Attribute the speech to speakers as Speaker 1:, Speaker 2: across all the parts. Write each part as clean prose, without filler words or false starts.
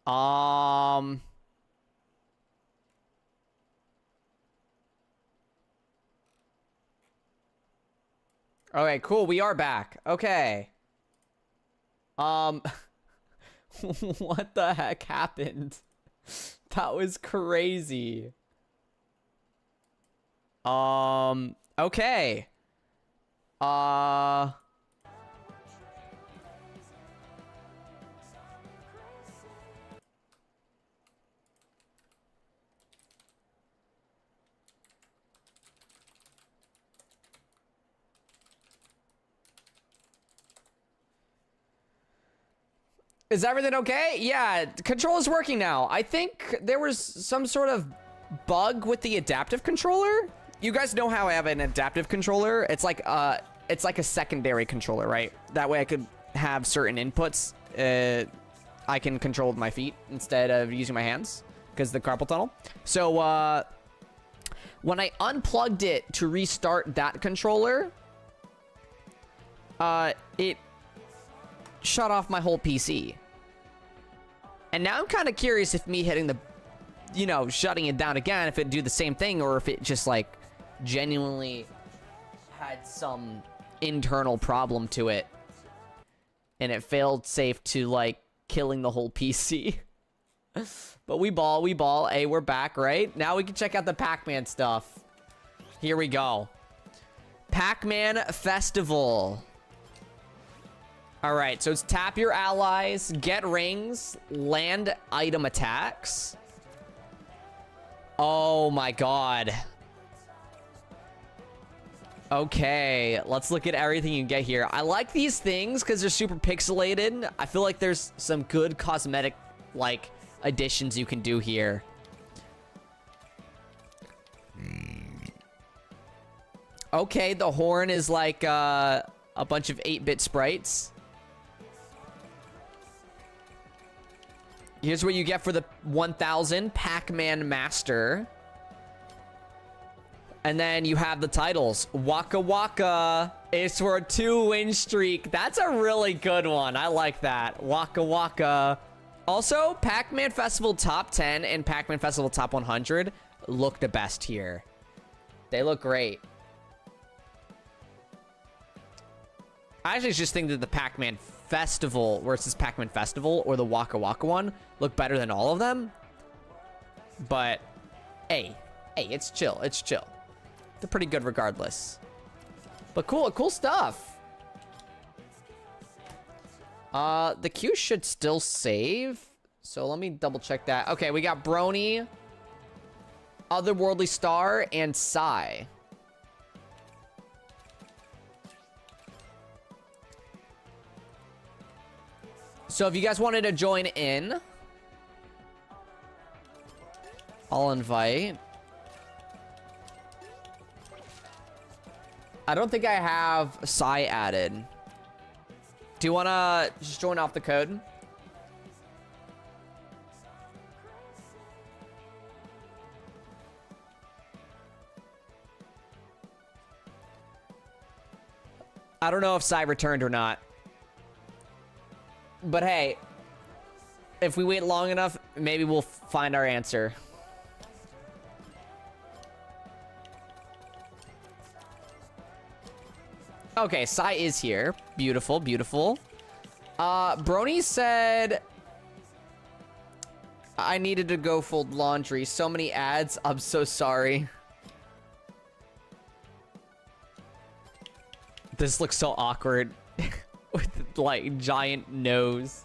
Speaker 1: Um. Okay, cool. We are back. Okay. What the heck happened? That was crazy. Okay. Uh... Is everything okay? Yeah, control is working now. I think there was some sort of bug with the adaptive controller. You guys know how I have an adaptive controller? It's like a secondary controller, right? That way I could have certain inputs. I can control with my feet instead of using my hands because of the carpal tunnel. So when I unplugged it to restart that controller, it shut off my whole PC. And now I'm kind of curious if me hitting the, you know, shutting it down again, if it'd do the same thing or if it just like genuinely had some internal problem to it and it failed safe to like killing the whole PC. But we ball. Hey, we're back, right? Now we can check out the Pac-Man stuff. Here we go. Pac-Man Festival. All right, so it's tap your allies, get rings, land item attacks. Oh my god. Okay, let's look at everything you can get here. I like these things because they're super pixelated. I feel like there's some good cosmetic, like, additions you can do here. Okay, the horn is like a bunch of 8-bit sprites. Here's what you get for the 1000 Pac-Man Master. And then you have the titles. Waka Waka is for a 2-win streak. That's a really good one. I like that. Waka Waka. Also, Pac-Man Festival Top 10 and Pac-Man Festival Top 100 look the best here. They look great. I actually just think that the Pac-Man Festival versus Pac-Man Festival or the Waka Waka one look better than all of them. But, hey, it's chill. It's chill. They're pretty good regardless. But cool stuff. The queue should still save. So let me double check that. Okay, we got Brony, Otherworldly Star, and Psy. So if you guys wanted to join in, I'll invite. I don't think I have Psy added. Do you want to just join off the code? I don't know if Psy returned or not. But hey, if we wait long enough, maybe we'll find our answer. Okay, Psy is here. Beautiful, beautiful. Brony said I needed to go fold laundry. So many ads. I'm so sorry. This looks so awkward. With, like, giant nose.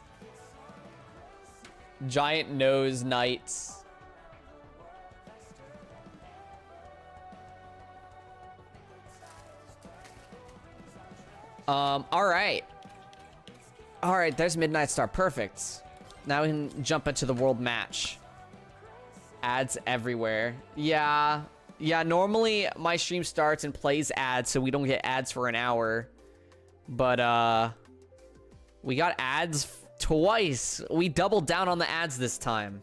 Speaker 1: Giant nose knights. Alright. Alright, there's Midnight Star. Perfect. Now we can jump into the world match. Ads everywhere. Yeah. Yeah, normally my stream starts and plays ads, so we don't get ads for an hour. But, we got ads twice. We doubled down on the ads this time.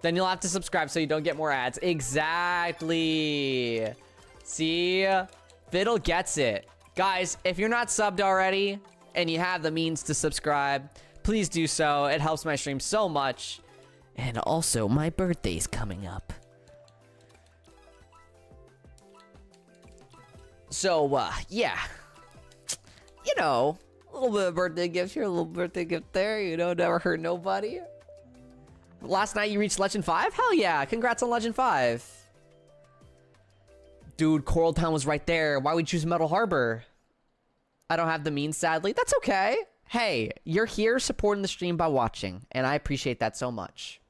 Speaker 1: Then you'll have to subscribe so you don't get more ads. Exactly. See? Fiddle gets it. Guys, if you're not subbed already and you have the means to subscribe, please do so. It helps my stream so much. And also, my birthday's coming up. So, yeah. You know, a little bit of birthday gift here, a little birthday gift there. You know, never hurt nobody. Last night you reached Legend 5? Hell yeah. Congrats on Legend 5. Dude, Coral Town was right there. Why would you choose Metal Harbor? I don't have the means, sadly. That's okay. Hey, you're here supporting the stream by watching, and I appreciate that so much.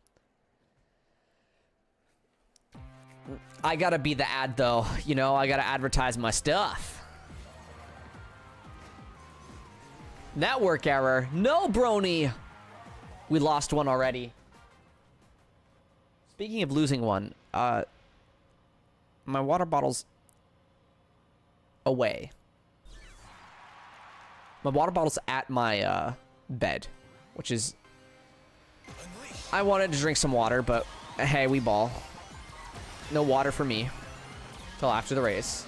Speaker 1: I gotta be the ad, though. You know, I gotta advertise my stuff. Network error. No, Brony. We lost one already. Speaking of losing one, my water bottle's away. My water bottle's at my bed, which is... I wanted to drink some water, but hey, we ball. No water for me till after the race.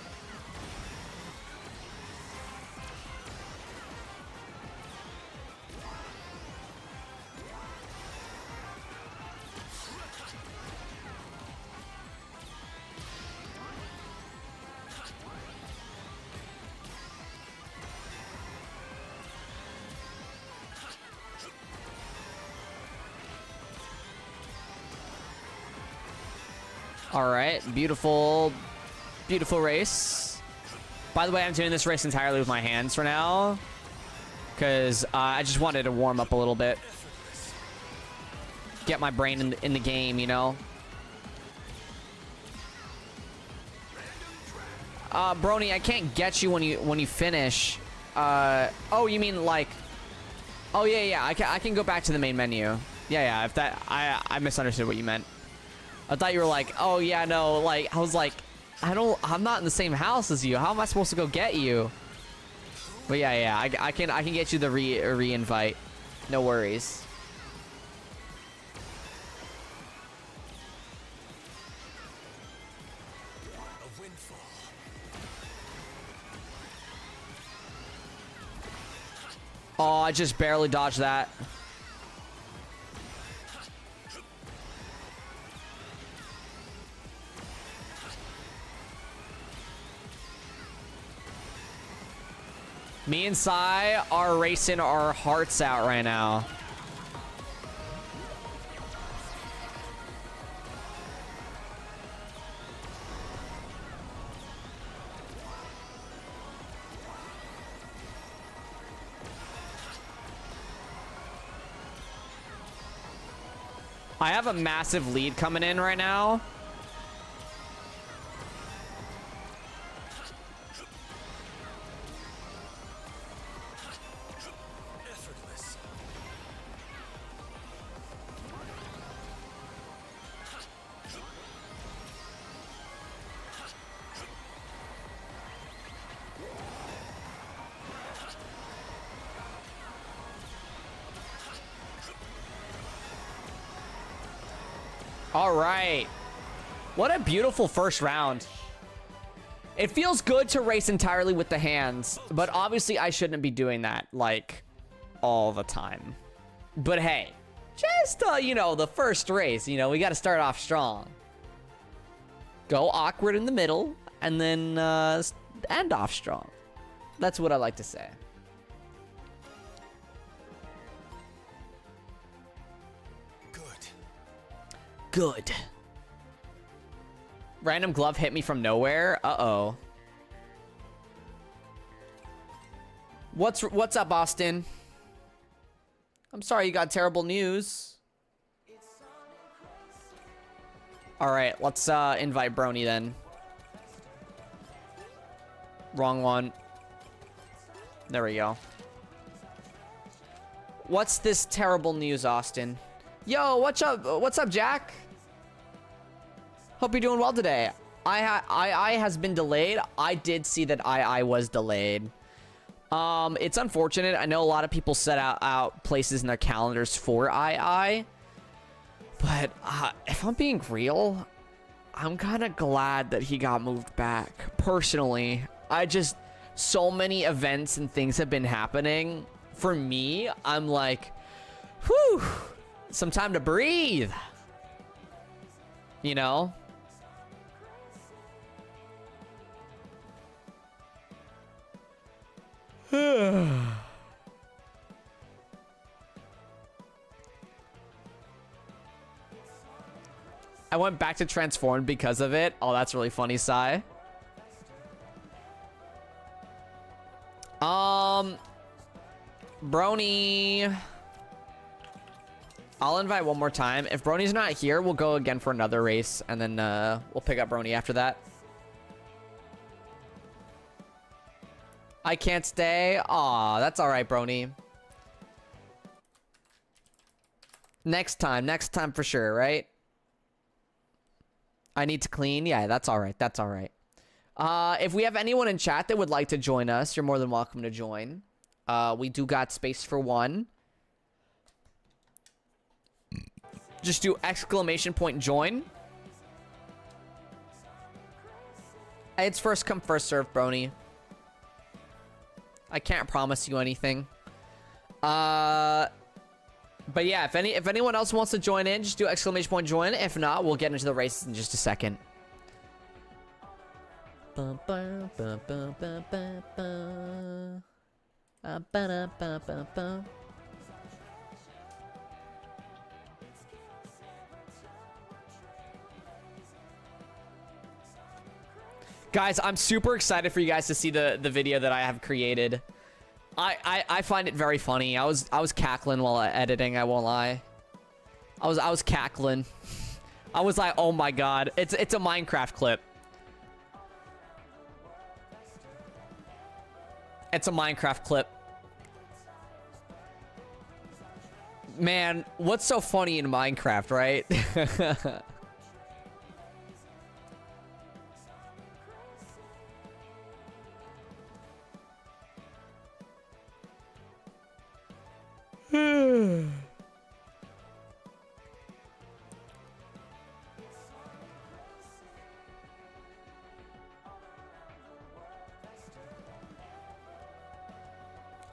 Speaker 1: All right, beautiful, beautiful race. By the way, I'm doing this race entirely with my hands for now, because I just wanted to warm up a little bit, get my brain in the game, you know. Brony, I can't get you when you finish. Oh, you mean like? Oh yeah, I can go back to the main menu. Yeah. If that, I misunderstood what you meant. I thought you were like, oh yeah, no, like, I was like, I'm not in the same house as you. How am I supposed to go get you? But yeah, I can get you the re-invite. No worries. Oh, I just barely dodged that. Me and Sai are racing our hearts out right now. I have a massive lead coming in right now. All right. What a beautiful first round. It feels good to race entirely with the hands, but obviously I shouldn't be doing that, like, all the time. But hey, just, you know, the first race, you know, we got to start off strong. Go awkward in the middle, and then end off strong. That's what I like to say. Good. Random glove hit me from nowhere. Uh-oh. What's up, Austin? I'm sorry you got terrible news. All right, let's invite Brony then. Wrong one. There we go. What's this terrible news, Austin? Yo, what's up? What's up, Jack? Hope you're doing well today. II has been delayed. I did see that II was delayed. It's unfortunate. I know a lot of people set out places in their calendars for II. But if I'm being real, I'm kind of glad that he got moved back. Personally, so many events and things have been happening. For me, I'm like, whew, some time to breathe. You know? I went back to Transformed because of it. Oh, that's really funny, Sai. Brony. I'll invite one more time. If Brony's not here, we'll go again for another race, and then we'll pick up Brony after that. I can't stay. Aw, that's all right, Brony. Next time for sure, right? I need to clean. Yeah, that's all right. That's all right. If we have anyone in chat that would like to join us, you're more than welcome to join. We do got space for one. Just do ! join. It's first come, first serve, Brony. I can't promise you anything. But yeah, if anyone else wants to join in, just do ! join. If not, we'll get into the races in just a second. Guys, I'm super excited for you guys to see the video that I have created. I find it very funny. I was cackling while editing, I won't lie. I was cackling. I was like, oh my god. It's a Minecraft clip. It's a Minecraft clip. Man, what's so funny in Minecraft, right?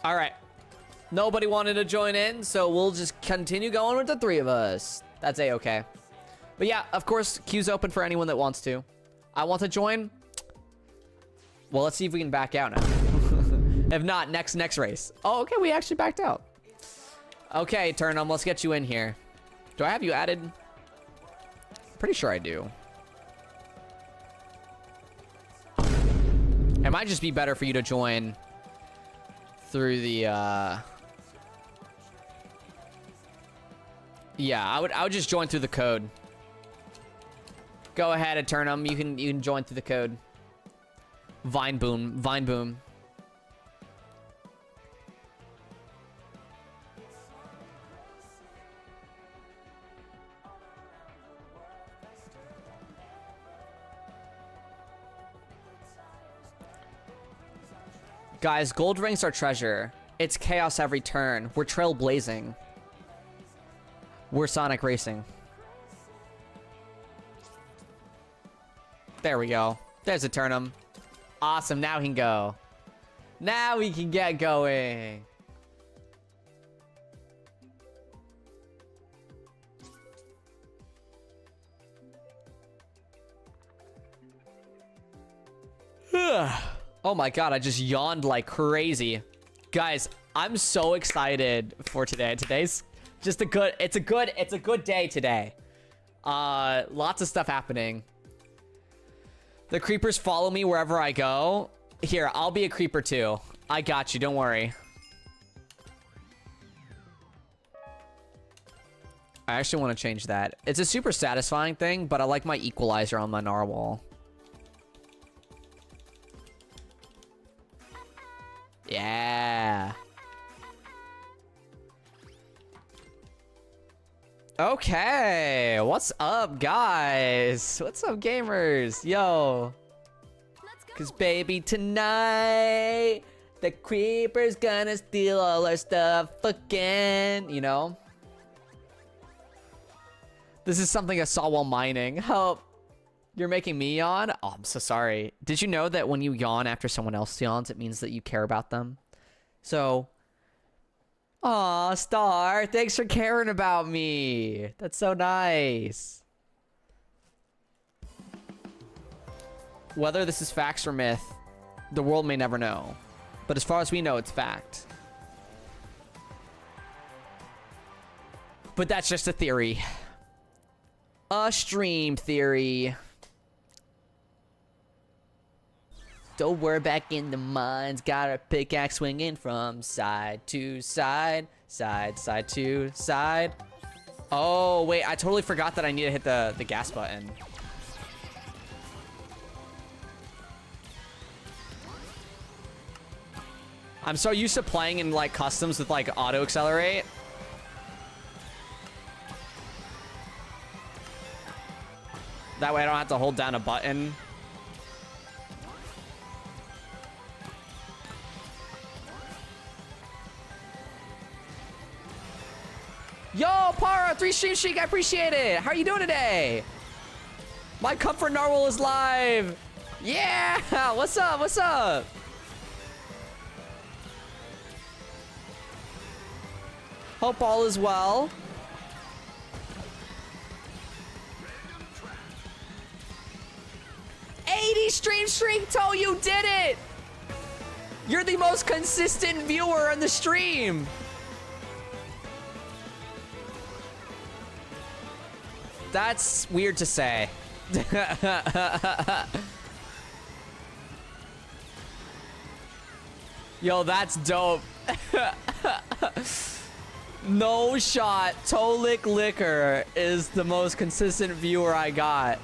Speaker 1: All right. Nobody wanted to join in, so we'll just continue going with the three of us. That's a-okay. But yeah, of course, queue's open for anyone that wants to. I want to join. Well, let's see if we can back out now. If not, next race. Oh, okay, we actually backed out. Okay, Turnum, let's get you in here. Do I have you added? Pretty sure I do. It might just be better for you to join through the yeah, I would just join through the code. Go ahead and turn them. You can join through the code. Vine boom. Guys, gold rings are treasure. It's chaos every turn. We're trailblazing. We're Sonic Racing. There we go. There's a Turnum. Awesome, now he can go. Now we can get going. Oh my god, I just yawned like crazy. Guys, I'm so excited for today. Today's just it's a good day today. Lots of stuff happening. The creepers follow me wherever I go. Here, I'll be a creeper too. I got you, don't worry. I actually want to change that. It's a super satisfying thing, but I like my equalizer on my narwhal. Yeah. Okay. What's up, guys? What's up, gamers? Yo. Cause baby, tonight the creeper's gonna steal all our stuff again, you know? This is something I saw while mining. Help. You're making me yawn? Oh, I'm so sorry. Did you know that when you yawn after someone else yawns, it means that you care about them? So, aw, Star, thanks for caring about me. That's so nice. Whether this is facts or myth, the world may never know. But as far as we know, it's fact. But that's just a theory. A stream theory. Don't worry, back in the mines. Got a pickaxe swinging from side to side. Side to side. Oh, wait. I totally forgot that I need to hit the gas button. I'm so used to playing in, like, customs with, like, auto-accelerate. That way I don't have to hold down a button. Yo, Para, 3 stream streak, I appreciate it. How are you doing today? My comfort narwhal is live. Yeah, what's up, what's up? Hope all is well. Stream streak, Toe, you did it! You're the most consistent viewer on the stream. That's weird to say. Yo, that's dope. No shot. Tolik Liquor is the most consistent viewer I got.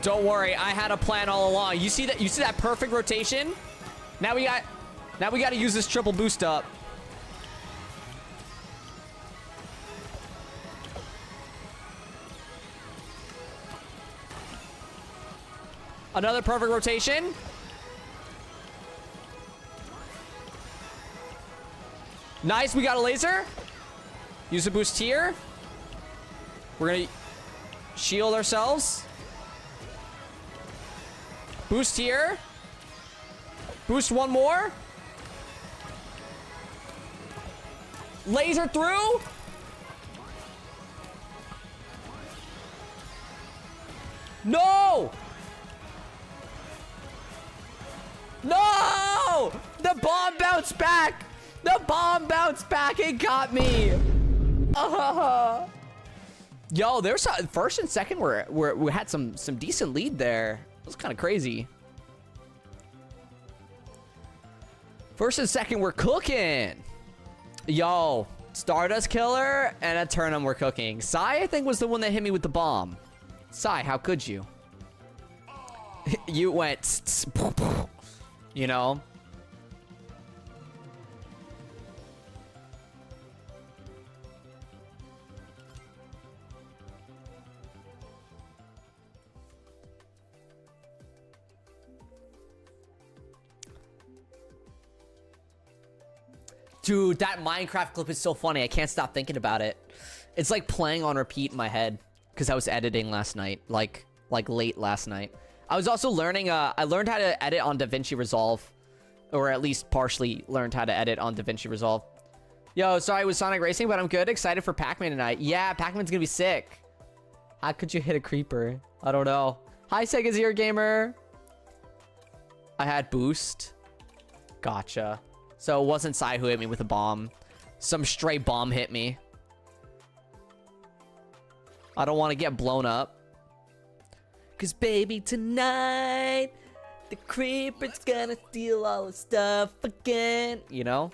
Speaker 1: Don't worry, I had a plan all along. You see that? You see that perfect rotation? Now we got to use this triple boost up. Another perfect rotation. Nice, we got a laser. Use a boost here. We're gonna shield ourselves. Boost here. Boost one more. Laser through. No! No! The bomb bounced back! The bomb bounced back! It got me! Yo, there's first and second we had some decent lead there. It was kind of crazy. First and second, we're cooking. Yo, Stardust Killer and a Turnum we're cooking. Sai, I think, was the one that hit me with the bomb. Sai, how could you? You went, you know? Dude, that Minecraft clip is so funny. I can't stop thinking about it. It's like playing on repeat in my head because I was editing last night, like late last night. I was also learning, I learned how to edit on DaVinci Resolve, or at least partially learned how to edit on DaVinci Resolve. Yo, sorry with Sonic Racing, but I'm good. Excited for Pac-Man tonight. Yeah, Pac-Man's gonna be sick. How could you hit a creeper? I don't know. Hi, Sega Zero Gamer. I had boost. Gotcha. So it wasn't Sai who hit me with a bomb. Some stray bomb hit me. I don't want to get blown up. Cause baby, tonight, the creeper's gonna steal all the stuff again. You know?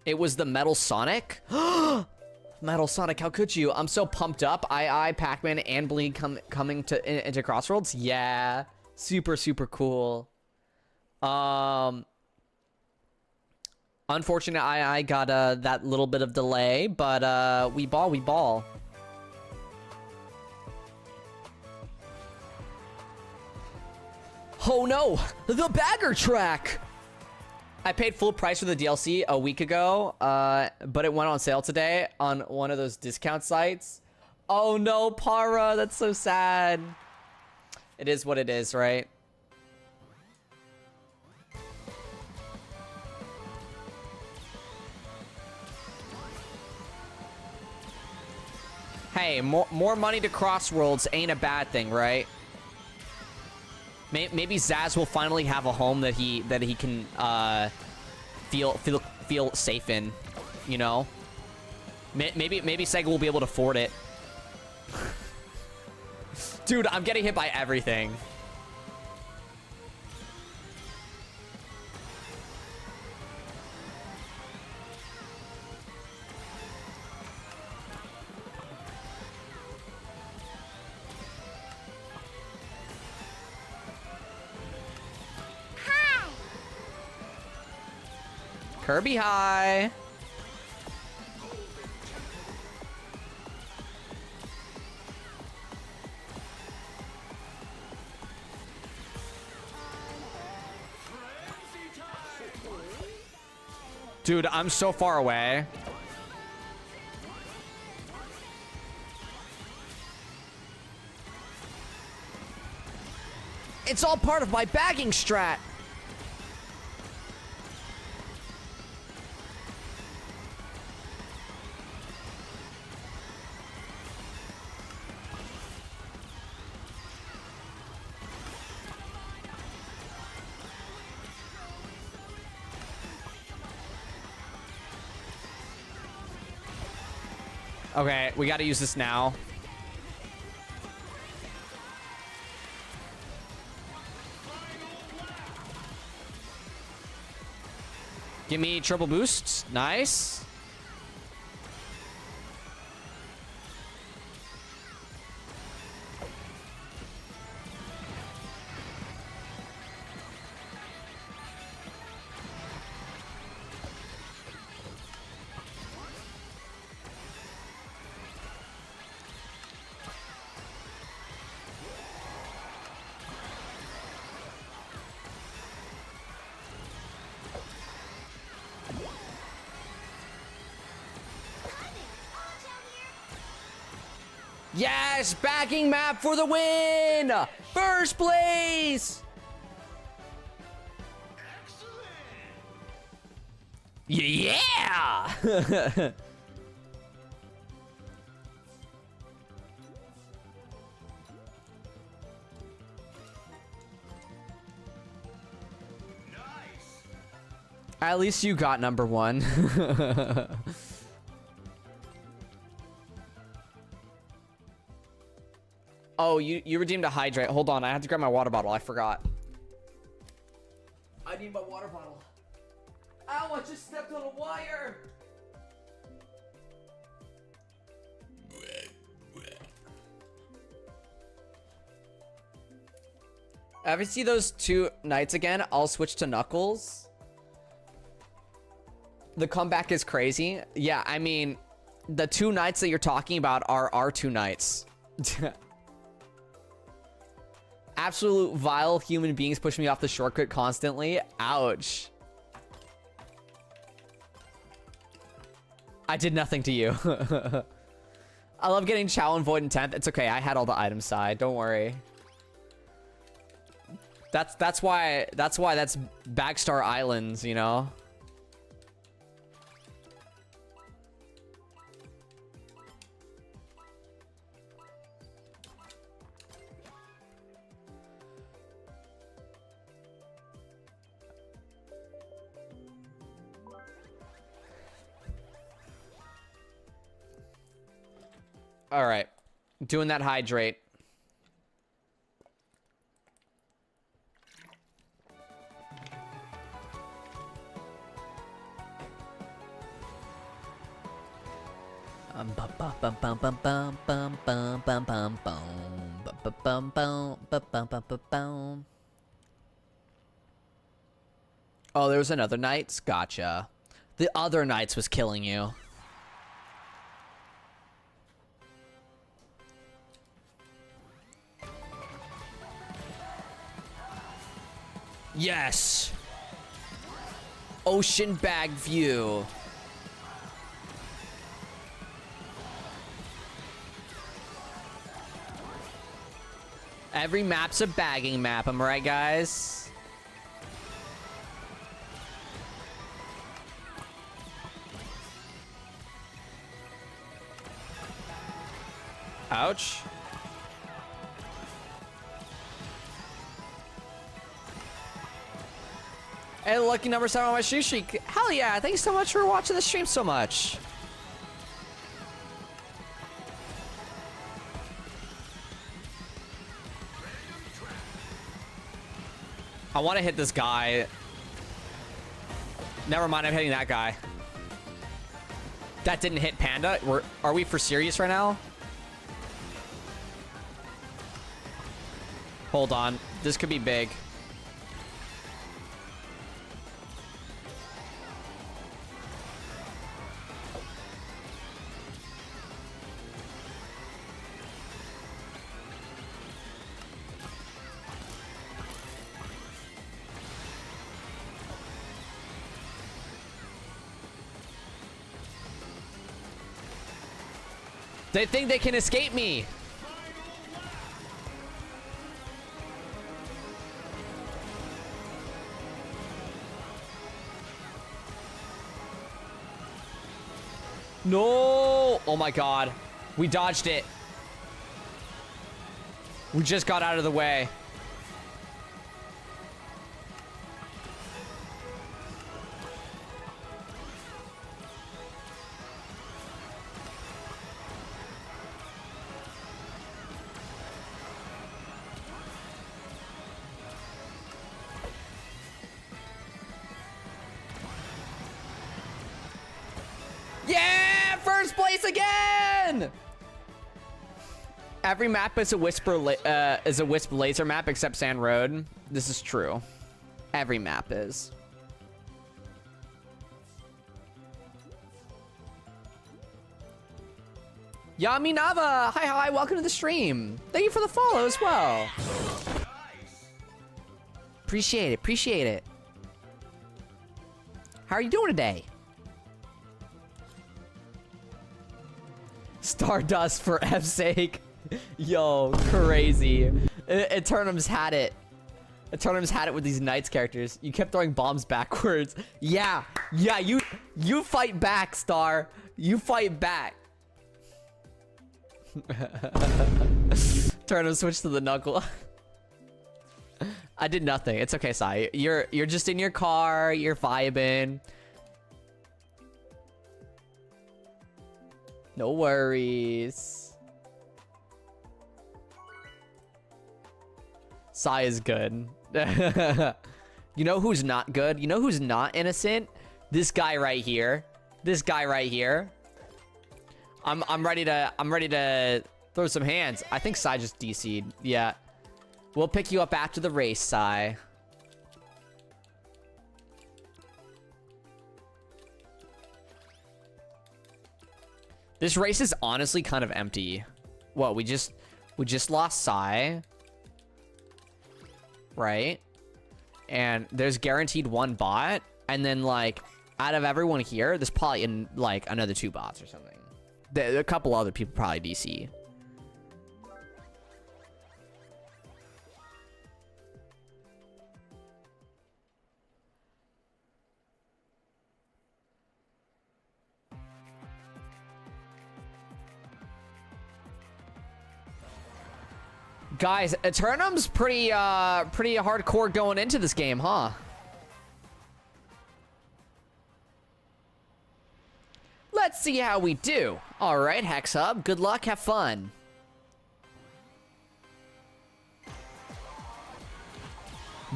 Speaker 1: It was the Metal Sonic. Metal Sonic, how could you? I'm so pumped up. Pac-Man, and Bleed coming to into Crossroads. Yeah, super cool. Unfortunately, I got that little bit of delay, but we ball. Oh no, the bagger track. I paid full price for the DLC a week ago, but it went on sale today on one of those discount sites. Oh no, Para, that's so sad. It is what it is, right? Hey, more money to Crossroads ain't a bad thing, right? Maybe Zaz will finally have a home that he can feel safe in, you know. Maybe Sega will be able to afford it. Dude, I'm getting hit by everything. Kirby high. Dude, I'm so far away. It's all part of my bagging strat. Okay, we gotta use this now. Give me triple boosts. Nice. Yes, backing map for the win! First place! Yeah! At least you got number one. Oh, you redeemed a hydrate. Hold on, I had to grab my water bottle. I forgot. I need my water bottle. Ow, I just stepped on a wire! Ever see those two knights again? I'll switch to Knuckles. The comeback is crazy. Yeah, I mean, the two knights that you're talking about are our two knights. Absolute vile human beings push me off the shortcut constantly. Ouch. I did nothing to you. I love getting Chow and Void in 10th. It's okay. I had all the items side. Don't worry. That's why that's Bagstar Islands, you know? All right, doing that hydrate. Oh, there was another Knights? Gotcha. The other Knights was killing you. Yes! Ocean bag view. Every map's a bagging map, am I right, guys? Ouch. Hey, lucky number 7 on my stream streak. Hell yeah, thanks so much for watching the stream so much. I want to hit this guy. Never mind, I'm hitting that guy. That didn't hit Panda. Are we for serious right now? Hold on. This could be big. They think they can escape me. No! Oh my god. We dodged it. We just got out of the way. Yeah! First place again! Every map is a Wisp laser map except Sand Road. This is true. Every map is. Yaminava! Hi, welcome to the stream. Thank you for the follow as well. Appreciate it. How are you doing today? Stardust for F's sake. Yo, crazy. Eternum's had it. Eternum's had it with these Knights characters. You kept throwing bombs backwards. Yeah, you fight back, Star. You fight back. Eternum switched to the knuckle. I did nothing. It's okay, Sai. You're just in your car. You're vibing. No worries. Sai is good. You know who's not good? You know who's not innocent? This guy right here. This guy right here. I'm ready to throw some hands. I think Sai just DC'd. Yeah. We'll pick you up after the race, Sai. This race is honestly kind of empty. What, we just lost Sai. Right? And there's guaranteed one bot. And then, like, out of everyone here, there's probably in like another 2 bots or something. A couple other people probably DC. Guys, Eternum's pretty hardcore going into this game, huh? Let's see how we do. All right, Hex Hub, good luck, have fun.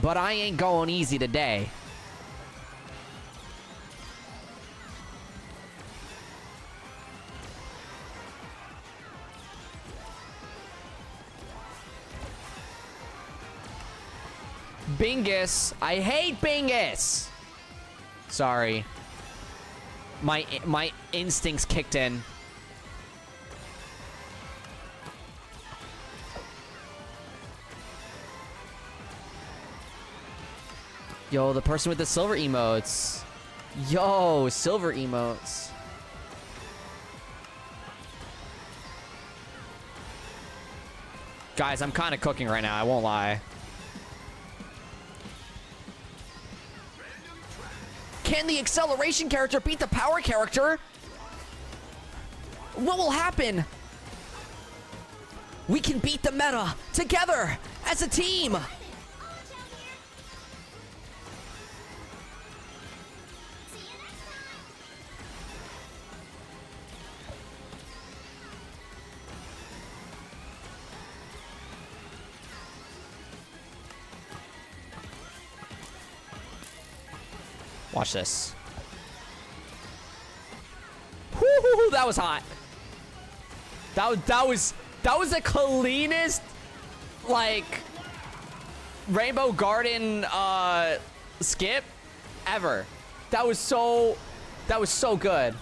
Speaker 1: But I ain't going easy today. Bingus. I hate Bingus. Sorry. My instincts kicked in. Yo, the person with the silver emotes. Yo, silver emotes. Guys, I'm kind of cooking right now, I won't lie. Can the acceleration character beat the power character? What will happen? We can beat the meta together as a team. Watch this. Woo, that was hot. That was the cleanest, like, Rainbow Garden skip ever. That was so good.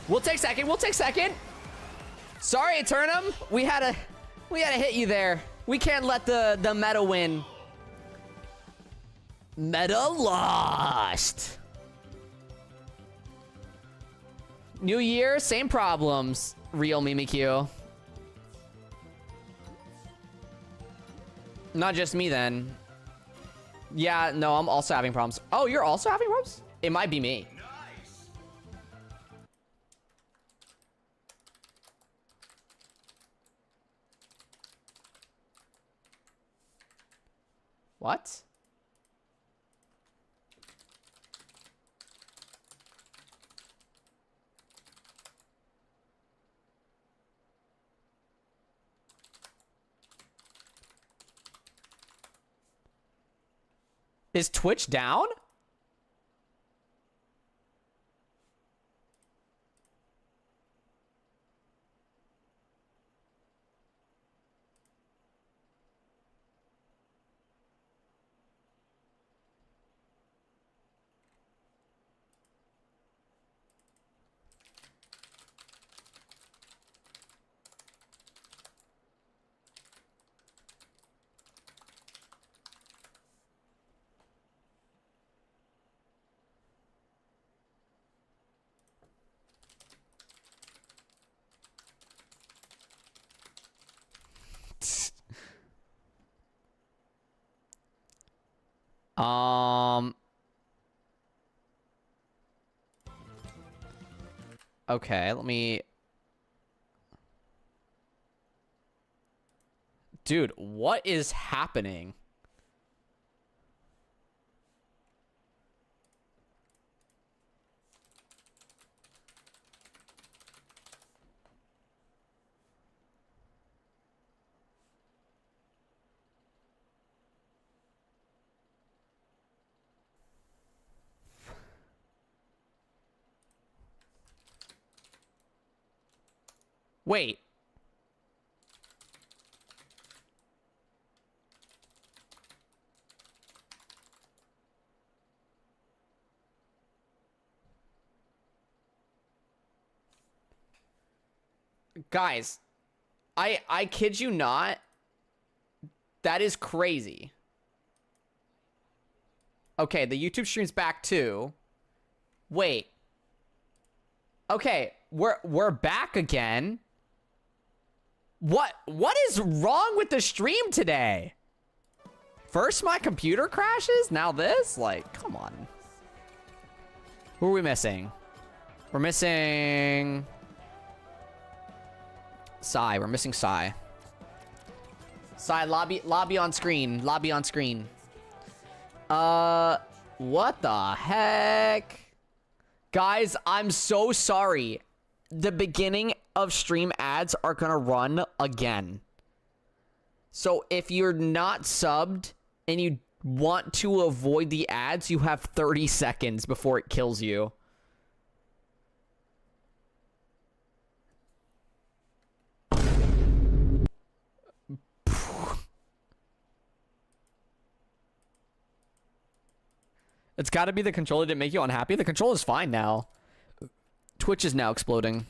Speaker 1: We'll take second. We'll take second. Sorry, Eternum. We had to hit you there. We can't let the meta win. Meta lost. New year, same problems. Real MIKU. Not just me then. Yeah, no, I'm also having problems. Oh, you're also having problems? It might be me. What? Is Twitch down? Okay, let me... Dude, what is happening? Wait. Guys, I kid you not. That is crazy. Okay, the YouTube stream's back too. Wait. Okay, we're back again. What is wrong with the stream today? First my computer crashes, now this? Like, come on. Who are we missing? We're missing Psy. We're missing Psy. Psy, lobby on screen. Lobby on screen. What the heck? Guys, I'm so sorry. The beginning of stream ads are gonna run again. So if you're not subbed and you want to avoid the ads, you have 30 seconds before it kills you. It's got to be the controller that make you unhappy. The controller's fine now. Twitch is now exploding.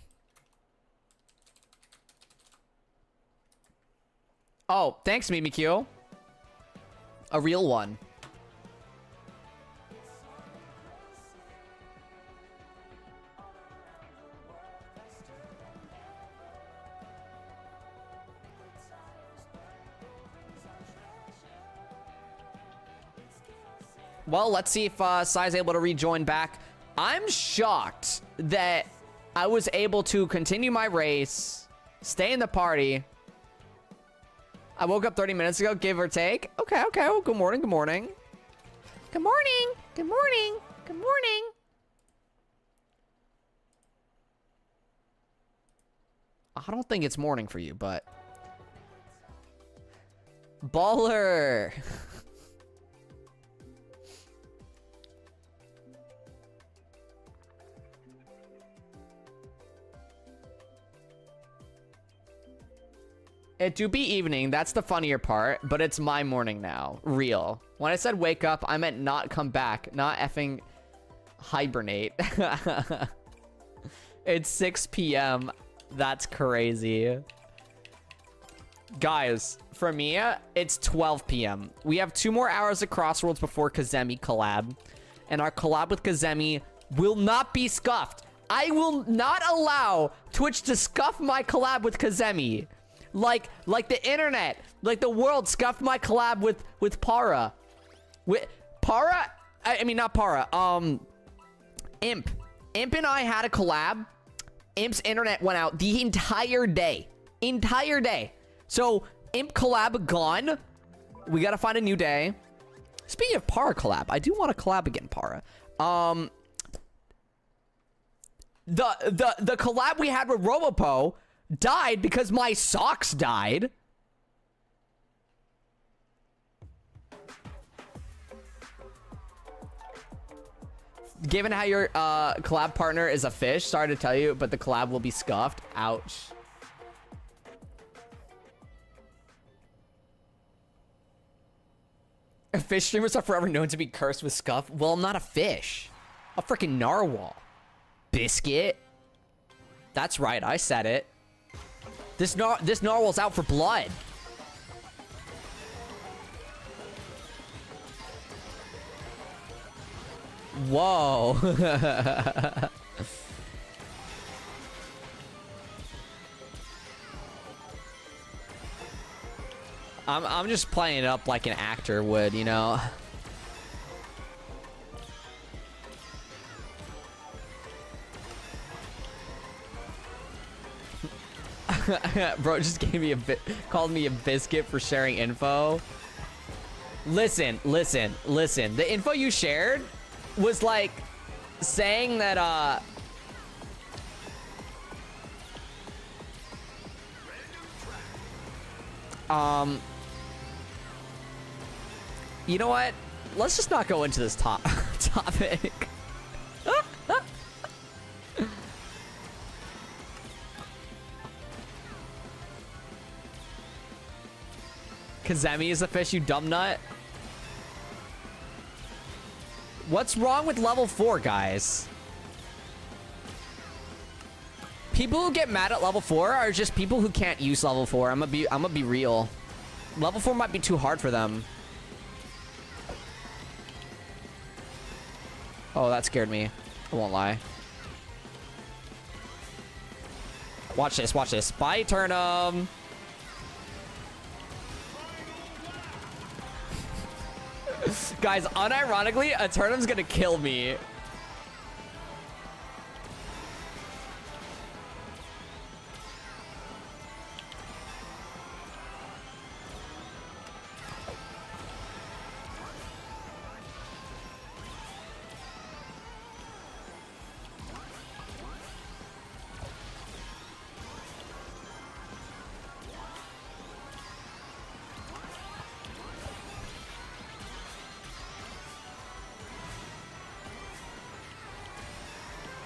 Speaker 1: Oh, thanks, MIKU. A real one. Well, let's see if Psy's able to rejoin back. I'm shocked that I was able to continue my race, stay in the party. I woke up 30 minutes ago, give or take. Okay, okay. Well, good morning, good morning. Good morning, good morning, good morning. I don't think it's morning for you, but... Baller! It do be evening, that's the funnier part, but it's my morning now. Real. When I said wake up, I meant not come back, not effing hibernate. It's 6 p.m. That's crazy. Guys, for me, it's 12 p.m. We have 2 more hours of Crossroads before Kazemi collab. And our collab with Kazemi will not be scuffed. I will not allow Twitch to scuff my collab with Kazemi. Like the internet, like the world scuffed my collab with Para. With Para, I mean not Para. Imp and I had a collab. Imp's internet went out the entire day. So Imp collab gone. We gotta find a new day. Speaking of Para collab, I do want to collab again, Para. The collab we had with Robopo died because my socks died. Given how your collab partner is a fish, sorry to tell you, but the collab will be scuffed. Ouch. Fish streamers are forever known to be cursed with scuff. Well, I'm not a fish. A freaking narwhal. Biscuit. That's right, I said it. This narwhal's out for blood. Whoa. I'm just playing it up like an actor would, you know. Bro just gave me called me a biscuit for sharing info. Listen. The info you shared was like saying that you know what? Let's just not go into this topic. Kazemi is a fish, you dumb nut. What's wrong with level 4, guys? People who get mad at level 4 are just people who can't use level 4. I'm gonna be real. Level 4 might be too hard for them. Oh, that scared me. I won't lie. Watch this, watch this. Bye, Turnum. Guys, unironically, a Turnum's gonna kill me.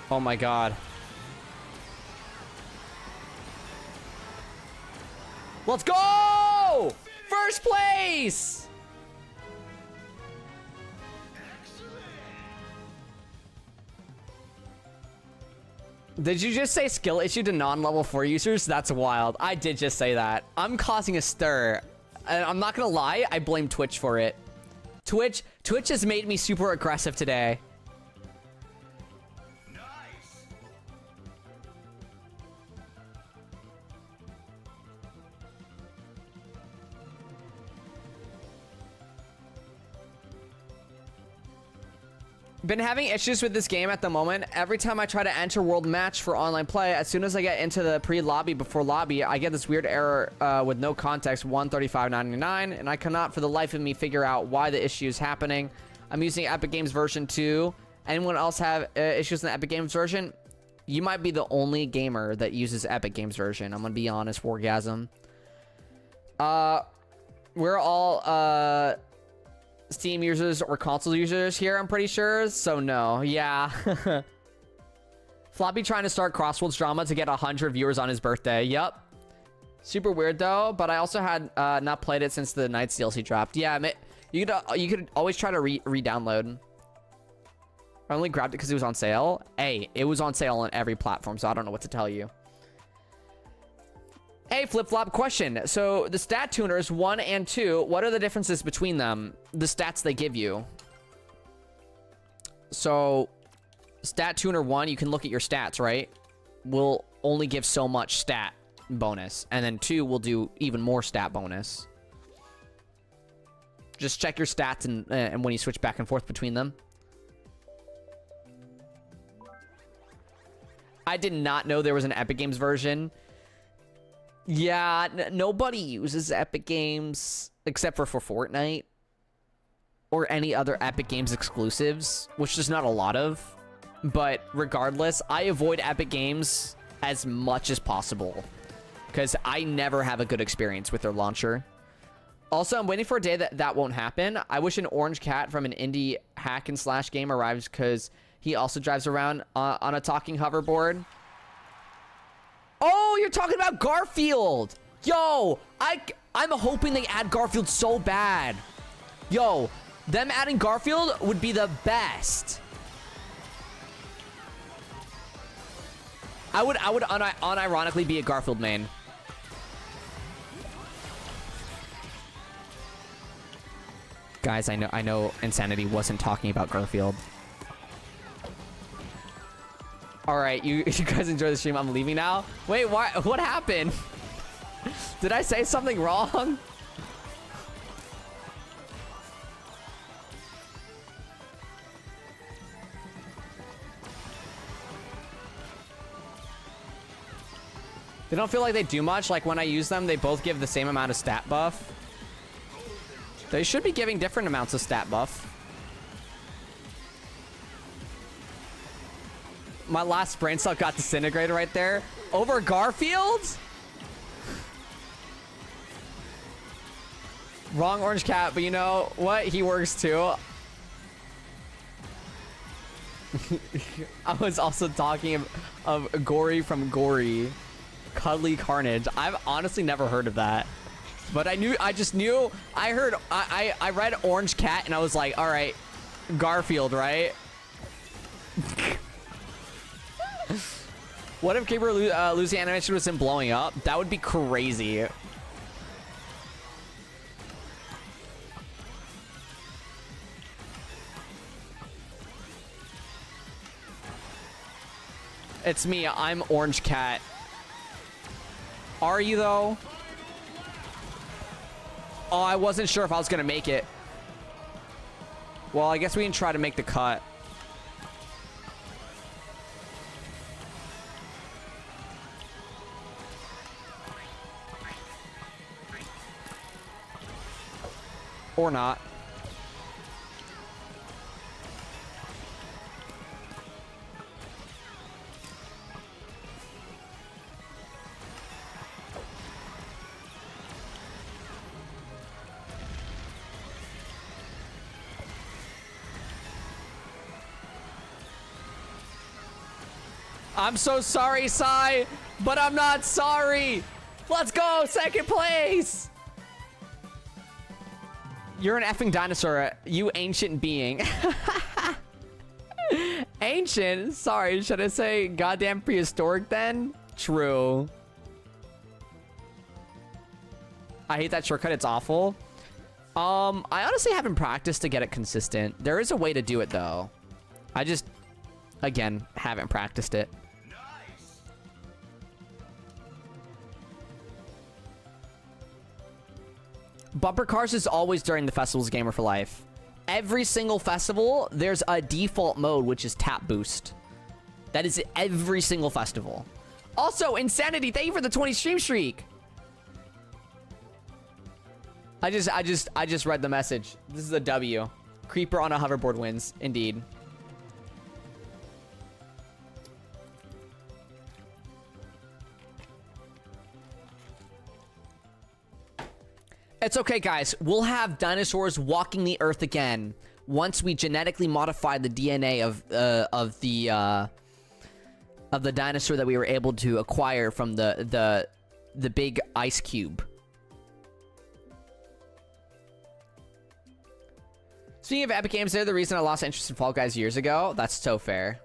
Speaker 1: Oh my god. Let's go! First place! Did you just say skill issue to non-level 4 users? That's wild. I did just say that. I'm causing a stir. And I'm not gonna lie, I blame Twitch for it. Twitch has made me super aggressive today. Been having issues with this game at the moment. Every time I try to enter world match for online play, as soon as I get into the pre-lobby before lobby, I get this weird error with no context, 135.99, and I cannot for the life of me figure out why the issue is happening. I'm using Epic Games version 2. Anyone else have issues in the Epic Games version? You might be the only gamer that uses Epic Games version. I'm gonna be honest, Wargasm. We're all Steam users or console users here, I'm pretty sure. So no, yeah. Floppy trying to start Crossworlds drama to get 100 viewers on his birthday. Yep. Super weird though, but I also had not played it since the Knights DLC dropped. Yeah, you could always try to re-download. I only grabbed it because it was on sale. Hey, it was on sale on every platform, so I don't know what to tell you. Hey, Flip-Flop, question. So, the stat tuners 1 and 2, what are the differences between them? The stats they give you. So, stat tuner 1, you can look at your stats, right? Will only give so much stat bonus. And then 2 will do even more stat bonus. Just check your stats and when you switch back and forth between them. I did not know there was an Epic Games version. Yeah, nobody uses Epic Games except for Fortnite or any other Epic Games exclusives, which there's not a lot of. But regardless, I avoid Epic Games as much as possible because I never have a good experience with their launcher. Also, I'm waiting for a day that won't happen. I wish an orange cat from an indie hack and slash game arrives because he also drives around on a talking hoverboard. Oh, you're talking about Garfield. Yo, I'm hoping they add Garfield so bad. Yo, them adding Garfield would be the best. I would unironically be a Garfield main. Guys, I know Insanity wasn't talking about Garfield. All right, you guys enjoy the stream. I'm leaving now. Wait, why? What happened? Did I say something wrong? They don't feel like they do much. Like when I use them, they both give the same amount of stat buff. They should be giving different amounts of stat buff. My last brain cell got disintegrated right there. Over Garfield? Wrong orange cat, but you know what? He works too. I was also talking of Gory from Gory. Cuddly Carnage. I've honestly never heard of that. But I just knew, I heard, I read orange cat and I was like, all right, Garfield, right? What if Gabriel losing animation was him blowing up? That would be crazy. It's me. I'm Orange Cat. Are you, though? Oh, I wasn't sure if I was going to make it. Well, I guess we can try to make the cut. Or not. I'm so sorry, Sai, but I'm not sorry. Let's go, second place. You're an effing dinosaur, you ancient being. Ancient? Sorry, should I say goddamn prehistoric then? True. I hate that shortcut, it's awful. I honestly haven't practiced to get it consistent. There is a way to do it though. I just, again, haven't practiced it. Nice. Bumper cars is always during the festival's Gamer for Life. Every single festival, there's a default mode, which is tap boost. That is every single festival. Also, Insanity, thank you for the 20 stream streak. I just read the message. This is a W. Creeper on a hoverboard wins, indeed. It's okay, guys. We'll have dinosaurs walking the earth again once we genetically modify the DNA of the dinosaur that we were able to acquire from the big ice cube. Speaking of Epic Games, they're the reason I lost interest in Fall Guys years ago. That's so fair.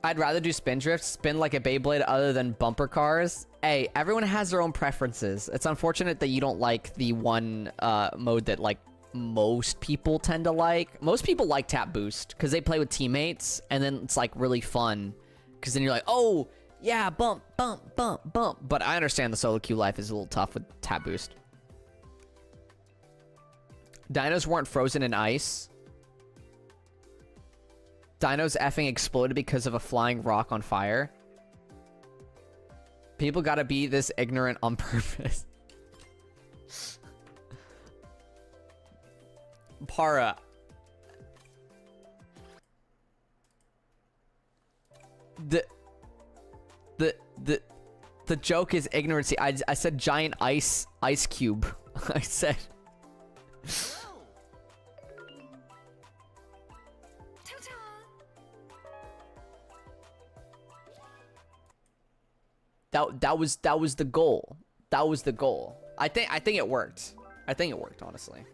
Speaker 1: I'd rather do spin drift, spin like a Beyblade other than bumper cars. Hey, everyone has their own preferences. It's unfortunate that you don't like the one mode that like most people tend to like. Most people like tap boost because they play with teammates and then it's like really fun because then you're like, oh yeah, bump, bump, bump, bump. But I understand the solo queue life is a little tough with tap boost. Dinos weren't frozen in ice. Dinos effing exploded because of a flying rock on fire. People gotta be this ignorant on purpose. Para. The joke is ignorancy. I said giant ice cube. I said. That was the goal. That was the goal. I think it worked. I think it worked, honestly.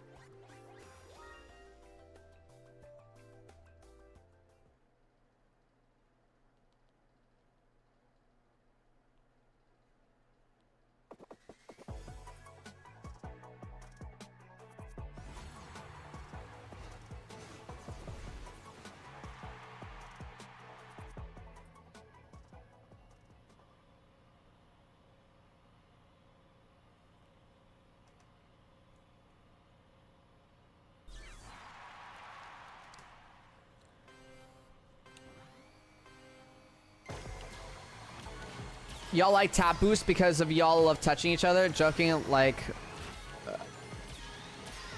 Speaker 1: Y'all like tap boost because of y'all love touching each other? Joking like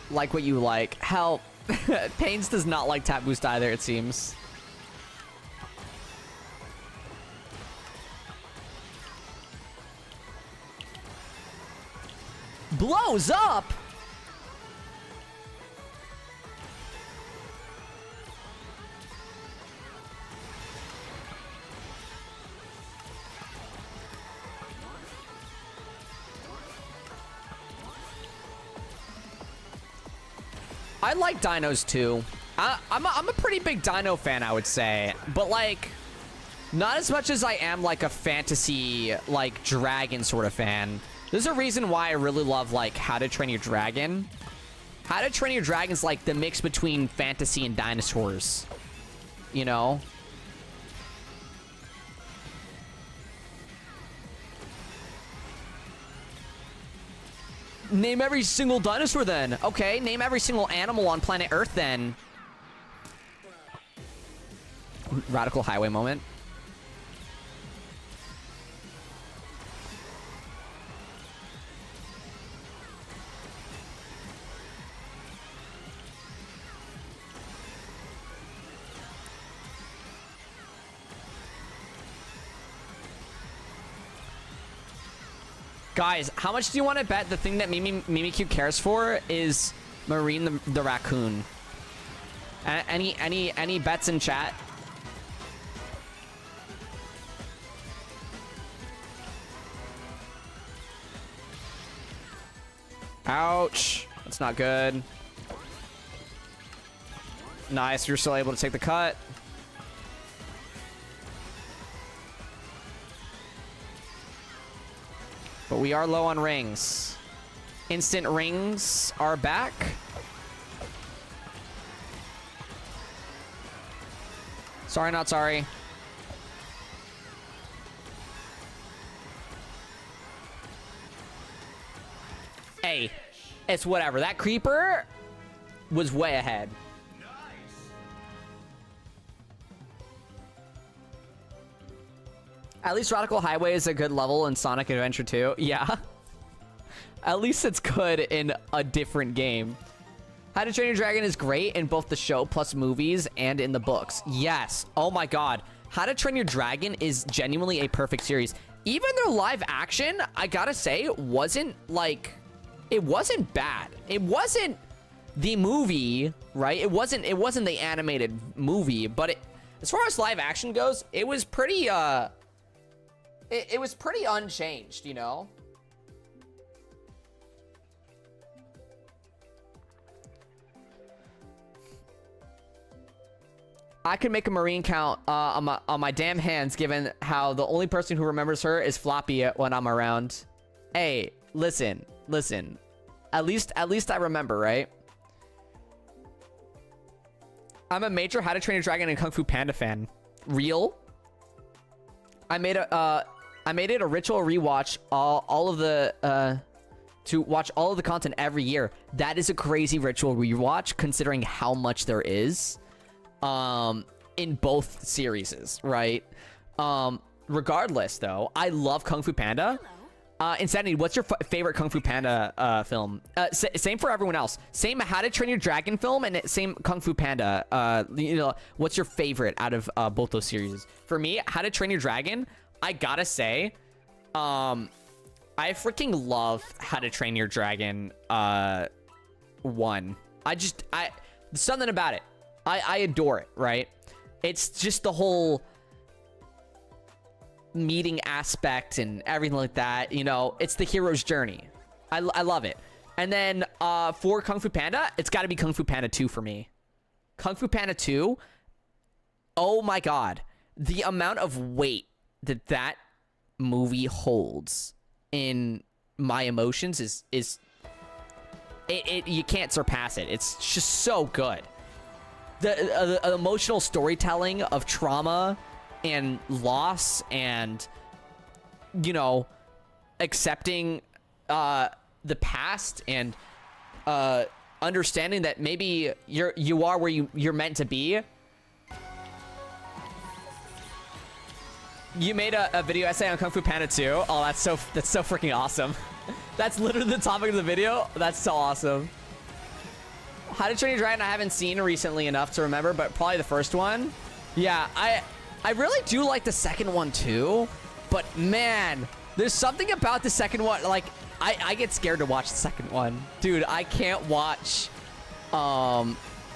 Speaker 1: what you like. Hell, Pains does not like tap boost either, it seems. Blows up? I like dinos too. I'm a pretty big dino fan, I would say, but like not as much as I am like a fantasy like dragon sort of fan. There's a reason why I really love like How to Train Your Dragon. How to Train Your Dragon's like the mix between fantasy and dinosaurs, you know? Name every single dinosaur then. Okay, name every single animal on planet Earth then. Radical highway moment. Guys, how much do you want to bet the thing that MIKU cares for is Marine the raccoon. Any bets in chat? Ouch. That's not good. Nice, you're still able to take the cut. But we are low on rings. Instant rings are back. Sorry, not sorry. Hey, it's whatever. That creeper was way ahead. At least Radical Highway is a good level in Sonic Adventure 2. Yeah. At least it's good in a different game. How to Train Your Dragon is great in both the show plus movies and in the books. Yes. Oh my god. How to Train Your Dragon is genuinely a perfect series. Even their live action, I gotta say, wasn't like... It wasn't bad. It wasn't the movie, right? It wasn't the animated movie, but as far as live action goes, it was pretty, it was pretty unchanged, you know? I could make a Marine count on my damn hands, given how the only person who remembers her is Floppy when I'm around. Hey, listen. At least I remember, right? I'm a major How to Train Your Dragon and Kung Fu Panda fan. Real? I made it a ritual rewatch all of the to watch all of the content every year. That is a crazy ritual rewatch considering how much there is in both series, right? Regardless though, I love Kung Fu Panda. Insanity, what's your favorite Kung Fu Panda film? Same for everyone else. Same How to Train Your Dragon film and same Kung Fu Panda. You know, what's your favorite out of both those series? For me, How to Train Your Dragon, I gotta say, I freaking love How to Train Your Dragon 1. There's something about it. I adore it, right? It's just the whole meeting aspect and everything like that, you know. It's the hero's journey. I love it. And then for Kung Fu Panda, it's got to be Kung Fu Panda 2 for me. Kung Fu Panda 2, oh my god, the amount of weight that movie holds in my emotions is you can't surpass it. It's just so good. The emotional storytelling of trauma and loss and, you know, accepting the past and understanding that maybe you are where you're meant to be. You made a video essay on Kung Fu Panda 2. Oh, that's so freaking awesome. That's literally the topic of the video. That's so awesome. How to Train Your Dragon I haven't seen recently enough to remember, but probably the first one. Yeah, I really do like the second one too, but man, there's something about the second one, like, I get scared to watch the second one. Dude, I can't watch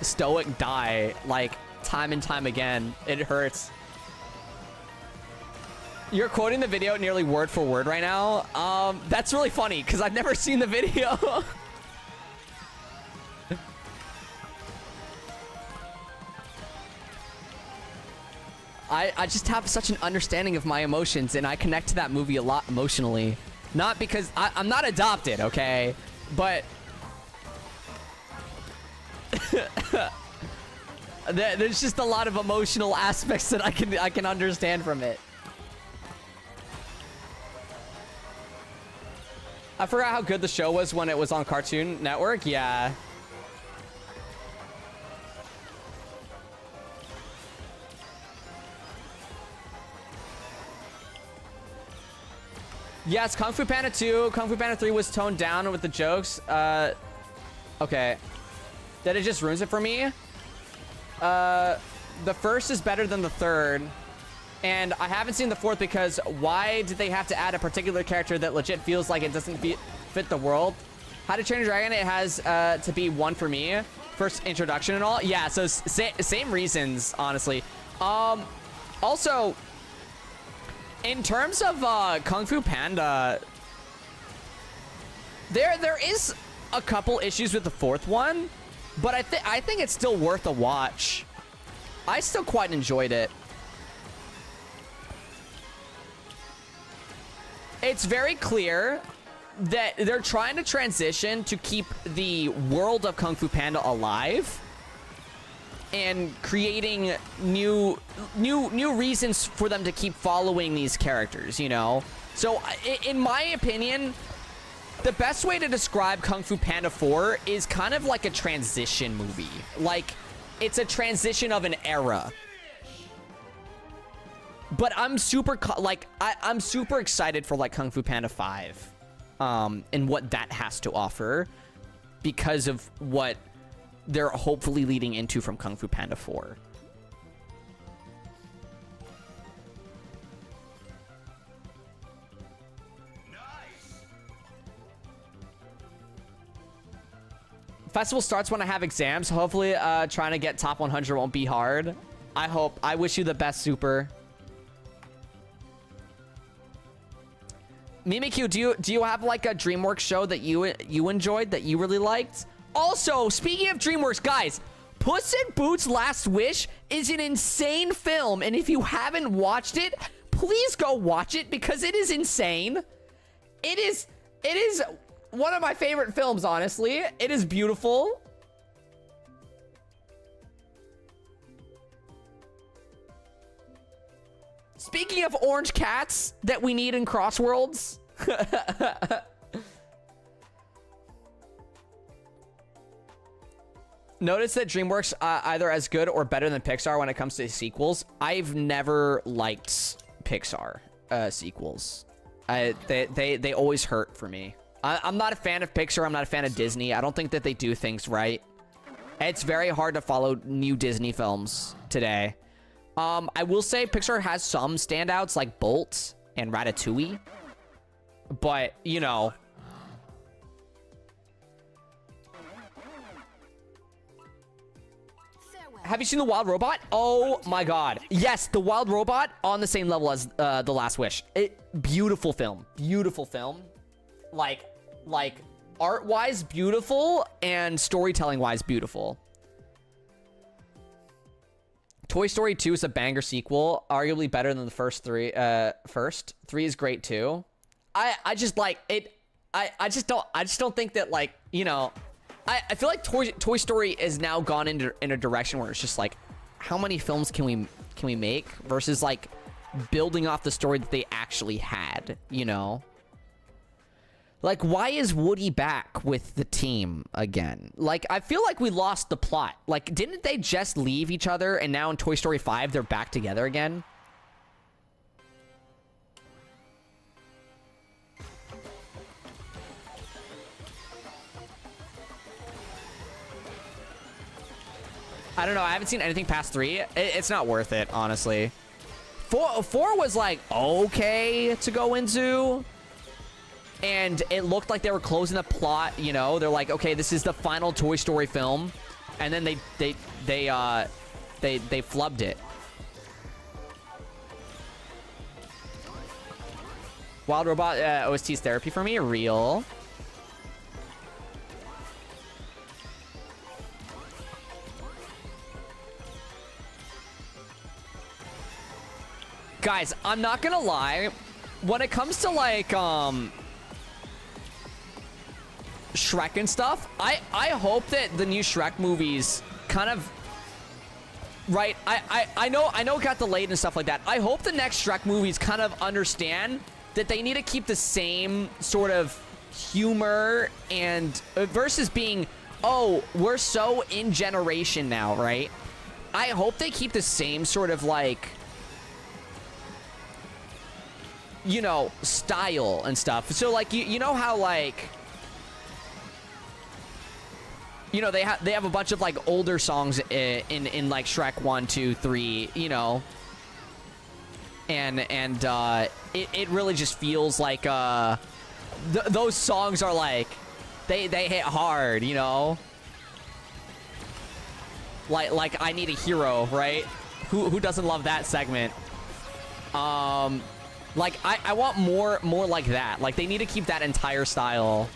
Speaker 1: Stoic die, like, time and time again. It hurts. You're quoting the video nearly word for word right now. That's really funny, because I've never seen the video. I just have such an understanding of my emotions, and I connect to that movie a lot emotionally. Not because I'm not adopted, okay? But there's just a lot of emotional aspects that I can understand from it. I forgot how good the show was when it was on Cartoon Network. Yeah. Yes, Kung Fu Panda 2. Kung Fu Panda 3 was toned down with the jokes. Okay. That it just ruins it for me. The first is better than the third. And I haven't seen the fourth because why did they have to add a particular character that legit feels like it doesn't fit the world? How to Train Your Dragon, it has to be 1 for me. First introduction and all. Yeah, so same reasons, honestly. Also, in terms of Kung Fu Panda, there is a couple issues with the 4th one, but I think it's still worth a watch. I still quite enjoyed it. It's very clear that they're trying to transition to keep the world of Kung Fu Panda alive and creating new reasons for them to keep following these characters, you know? So in my opinion, the best way to describe Kung Fu Panda 4 is kind of like a transition movie. Like, it's a transition of an era. But I'm super I'm super excited for like Kung Fu Panda 5 and what that has to offer because of what they're hopefully leading into from Kung Fu Panda 4. Festival starts when I have exams. Hopefully, trying to get top 100 won't be hard. I wish you the best, Super. MIKU, do you have like a DreamWorks show that you enjoyed that you really liked? Also, speaking of DreamWorks, guys, Puss in Boots: Last Wish is an insane film, and if you haven't watched it, please go watch it because it is insane. It is one of my favorite films, honestly. It is beautiful. Speaking of orange cats that we need in Crossworlds. Notice that DreamWorks either as good or better than Pixar when it comes to sequels. I've never liked Pixar sequels. They always hurt for me. I'm not a fan of Pixar. I'm not a fan of Disney. I don't think that they do things right. It's very hard to follow new Disney films today. I will say Pixar has some standouts like Bolt and Ratatouille. But, you know. Have you seen The Wild Robot? Oh my god. Yes, The Wild Robot on the same level as The Last Wish. Beautiful film. Beautiful film. Like art-wise beautiful and storytelling-wise beautiful. Toy Story 2 is a banger sequel, arguably better than the first three. First 3 is great too. I just like it. I just don't think that, like, you know, I feel like Toy Story has now gone in a direction where it's just like, how many films can we make versus like building off the story that they actually had, you know? Like, why is Woody back with the team again? Like, I feel like we lost the plot. Like, didn't they just leave each other and now in Toy Story 5 they're back together again? I don't know. I haven't seen anything past 3. It's not worth it, honestly. 4 was like okay to go into. And it looked like they were closing the plot, you know. They're like, okay, this is the final Toy Story film, and then they flubbed it. Wild Robot OST's therapy for me, real. Guys, I'm not gonna lie. When it comes to like Shrek and stuff, I hope that the new Shrek movies kind of, right, I know it got delayed and stuff like that. I hope the next Shrek movies kind of understand that they need to keep the same sort of humor and versus being, oh, we're so in generation now, right? I hope they keep the same sort of like, you know, style and stuff. So like you know how like, you know, they have a bunch of like older songs in like Shrek 1, 2, 3, you know, and it really just feels like those songs are like They hit hard, you know? Like I Need a Hero, right? Who doesn't love that segment? Like I want more like that. Like they need to keep that entire style.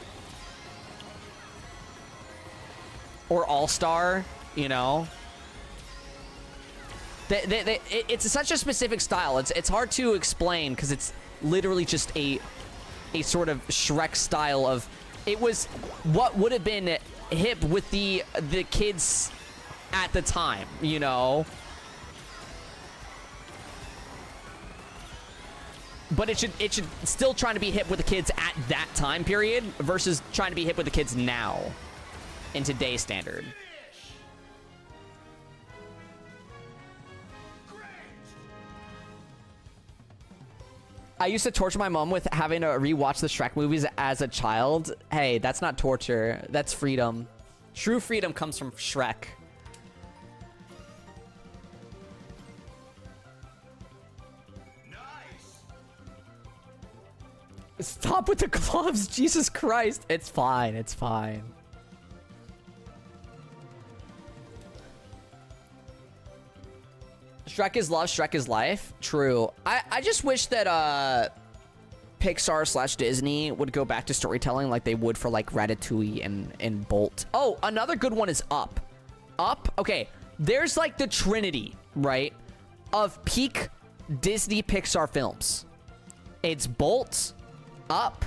Speaker 1: Or All-Star, you know? It's such a specific style. It's hard to explain because it's literally just a sort of Shrek style of, it was what would have been hip with the kids at the time, you know? But it should still trying to be hip with the kids at that time period versus trying to be hip with the kids now in today's standard. I used to torture my mom with having to rewatch the Shrek movies as a child. Hey, that's not torture. That's freedom. True freedom comes from Shrek. Stop with the gloves, Jesus Christ. It's fine, it's fine. Shrek is love, Shrek is life. True. I just wish that Pixar / Disney would go back to storytelling like they would for like Ratatouille and Bolt. Oh, another good one is Up. Up, okay. There's like the trinity, right? Of peak Disney Pixar films. It's Bolt, Up,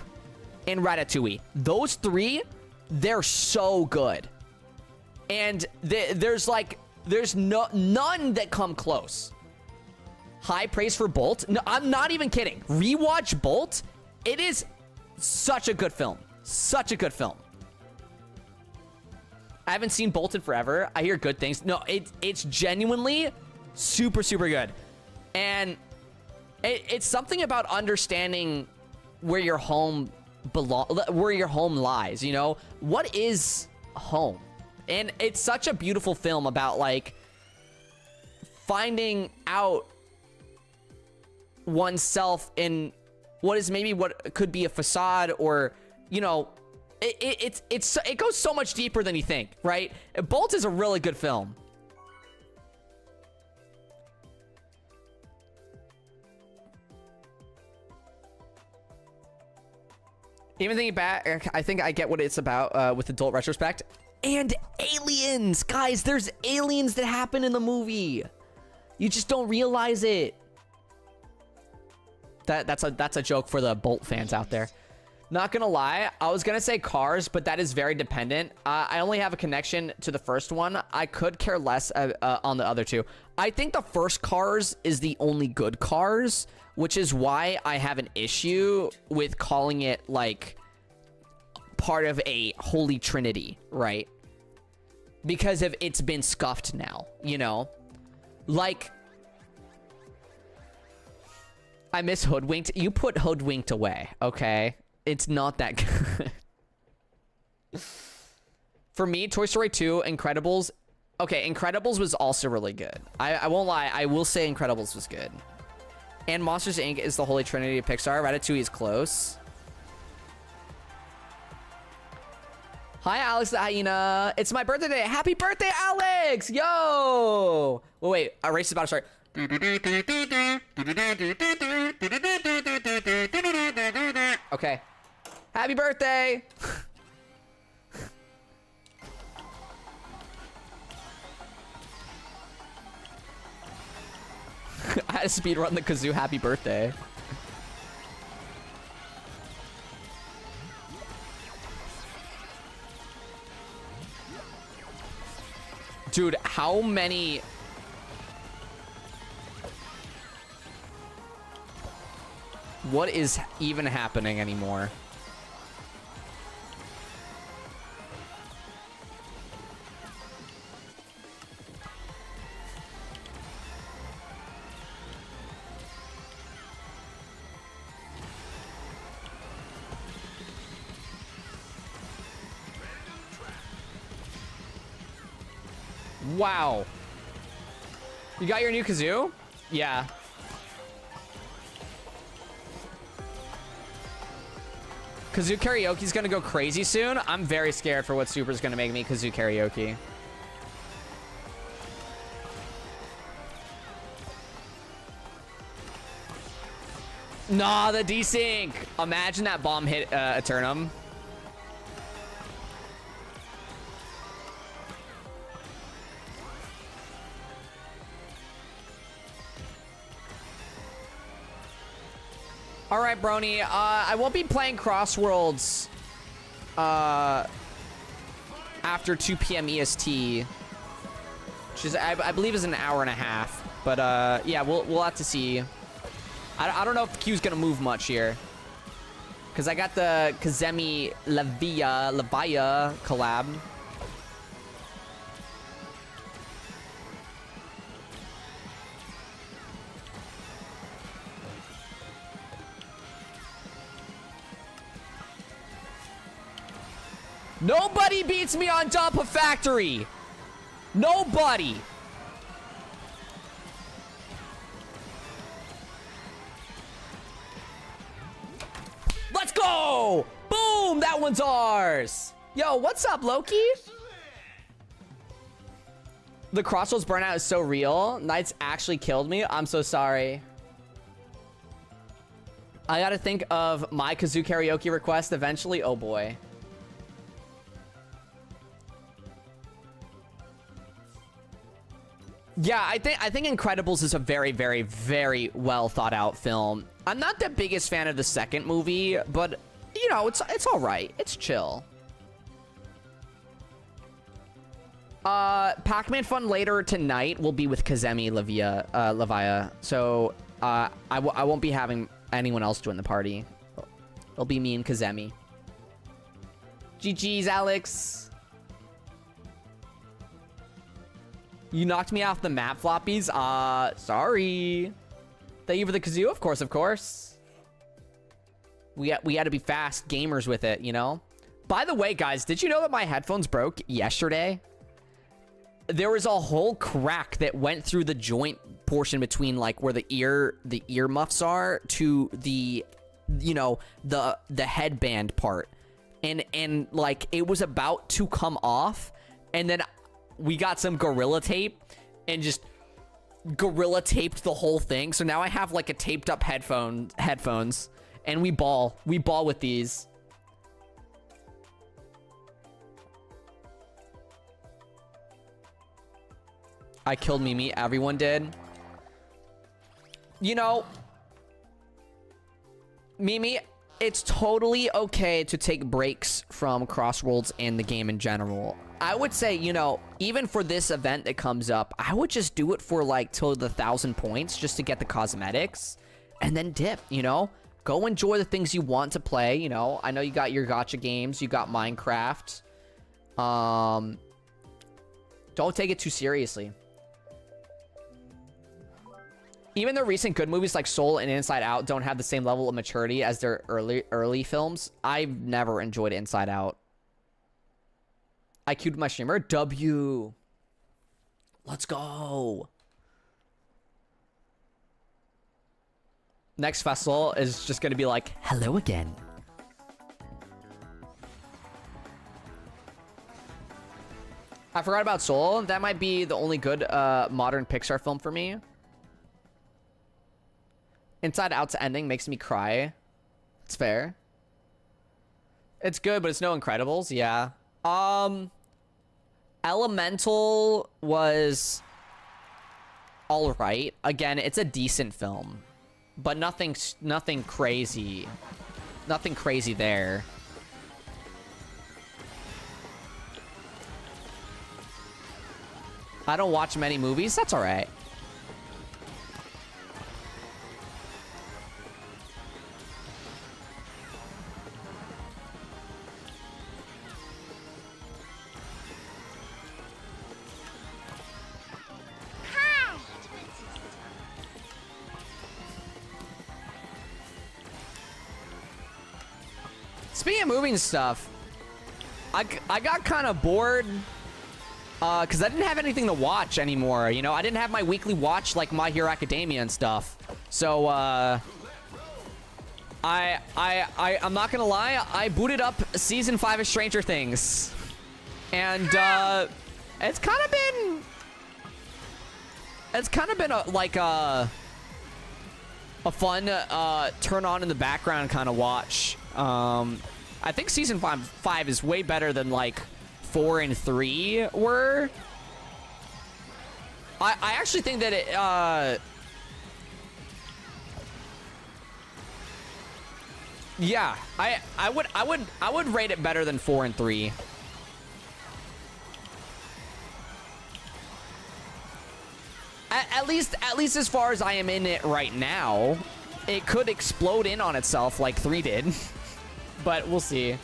Speaker 1: and Ratatouille. Those three, they're so good. And there's none that come close. High praise for Bolt. No, I'm not even kidding. Rewatch Bolt. It is such a good film. Such a good film. I haven't seen Bolt in forever. I hear good things. No, it's genuinely super, super good. And it's something about understanding where your home where your home lies, you know? What is home? And it's such a beautiful film about like finding out oneself in what is maybe what could be a facade, or, you know, it goes so much deeper than you think, right? Bolt is a really good film. Even thinking back, I think I get what it's about with adult retrospect. And aliens! Guys, there's aliens that happen in the movie. You just don't realize it. That's a joke for the Bolt fans out there. Not gonna lie, I was gonna say Cars, but that is very dependent. I only have a connection to the first one. I could care less on the other two. I think the first Cars is the only good Cars, which is why I have an issue with calling it like part of a holy trinity, right? Because of it's been scuffed now, you know? Like, I miss Hoodwinked. You put Hoodwinked away, okay? It's not that good. For me, Toy Story 2, Incredibles. Okay, Incredibles was also really good. I won't lie. I will say Incredibles was good. And Monsters, Inc. is the holy trinity of Pixar. Ratatouille is close. Hi, Alex the Hyena. It's my birthday today. Happy birthday, Alex! Yo! Well, wait, our race is about to start. Okay. Happy birthday! I had to speedrun the kazoo happy birthday. Dude, how many... What is even happening anymore? Wow. You got your new kazoo? Yeah. Kazoo Karaoke's gonna go crazy soon. I'm very scared for what Super's gonna make me Kazoo Karaoke. Nah, the desync. Imagine that bomb hit Eternum. All right, Brony. I won't be playing Crossworlds after 2 p.m. EST, which is I believe is an hour and a half. But yeah, we'll have to see. I don't know if the queue's gonna move much here, because I got the Kazemi Levia collab. Nobody beats me on Dumpa Factory. Nobody. Let's go! Boom! That one's ours! Yo, what's up, Loki? The Crossroads burnout is so real. Knights actually killed me. I'm so sorry. I gotta think of my Kazoo Karaoke request eventually. Oh boy. Yeah, I think Incredibles is a very, very, very well thought out film. I'm not the biggest fan of the second movie, but you know, it's all right. It's chill. Pac-Man fun later tonight will be with Kazemi Levia. So I won't be having anyone else join the party. It'll be me and Kazemi. GG's, Alex. You knocked me off the map, floppies. Sorry. Thank you for the kazoo. Of course, of course. We had to be fast gamers with it, you know? By the way, guys, did you know that my headphones broke yesterday? There was a whole crack that went through the joint portion between like where the ear muffs are to the, you know, the headband part. And like it was about to come off, and then we got some Gorilla Tape and just Gorilla Taped the whole thing. So now I have like a taped up headphones, and we ball with these. I killed Mimi. Everyone did. You know, Mimi, it's totally okay to take breaks from Crossworlds and the game in general. I would say, you know, even for this event that comes up, I would just do it for like till the 1,000 points just to get the cosmetics and then dip, you know? Go enjoy the things you want to play, you know? I know you got your gacha games, you got Minecraft. Don't take it too seriously. Even the recent good movies like Soul and Inside Out don't have the same level of maturity as their early films. I've never enjoyed Inside Out. I queued my streamer. W. Let's go. Next festival is just going to be like, hello again. I forgot about Soul. That might be the only good modern Pixar film for me. Inside Out's ending makes me cry. It's fair. It's good, but it's no Incredibles. Yeah. Elemental was all right. Again, it's a decent film, but nothing crazy. Nothing crazy there. I don't watch many movies. That's all right. Speaking of moving stuff, I got kind of bored because I didn't have anything to watch anymore. You know, I didn't have my weekly watch like My Hero Academia and stuff. So I I'm not gonna lie. I booted up season 5 of Stranger Things, and it's kind of been a fun turn on in the background kind of watch. I think season 5 is way better than like 4 and 3 were. I actually think that it yeah, I would rate it better than 4 and 3. At least as far as I am in it right now. It could explode in on itself like 3 did. But we'll see.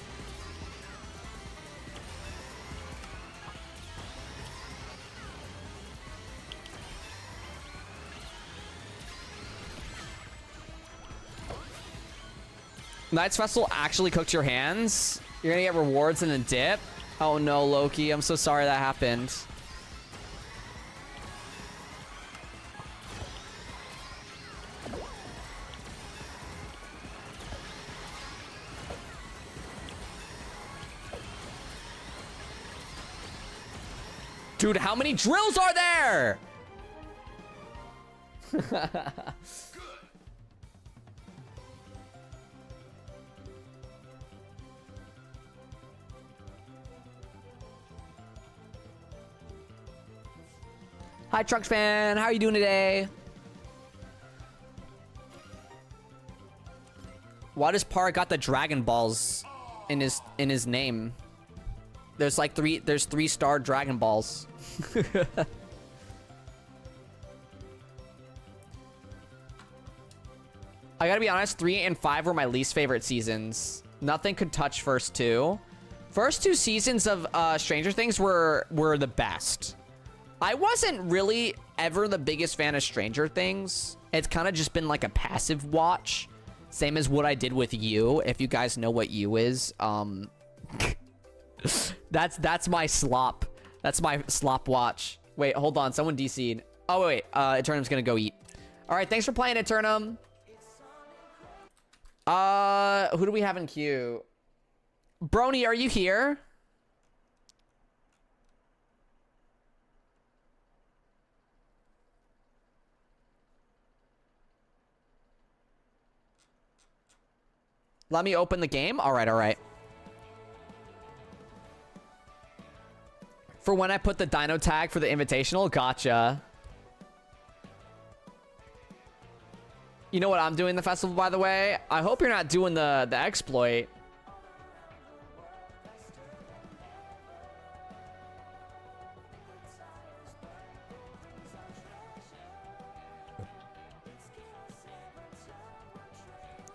Speaker 1: Knights Festival actually cooked your hands? You're gonna get rewards in a dip? Oh no, Loki. I'm so sorry that happened. Dude, how many drills are there? Hi, Trunks fan. How are you doing today? Why does Par got the Dragon Balls in his name? There's like 3-star Dragon Balls. I gotta be honest, 3 and 5 were my least favorite seasons. Nothing could touch first 2. First 2 seasons of Stranger Things were the best. I wasn't really ever the biggest fan of Stranger Things. It's kind of just been like a passive watch. Same as what I did with You, if you guys know what You is. That's my slop. That's my slop watch. Wait, hold on. Someone DC'd. Oh, wait. Eternum's gonna go eat. All right, thanks for playing, Eternum. Who do we have in queue? Brony, are you here? Let me open the game. All right, all right. For when I put the dino tag for the invitational? Gotcha. You know what I'm doing the festival, by the way? I hope you're not doing the exploit.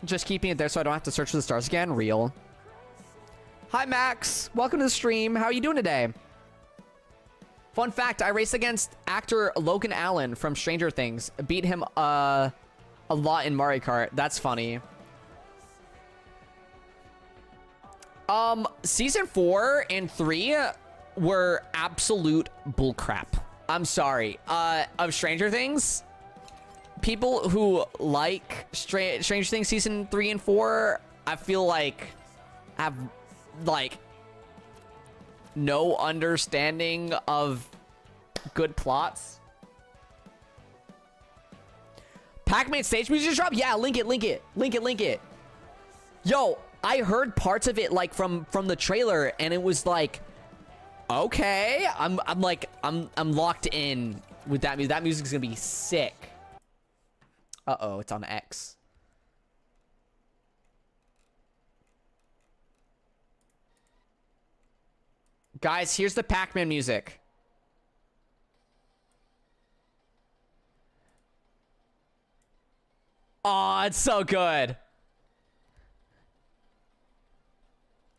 Speaker 1: Just keeping it there so I don't have to search for the stars again. Real. Hi, Max. Welcome to the stream. How are you doing today? Fun fact, I raced against actor Logan Allen from Stranger Things. Beat him a lot in Mario Kart. That's funny. Season 4 and 3 were absolute bullcrap. I'm sorry. Of Stranger Things, people who like Stranger Things season 3 and 4, I feel like have like no understanding of good plots. Pac-Man stage music drop? Yeah, link it. Yo, I heard parts of it like from the trailer, and it was like, okay, I'm locked in with that music. That music's gonna be sick. Uh-oh, it's on X. Guys, here's the Pac-Man music. Oh, it's so good.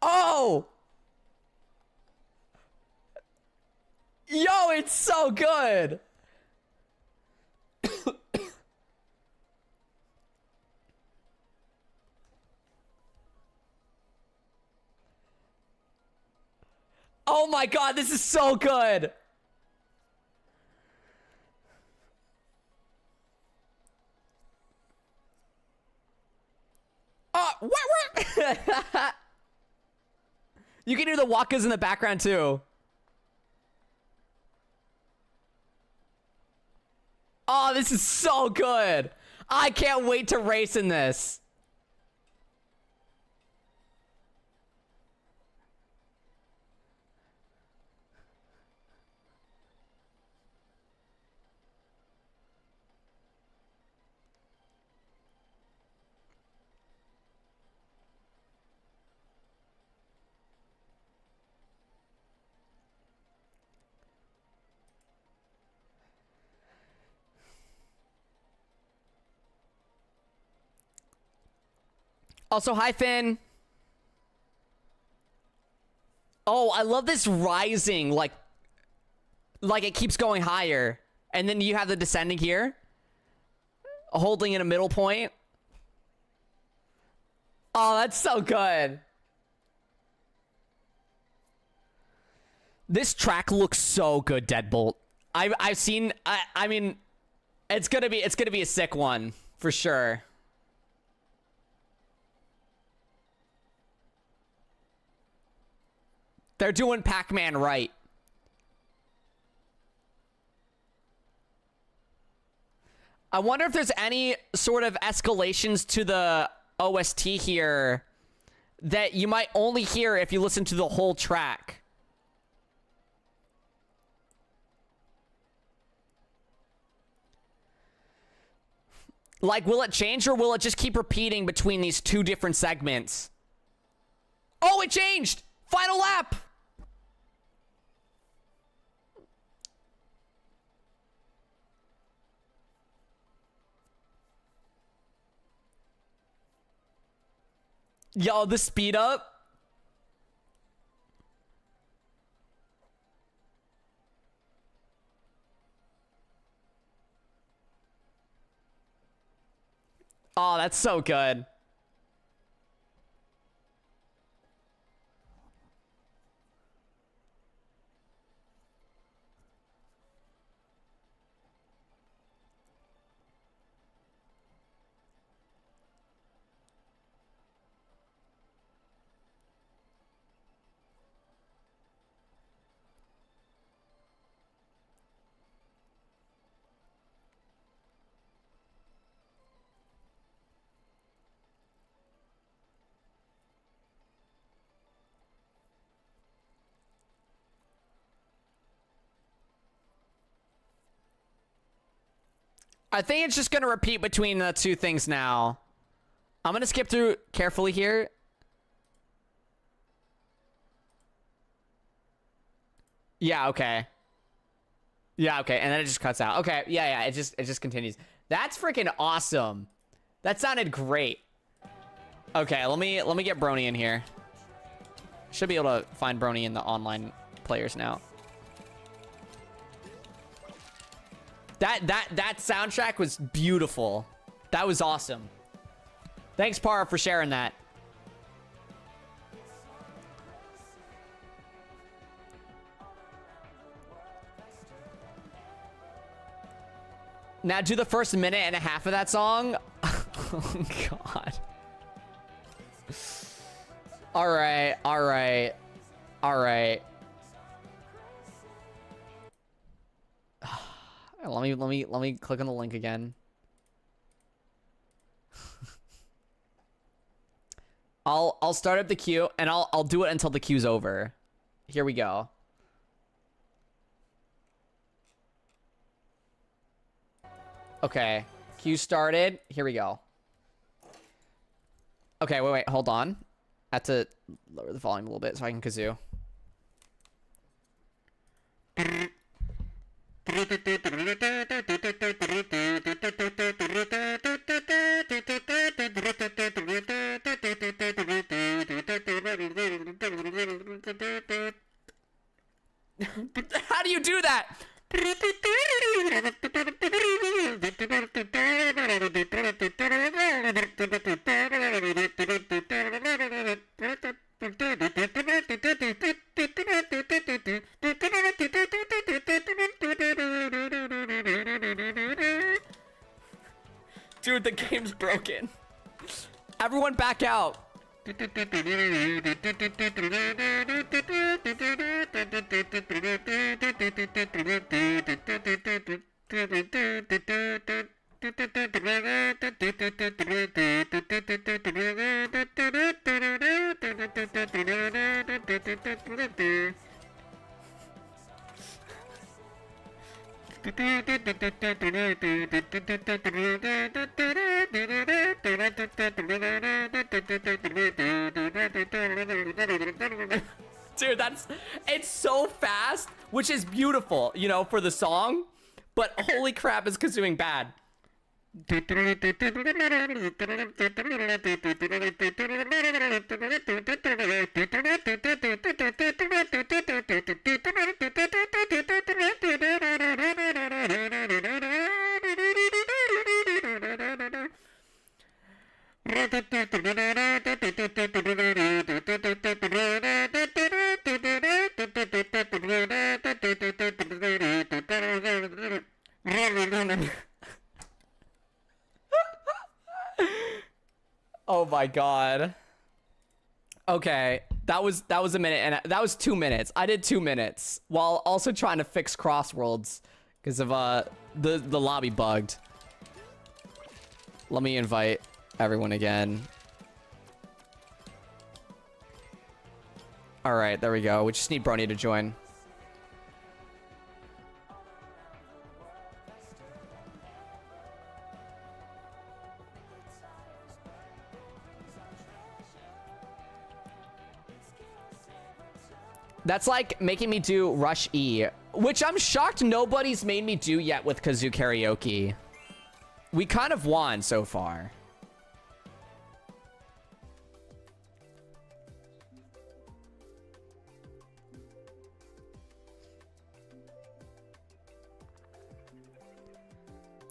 Speaker 1: Oh! Yo, it's so good. Oh my god, this is so good. You can hear the wakas in the background too. Oh, this is so good. I can't wait to race in this. Also, hi, Finn. Oh, I love this rising, like it keeps going higher. And then you have the descending here. Holding in a middle point. Oh, that's so good. This track looks so good, Deadbolt. I've seen, I mean, it's gonna be a sick one, for sure. They're doing Pac-Man right. I wonder if there's any sort of escalations to the OST here that you might only hear if you listen to the whole track. Like, will it change or will it just keep repeating between these two different segments? Oh, it changed! Final lap! Yo, the speed up. Oh, that's so good. I think it's just gonna repeat between the two things now. I'm gonna skip through carefully here. Yeah, okay. Yeah, okay, and then it just cuts out. Okay, yeah, it just continues. That's freaking awesome. That sounded great. Okay, let me get Brony in here. Should be able to find Brony in the online players now. That soundtrack was beautiful. That was awesome. Thanks, Para, for sharing that. Now do the first minute and a half of that song. Oh, God. All right. Let me click on the link again. I'll start up the queue and I'll do it until the queue's over. Here we go. Okay, queue started. Here we go. Okay, wait, hold on. I have to lower the volume a little bit so I can kazoo. How do you do that? Dude, the game's broken. Everyone back out. Dude, it's so fast, which is beautiful, you know, for the song, but holy crap, is Kazooing bad. Oh my god. Okay, that was a minute, and that was 2 minutes. I did 2 minutes while also trying to fix crossworlds because of the lobby bugged. Let me invite everyone again. All right, there we go. We just need Brony to join. That's like making me do Rush E, which I'm shocked nobody's made me do yet with Kazoo Karaoke. We kind of won so far.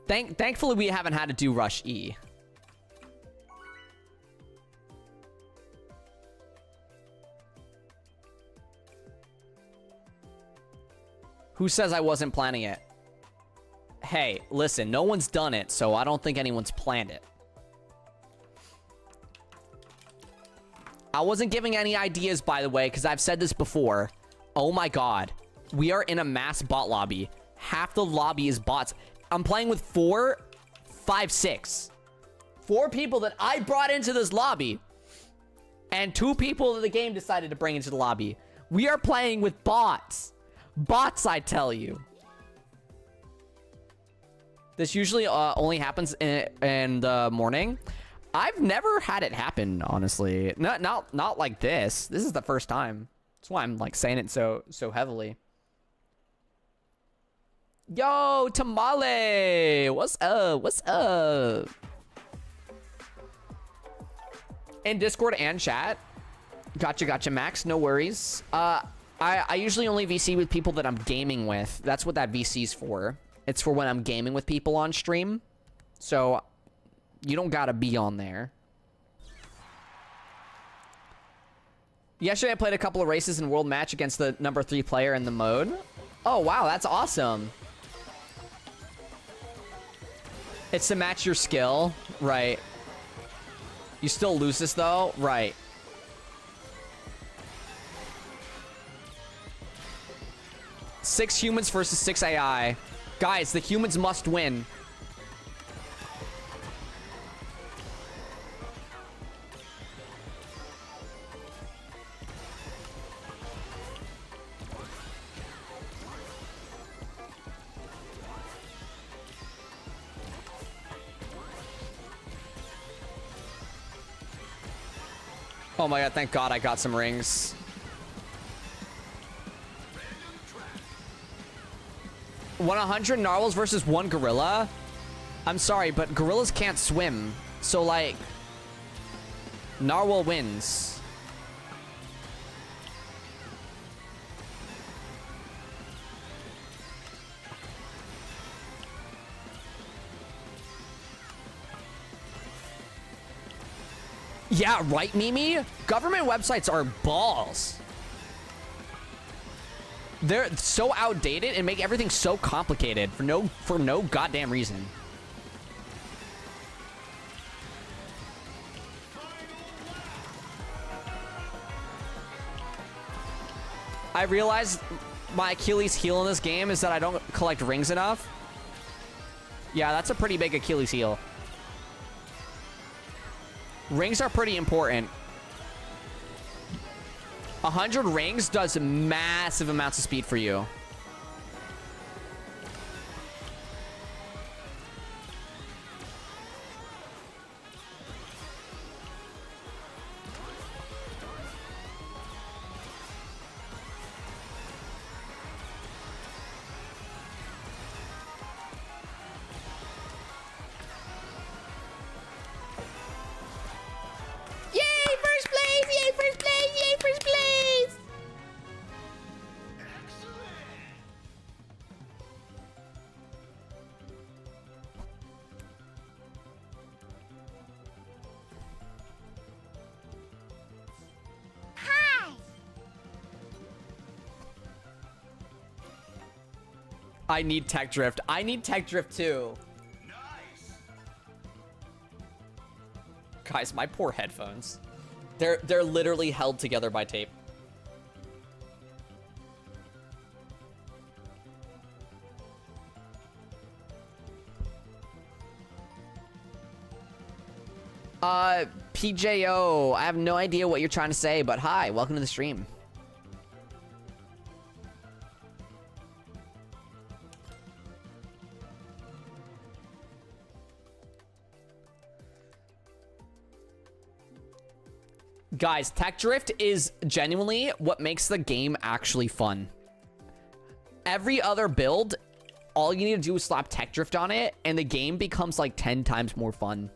Speaker 1: Thankfully, we haven't had to do Rush E. Who says I wasn't planning it? Hey, listen, no one's done it, so I don't think anyone's planned it. I wasn't giving any ideas, by the way, because I've said this before. Oh my god. We are in a mass bot lobby. Half the lobby is bots. I'm playing with 4 people that I brought into this lobby. And 2 people that the game decided to bring into the lobby. We are playing with bots. Bots, I tell you. This usually only happens in the morning. I've never had it happen, honestly. Not like this. This is the first time. That's why I'm like saying it so heavily. Yo, Tamale! What's up? What's up? In Discord and chat. Gotcha, Max. No worries. I usually only VC with people that I'm gaming with. That's what that VC's for. It's for when I'm gaming with people on stream. So, you don't gotta be on there. Yesterday, I played a couple of races in World Match against the number 3 player in the mode. Oh, wow, that's awesome. It's to match your skill. Right. You still lose this, though? Right. Six humans versus 6 AI. Guys, the humans must win. Oh my god, thank god I got some rings. Won 100 narwhals versus 1 gorilla? I'm sorry, but gorillas can't swim. So, like, narwhal wins. Yeah, right, Mimi? Government websites are balls. They're so outdated and make everything so complicated for no goddamn reason. I realized my Achilles heel in this game is that I don't collect rings enough. Yeah, that's a pretty big Achilles heel. Rings are pretty important. 100 rings does massive amounts of speed for you. I need tech drift. I need tech drift too. Nice. Guys, my poor headphones. They're literally held together by tape. PJO, I have no idea what you're trying to say, but hi, welcome to the stream. Guys, tech drift is genuinely what makes the game actually fun. Every other build, all you need to do is slap tech drift on it, and the game becomes like 10 times more fun.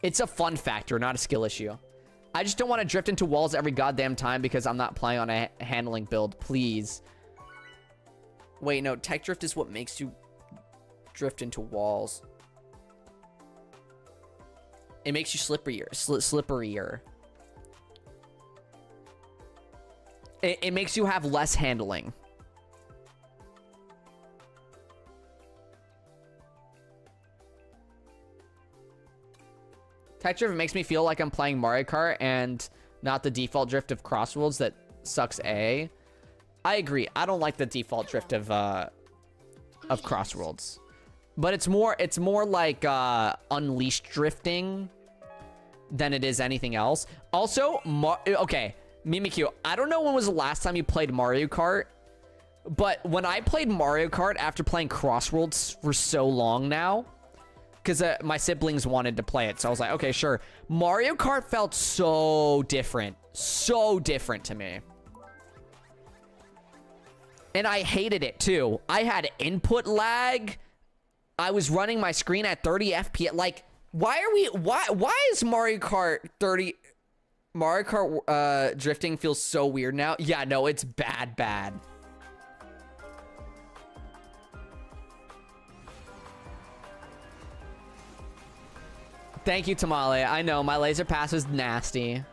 Speaker 1: It's a fun factor, not a skill issue. I just don't want to drift into walls every goddamn time because I'm not playing on a handling build. Please. Wait, no. Tech drift is what makes you drift into walls. It makes you slipperier. Slipperier. It makes you have less handling. Tech drift makes me feel like I'm playing Mario Kart and not the default drift of Crossworlds that sucks A. I agree. I don't like the default drift of Crossworlds. But it's more like Unleashed drifting than it is anything else. Also, okay, MIKU, I don't know when was the last time you played Mario Kart, but when I played Mario Kart after playing Crossworlds for so long now, because my siblings wanted to play it, so I was like, okay, sure. Mario Kart felt so different to me. And I hated it too. I had input lag. I was running my screen at 30 FPS. Like, why is Mario Kart drifting feels so weird now? Yeah, no, it's bad. Thank you, Tamale. I know, my laser pass was nasty.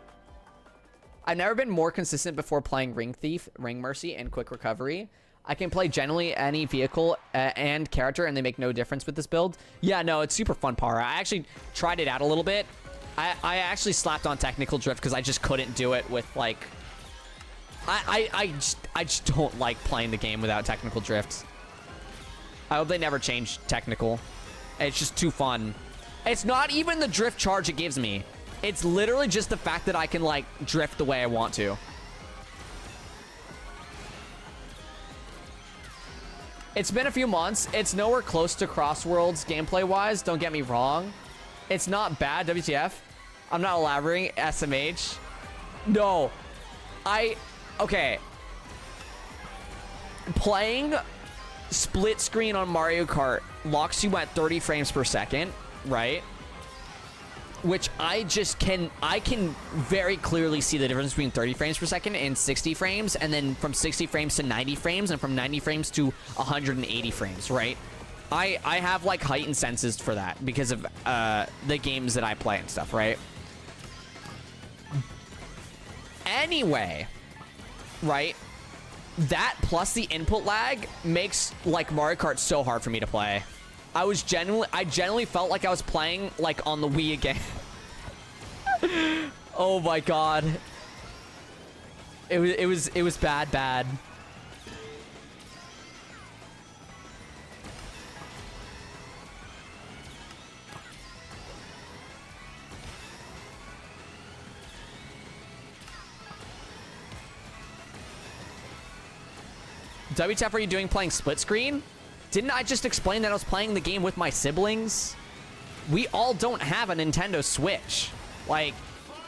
Speaker 1: I've never been more consistent before playing Ring Thief, Ring Mercy, and Quick Recovery. I can play generally any vehicle and character, and they make no difference with this build. Yeah, no, it's super fun, Para. I actually tried it out a little bit. I actually slapped on technical drift because I just couldn't do it with, like... I just don't like playing the game without technical drift. I hope they never change technical. It's just too fun. It's not even the drift charge it gives me. It's literally just the fact that I can, like, drift the way I want to. It's been a few months. It's nowhere close to Crossworlds gameplay-wise. Don't get me wrong. It's not bad, WTF. I'm not elaborating. SMH. No. Okay. Playing split screen on Mario Kart locks you at 30 frames per second, right? Which I can very clearly see the difference between 30 frames per second and 60 frames, and then from 60 frames to 90 frames, and from 90 frames to 180 frames, right? I have, like, heightened senses for that because of the games that I play and stuff, right? Anyway, right? That plus the input lag makes, like, Mario Kart so hard for me to play. I genuinely felt like I was playing, like, on the Wii again. Oh my god. It was bad. WTF are you doing playing split screen? Didn't I just explain that I was playing the game with my siblings? We all don't have a Nintendo Switch. Like,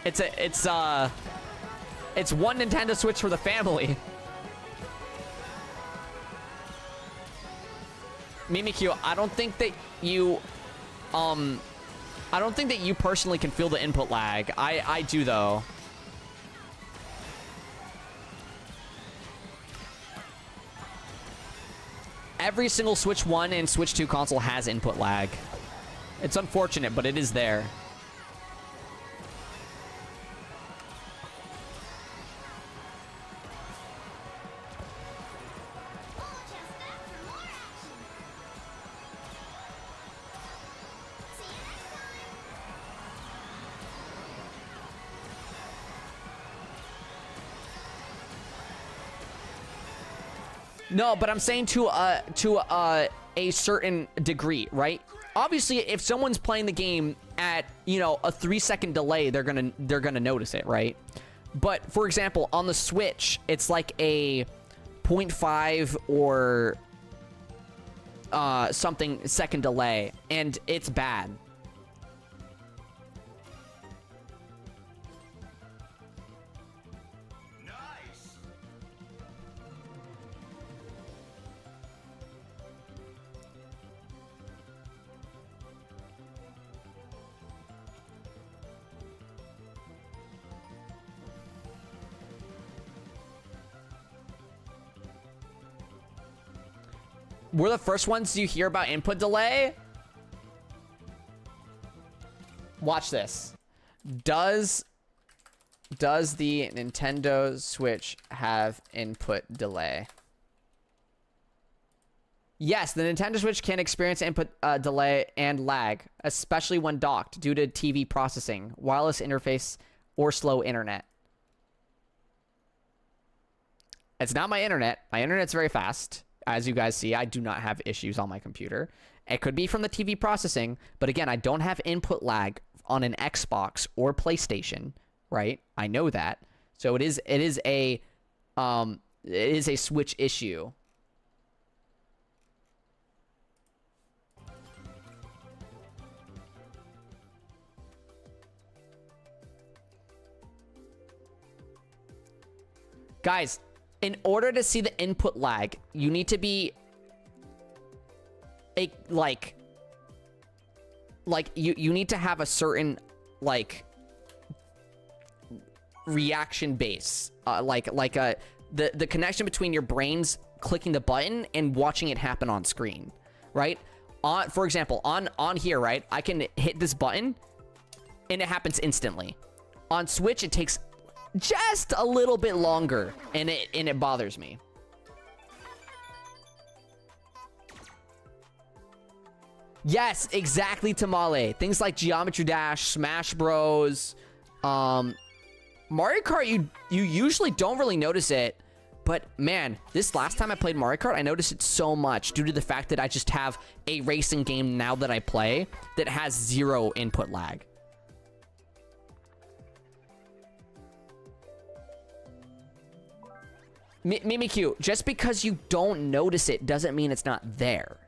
Speaker 1: it's one Nintendo Switch for the family. MIKU, I don't think that you personally can feel the input lag. I do though. Every single Switch 1 and Switch 2 console has input lag. It's unfortunate, but it is there. No, but I'm saying to a certain degree, right? Obviously, if someone's playing the game at, you know, a 3-second delay, they're gonna notice it, right? But for example, on the Switch, it's like a 0.5 or something second delay, and it's bad. We're the first ones you hear about input delay? Watch this. Does the Nintendo Switch have input delay? Yes, the Nintendo Switch can experience input delay and lag, especially when docked due to TV processing, wireless interface, or slow internet. It's not my internet. My internet's very fast. As you guys see, I do not have issues on my computer. It could be from the TV processing, but again, I don't have input lag on an Xbox or PlayStation, right? I know that. So it is a Switch issue. Guys, in order to see the input lag, you need to be you need to have a certain reaction base, the connection between your brains clicking the button and watching it happen on screen, right? For example, on here, right, I can hit this button and it happens instantly. On Switch, it takes just a little bit longer, and it bothers me. Yes, exactly, Tamale. Things like Geometry Dash, Smash Bros, Mario Kart, you usually don't really notice it, but man, this last time I played Mario Kart, I noticed it so much due to the fact that I just have a racing game now that I play that has zero input lag. MIKU, just because you don't notice it doesn't mean it's not there.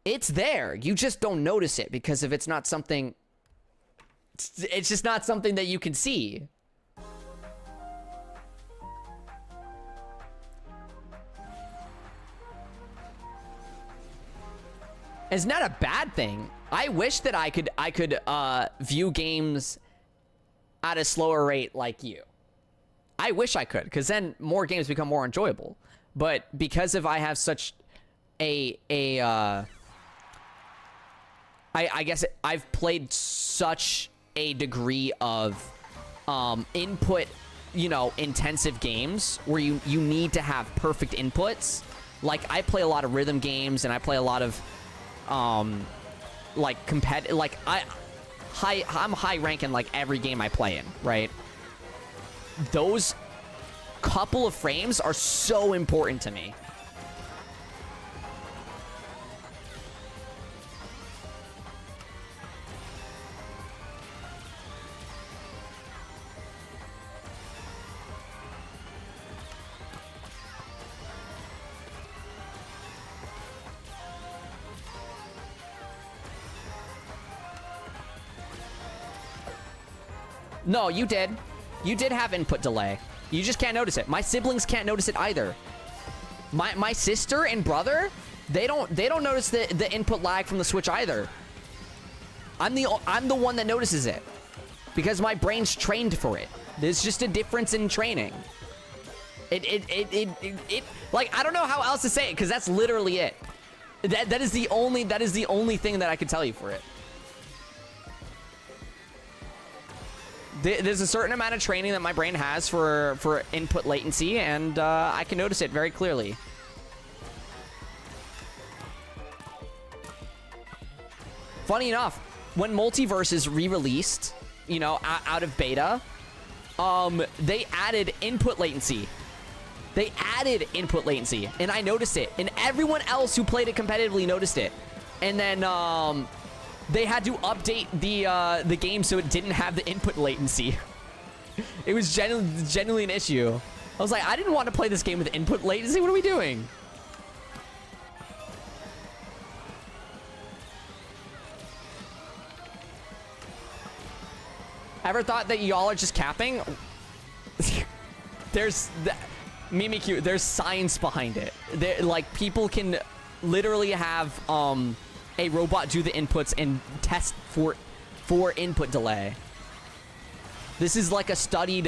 Speaker 1: It's there. You just don't notice it because if it's not something... It's just not something that you can see. It's not a bad thing. I wish that I could view games at a slower rate like you. I wish I could, because then more games become more enjoyable. But because I have such I guess I've played such a degree of input, you know, intensive games where you need to have perfect inputs. Like, I play a lot of rhythm games, and I play a lot of I'm high rank in like every game I play in, right? Those couple of frames are so important to me. No, you did. You did have input delay. You just can't notice it. My siblings can't notice it either. My sister and brother, they don't notice the input lag from the Switch either. I'm the one that notices it because my brain's trained for it. There's just a difference in training. It like, I don't know how else to say it because that's literally it. That is the only thing that I can tell you for it. There's a certain amount of training that my brain has for input latency, and I can notice it very clearly. Funny enough, when Multiverse is re-released, you know, out of beta, they added input latency. They added input latency, and I noticed it, and everyone else who played it competitively noticed it. And then they had to update the game so it didn't have the input latency. It was genuinely an issue. I was like, I didn't want to play this game with input latency. What are we doing? Ever thought that y'all are just capping? There's MIKU, there's science behind it. Like, people can literally have a robot do the inputs and test for input delay. This is like a studied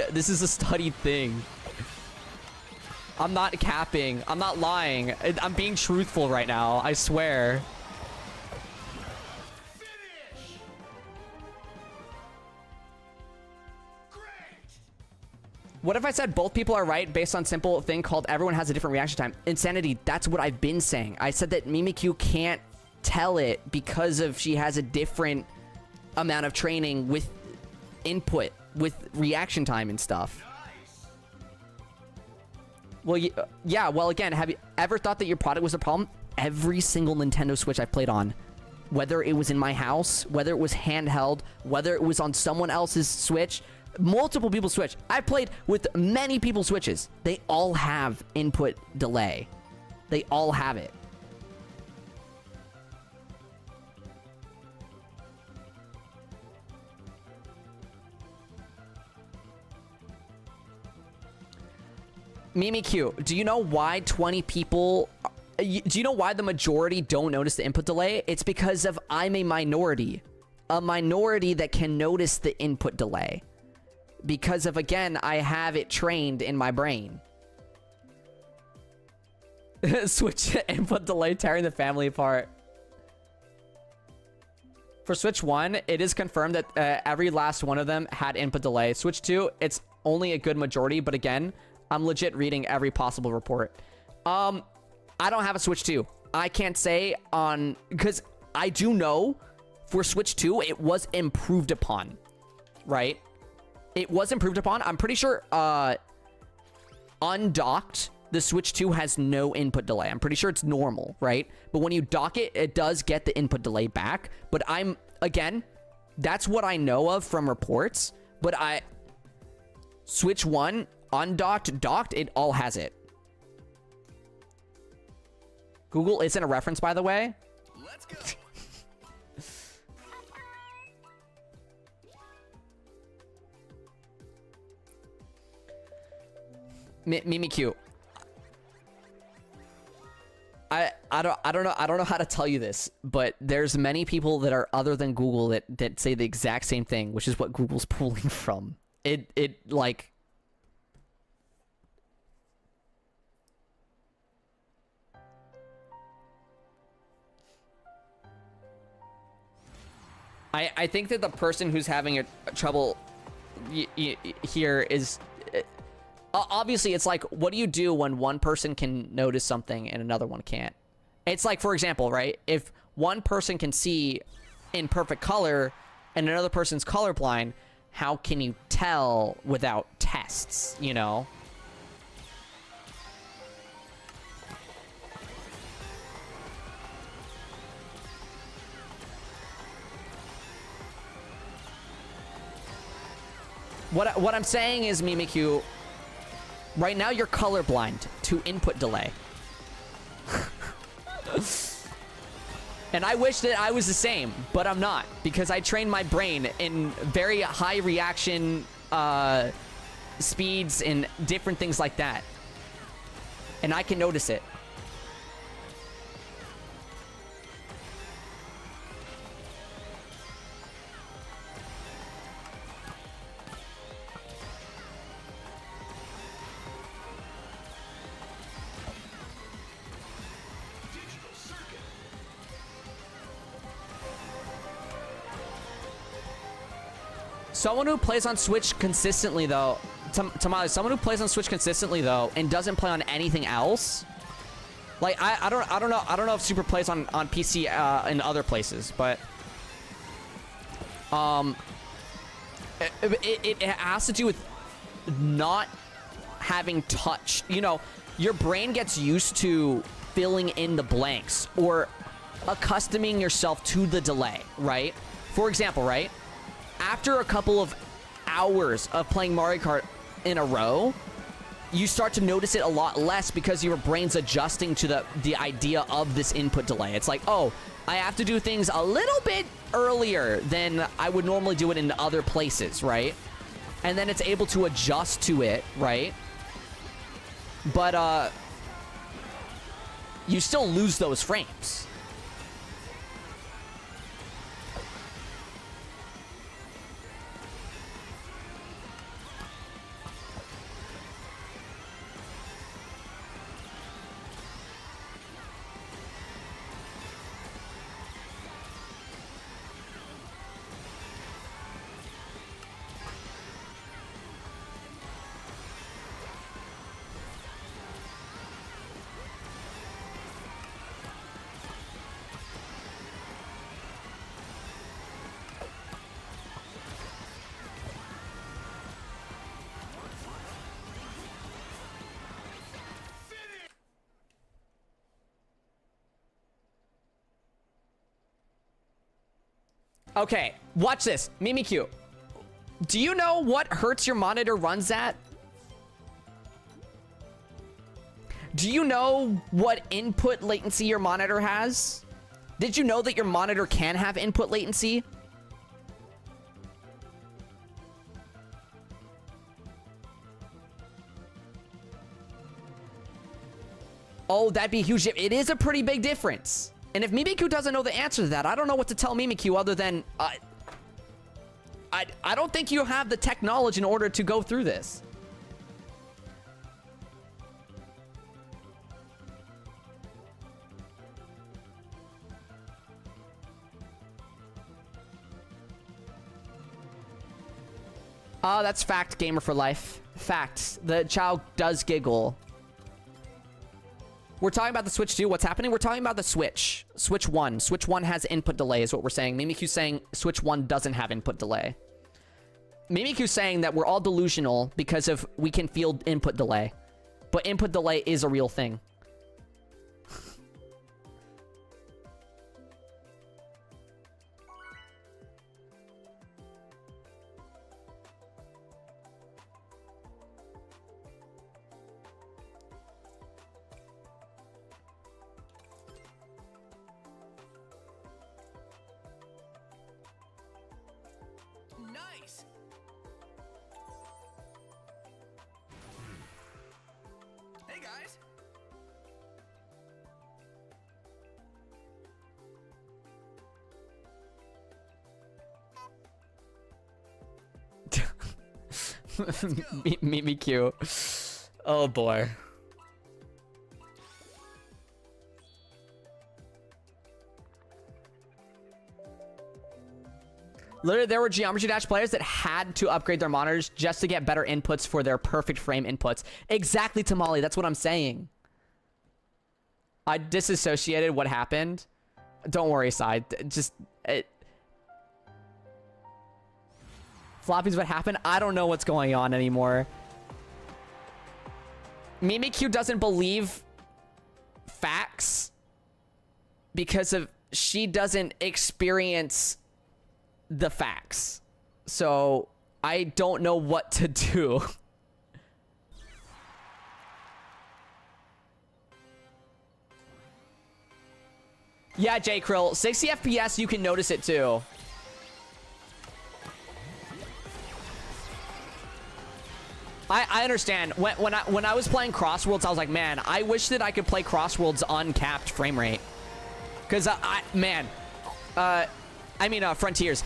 Speaker 1: thing. I'm not capping. I'm not lying. I'm being truthful right now. I swear. What if I said both people are right based on simple thing called everyone has a different reaction time? Insanity, that's what I've been saying. I said that MIKU can't tell it because of she has a different amount of training with input, with reaction time and stuff. Well, yeah, well, again, have you ever thought that your product was a problem? Every single Nintendo Switch I've played on, whether it was in my house, whether it was handheld, whether it was on someone else's Switch, multiple people's Switch. I've played with many people's Switches. They all have input delay. They all have it. MIKU, do you know why 20 people... Do you know why the majority don't notice the input delay? It's because of I'm a minority. A minority that can notice the input delay. Because of, again, I have it trained in my brain. Switch input delay tearing the family apart. For Switch 1, it is confirmed that every last one of them had input delay. Switch 2, it's only a good majority, but again... I'm legit reading every possible report. I don't have a Switch 2. I can't say on... Because I do know for Switch 2, it was improved upon. Right? It was improved upon. I'm pretty sure undocked, the Switch 2 has no input delay. I'm pretty sure it's normal, right? But when you dock it, it does get the input delay back. But again, that's what I know of from reports. But Switch 1... undocked, docked, it all has it. Google isn't a reference, by the way. Let's go. MIKU. I don't know how to tell you this, but there's many people that are other than Google that say the exact same thing, which is what Google's pulling from. It like I think that the person who's having a trouble here is... obviously, it's like, what do you do when one person can notice something and another one can't? It's like, for example, right? If one person can see in perfect color and another person's colorblind, how can you tell without tests, you know? What I'm saying is, MIKU, right now you're colorblind to input delay. And I wish that I was the same, but I'm not, because I train my brain in very high reaction speeds and different things like that. And I can notice it. Someone who plays on Switch consistently, though, Tamale, someone who plays on Switch consistently, though, and doesn't play on anything else, like I don't know if Super plays on PC in other places, but it has to do with not having touch. You know, your brain gets used to filling in the blanks or accustoming yourself to the delay, right? For example, right? After a couple of hours of playing Mario Kart in a row, you start to notice it a lot less because your brain's adjusting to the idea of this input delay. It's like, oh, I have to do things a little bit earlier than I would normally do it in other places, right? And then it's able to adjust to it, right? But you still lose those frames. Okay, watch this. MIKU, do you know what hertz your monitor runs at? Do you know what input latency your monitor has? Did you know that your monitor can have input latency? Oh, that'd be huge. It is a pretty big difference. And if MIKU doesn't know the answer to that, I don't know what to tell MIKU other than... I don't think you have the technology in order to go through this. That's fact, gamer for life. Fact. The child does giggle. We're talking about the Switch 2. What's happening? We're talking about the Switch. Switch 1. Switch 1 has input delay is what we're saying. MIKU's saying Switch 1 doesn't have input delay. MIKU's saying that we're all delusional because of we can feel input delay. But input delay is a real thing. Nice. Hey guys. MIKU. Oh boy. Literally, there were Geometry Dash players that had to upgrade their monitors just to get better inputs for their perfect frame inputs. Exactly, Tamale. That's what I'm saying. I disassociated what happened. Don't worry, Sai. Just... Floppy's what happened? I don't know what's going on anymore. MIKU doesn't believe facts because of she doesn't experience the facts. So I don't know what to do. Yeah, J Krill, 60 FPS, you can notice it too. I understand. When I was playing Crossworlds, I was like, man, I wish that I could play Crossworlds uncapped frame rate. Cause Frontiers.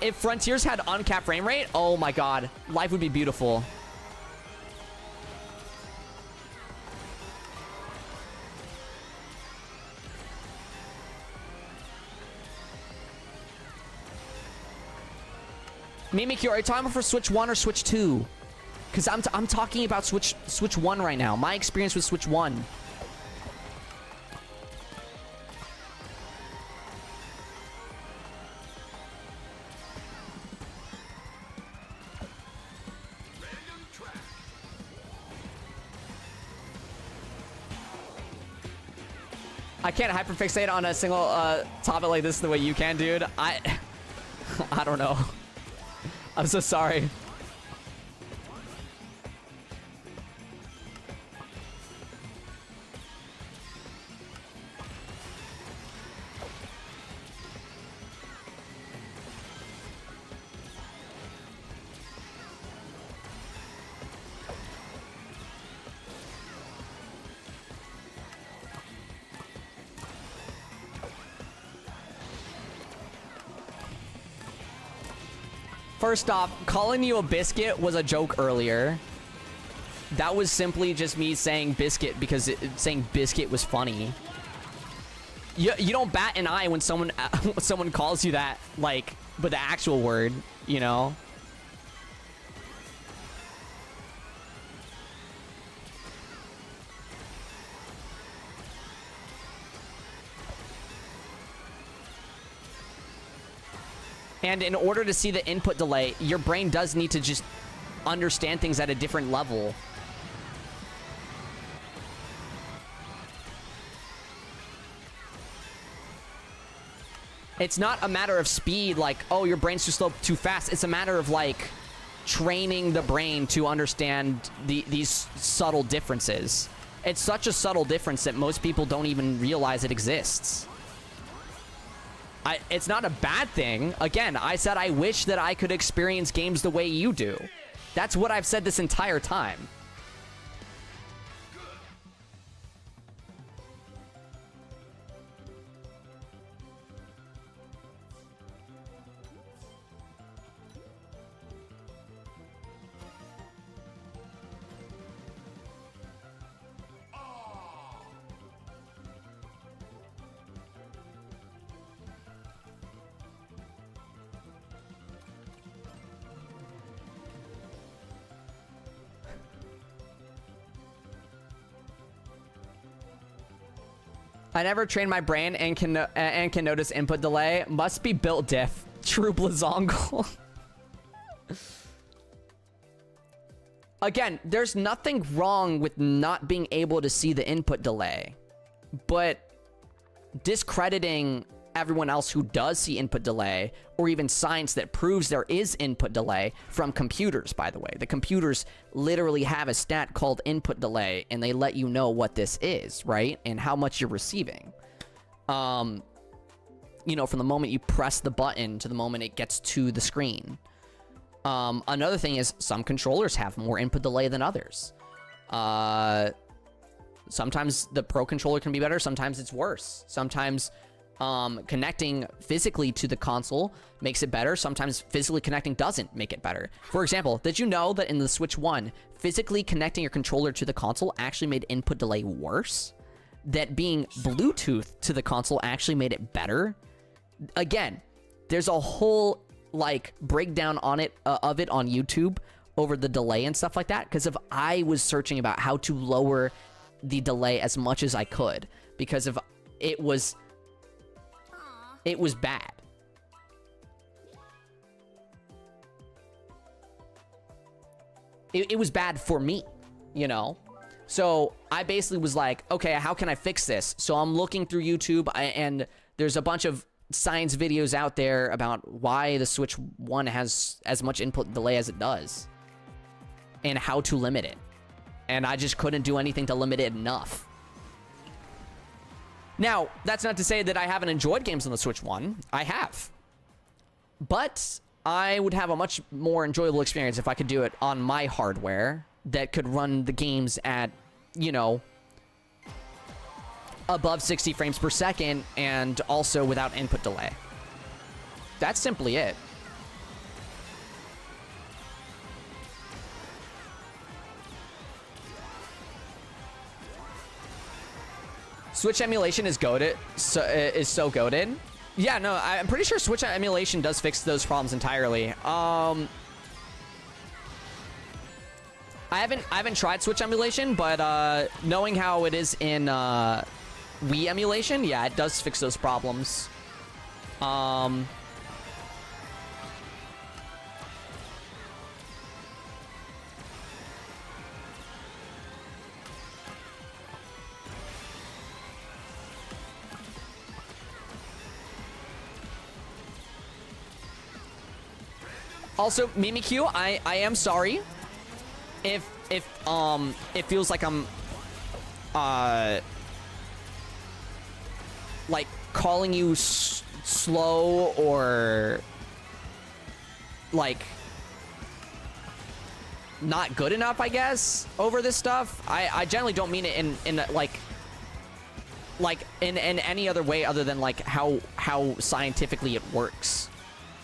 Speaker 1: If Frontiers had uncapped frame rate, oh my god, life would be beautiful. MIKU, are you talking about for Switch 1 or Switch 2? Because I'm talking about Switch 1 right now. My experience with Switch 1. I can't hyperfixate on a single topic like this the way you can, dude. I don't know. I'm so sorry. First off, calling you a biscuit was a joke earlier. That was simply just me saying biscuit because saying biscuit was funny. You don't bat an eye when someone calls you that, like, with the actual word, you know? And in order to see the input delay, your brain does need to just understand things at a different level. It's not a matter of speed, like, oh, your brain's too slow, too fast. It's a matter of, like, training the brain to understand these subtle differences. It's such a subtle difference that most people don't even realize it exists. It's not a bad thing. Again, I said I wish that I could experience games the way you do. That's what I've said this entire time. I never trained my brain and can notice input delay. Must be built diff. True Blazongle. Again, there's nothing wrong with not being able to see the input delay, but discrediting everyone else who does see input delay, or even science that proves there is input delay from computers, by the way. The computers literally have a stat called input delay, and they let you know what this is, right? And how much you're receiving. You know, from the moment you press the button to the moment it gets to the screen. Another thing is some controllers have more input delay than others. Sometimes the Pro controller can be better, sometimes it's worse. Sometimes connecting physically to the console makes it better. Sometimes physically connecting doesn't make it better. For example, did you know that in the Switch 1, physically connecting your controller to the console actually made input delay worse? That being Bluetooth to the console actually made it better? Again, there's a whole, like, breakdown on it of it on YouTube over the delay and stuff like that, because if I was searching about how to lower the delay as much as I could, because if it was bad. It was bad for me, you know? So I basically was like, okay, how can I fix this? So I'm looking through YouTube, and there's a bunch of science videos out there about why the Switch 1 has as much input delay as it does and how to limit it. And I just couldn't do anything to limit it enough. Now, that's not to say that I haven't enjoyed games on the Switch 1. I have. But I would have a much more enjoyable experience if I could do it on my hardware that could run the games at, you know, above 60 frames per second and also without input delay. That's simply it. Switch emulation is goated, so goated. Yeah, no, I'm pretty sure Switch emulation does fix those problems entirely. I haven't tried Switch emulation, but knowing how it is in Wii emulation, yeah, it does fix those problems. Also, MIKU, I am sorry if it feels like I'm like calling you slow or like not good enough, I guess, over this stuff. I generally don't mean it in like in any other way other than like how scientifically it works.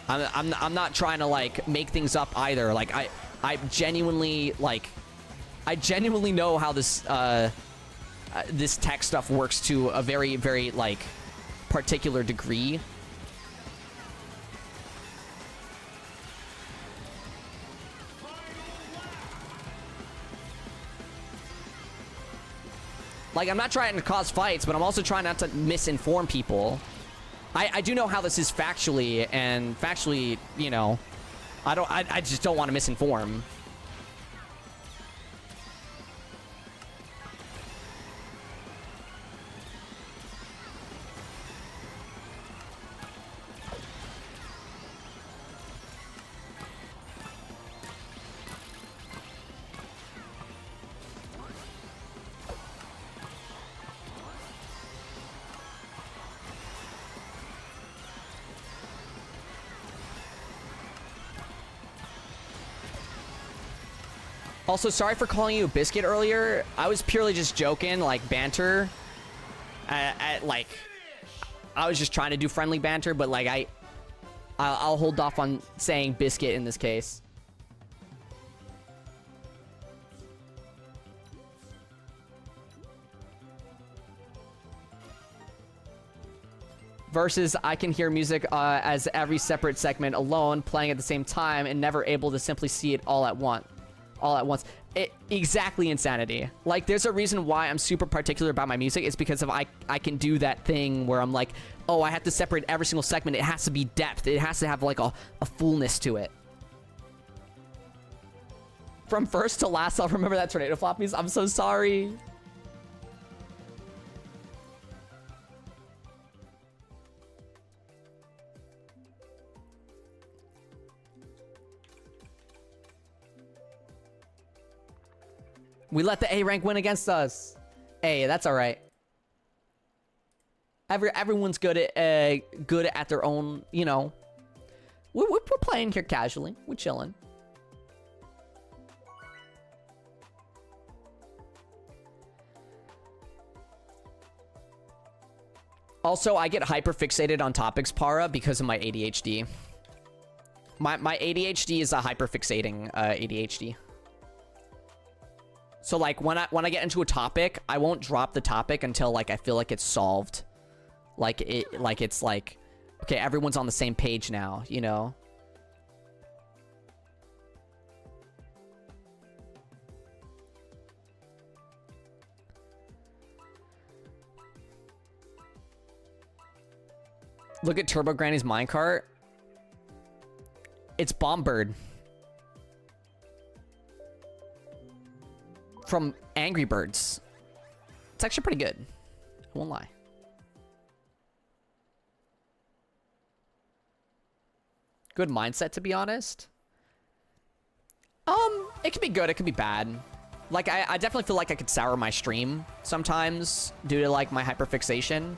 Speaker 1: I'm not trying to like make things up either. Like I genuinely know how this this tech stuff works to a very, very like particular degree. Like, I'm not trying to cause fights, but I'm also trying not to misinform people. I do know how this is factually, and factually, you know, I just don't want to misinform. Also, sorry for calling you a biscuit earlier. I was purely just joking, like banter. Like, I was just trying to do friendly banter, but like I'll hold off on saying biscuit in this case. Versus, I can hear music as every separate segment alone, playing at the same time, and never able to simply see it all at once. Exactly, insanity. Like, there's a reason why I'm super particular about my music. It's because of I can do that thing where I'm like, oh, I have to separate every single segment. It has to be depth. It has to have like a fullness to it. From first to last, I'll remember that tornado floppies. I'm so sorry. We let the A rank win against us. Hey, that's all right. Everyone's good at their own, you know. We're playing here casually. We're chilling. Also, I get hyper fixated on topics, Para, because of my ADHD. My ADHD is a hyper fixating ADHD. So like when I get into a topic, I won't drop the topic until like I feel like it's solved. Like it's like, okay, everyone's on the same page now, you know? Look at Turbo Granny's minecart. It's Bombird. From Angry Birds. It's actually pretty good. I won't lie. good mindset, to be honest. It could be good, it could be bad. Like, I definitely feel like I could sour my stream sometimes due to, like, my hyperfixation.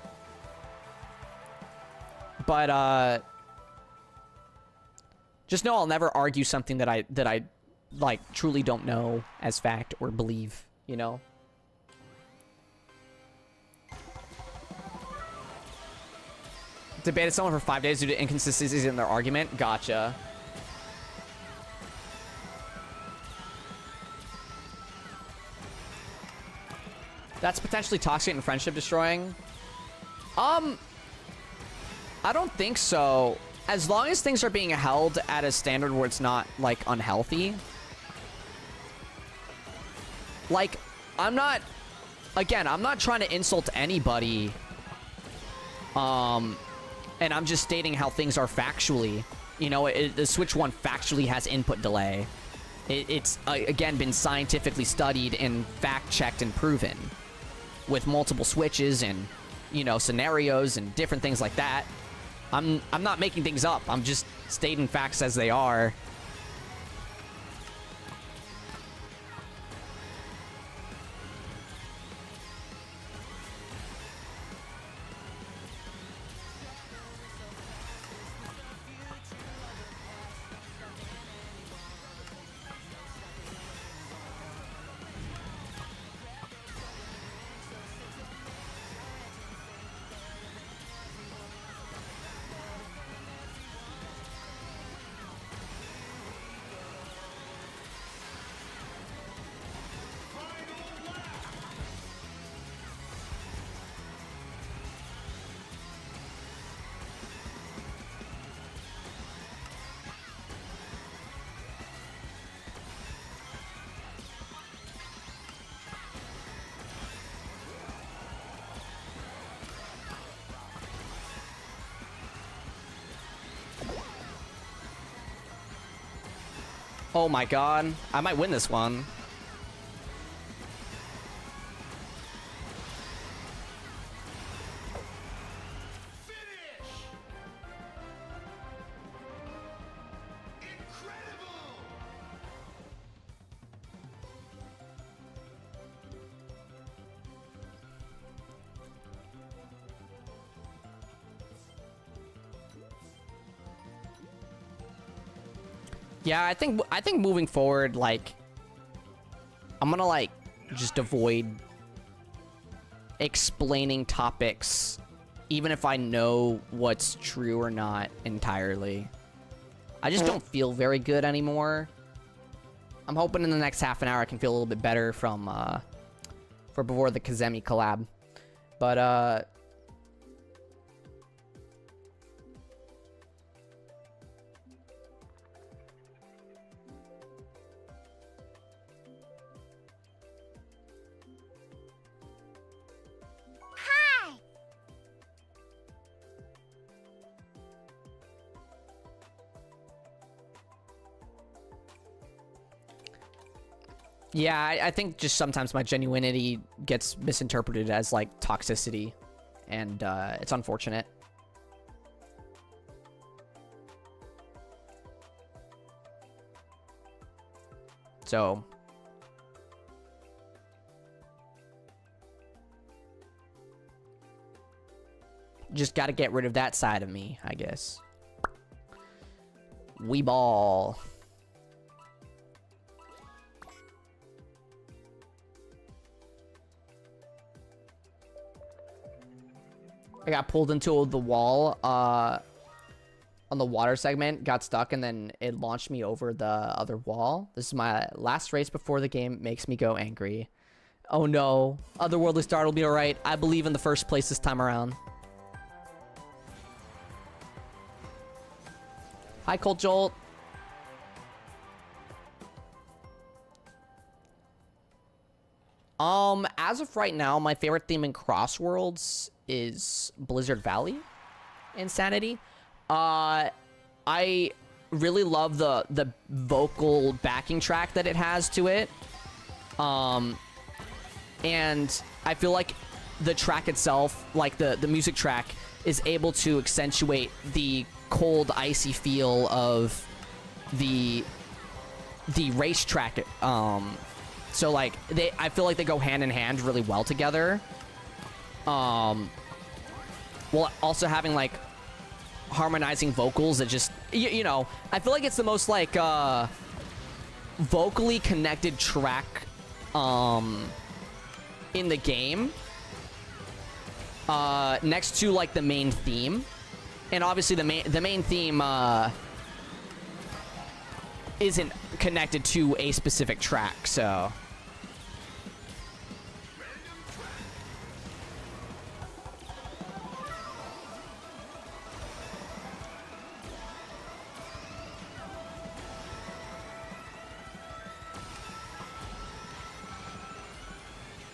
Speaker 1: But, just know I'll never argue something that I, like, truly don't know as fact or believe, you know? Debated someone for 5 days due to inconsistencies in their argument. Gotcha. That's potentially toxic and friendship destroying. I don't think so. As long as things are being held at a standard where it's not, like, unhealthy. Like, I'm not... Again, I'm not trying to insult anybody. And I'm just stating how things are factually. You know, the Switch 1 factually has input delay. It's, again, been scientifically studied and fact-checked and proven. With multiple switches and, you know, scenarios and different things like that. I'm not making things up. I'm just stating facts as they are. Oh my god. I might win this one. Yeah, I think moving forward, like, I'm gonna, like, just avoid explaining topics, even if I know what's true or not entirely. I just don't feel very good anymore. I'm hoping in the next half an hour I can feel a little bit better from, for before the Kazemi collab. But, yeah, I think just sometimes my genuinity gets misinterpreted as, like, toxicity, and it's unfortunate. So, just gotta get rid of that side of me, I guess. We ball. I got pulled into the wall on the water segment, got stuck, and then it launched me over the other wall. This is my last race before the game makes me go angry. Oh no. Otherworldly Star will be alright. I believe in the first place this time around. Hi, Cold Jolt. As of right now, my favorite theme in Crossworlds is Blizzard Valley Insanity. I really love the vocal backing track that it has to it. And I feel like the track itself, like the music track, is able to accentuate the cold, icy feel of the racetrack. So like I feel like they go hand in hand really well together. While also having like harmonizing vocals that just you know, I feel like it's the most like vocally connected track in the game, next to like the main theme. And obviously the main theme isn't connected to a specific track, so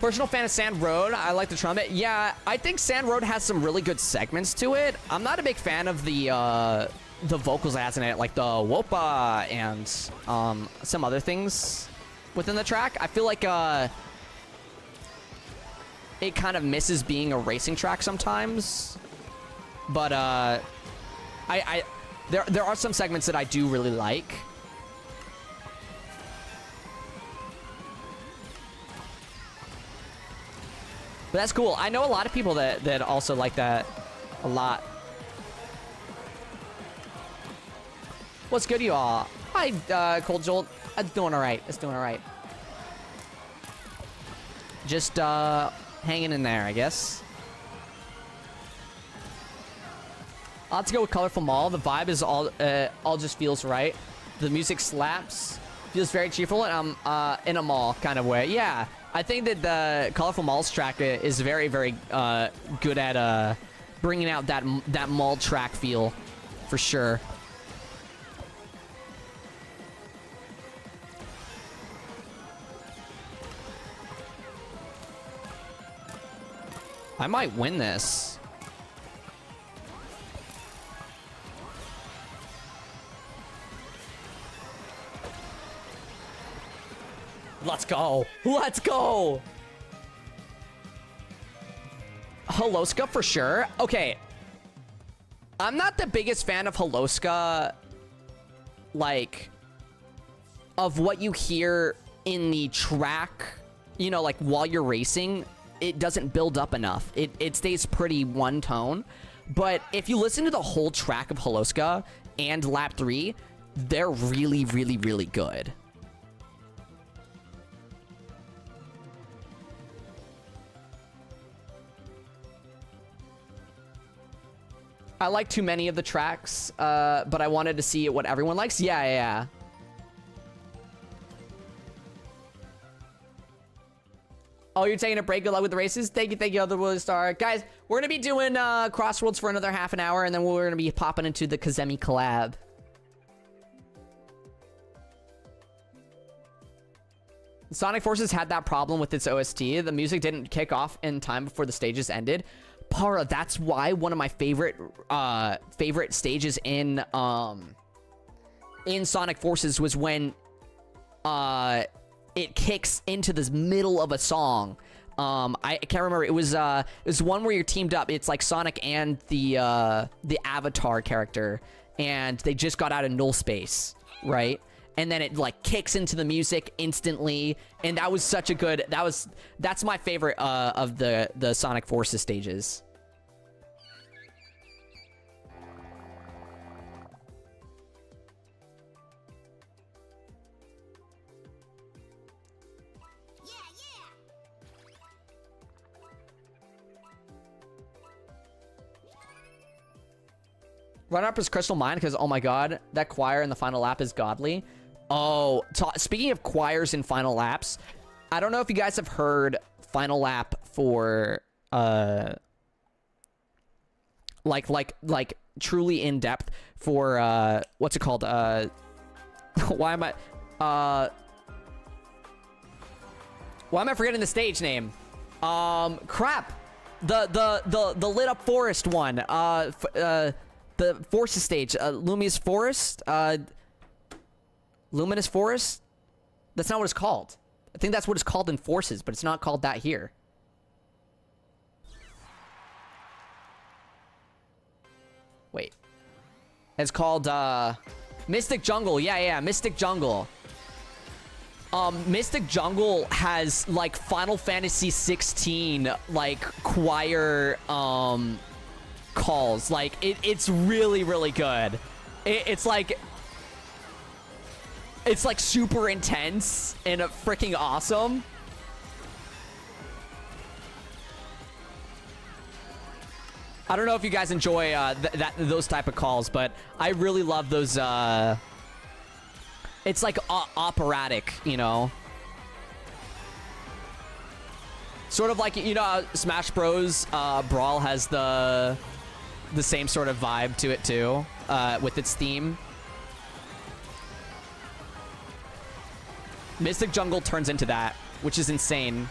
Speaker 1: personal fan of Sand Road. I like the trumpet. Yeah, I think Sand Road has some really good segments to it. I'm not a big fan of the vocals it has in it, like the whopa and some other things within the track. I feel like it kind of misses being a racing track sometimes. But there are some segments that I do really like. But that's cool. I know a lot of people that also like that a lot. What's good, you all? Hi, Cold Jolt. It's doing all right. It's doing all right. Just hanging in there, I guess. Let's go with Colorful Mall. The vibe is all just feels right. The music slaps. Feels very cheerful, and in a mall kind of way. Yeah. I think that the Colorful Malls track is very, very good at bringing out that mall track feel, for sure. I might win this. Let's go. Let's go. Holoska for sure. Okay. I'm not the biggest fan of Holoska, like, of what you hear in the track, you know, like while you're racing. It doesn't build up enough. It stays pretty one tone. But if you listen to the whole track of Holoska and Lap 3, they're really, really, really good. I like too many of the tracks, but I wanted to see what everyone likes. Yeah. Oh, you're taking a break. Good luck with the races. Thank you, Other Willy Star. Guys, we're going to be doing Crossworlds for another half an hour, and then we're going to be popping into the Kazemi collab. Sonic Forces had that problem with its OST. The music didn't kick off in time before the stages ended. Para, that's why one of my favorite stages in Sonic Forces was when it kicks into the middle of a song. I can't remember. It was one where you're teamed up. It's like Sonic and the Avatar character, and they just got out of null space, right? And then it like kicks into the music instantly, and that was such a good. That's my favorite of the Sonic Forces stages. Run-up is Crystal Mine because, oh my god, that choir in the final lap is godly. Oh, speaking of choirs in final laps, I don't know if you guys have heard final lap for, like truly in depth for, what's it called? Why am I forgetting the stage name? Crap. The lit up forest one. The Forces stage, Luminous Forest, Luminous Forest? That's not what it's called. I think that's what it's called in Forces, but it's not called that here. Wait. It's called, Mystic Jungle. Yeah, Mystic Jungle. Mystic Jungle has, like, Final Fantasy 16, like, choir, calls. Like, it's really, really good. It's like super intense and freaking awesome. I don't know if you guys enjoy those type of calls, but I really love those. It's like operatic, you know. Sort of like, you know, Smash Bros. Brawl has the same sort of vibe to it too, with its theme. Mystic Jungle turns into that, which is insane.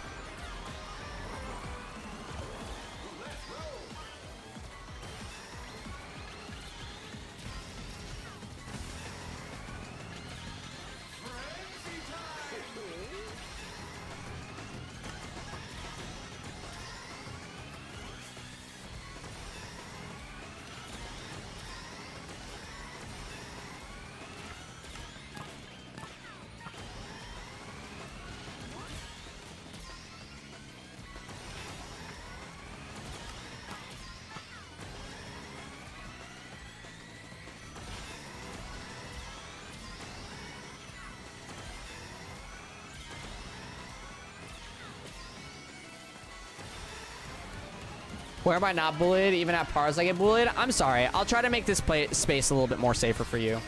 Speaker 1: Where am I not bullied? Even at pars I get bullied? I'm sorry. I'll try to make this space a little bit more safer for you.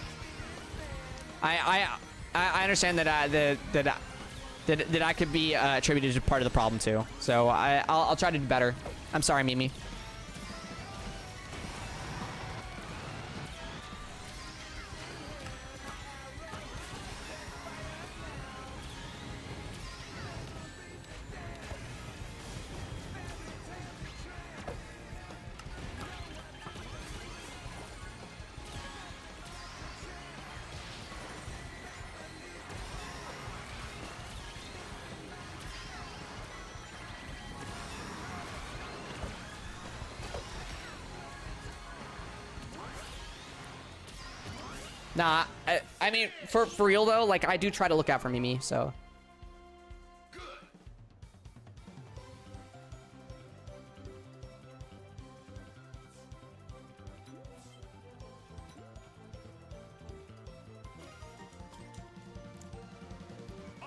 Speaker 1: I understand that I could be attributed to part of the problem too. So I'll try to do better. I'm sorry, Mimi. Nah, I mean, for real though, like, I do try to look out for Mimi, so.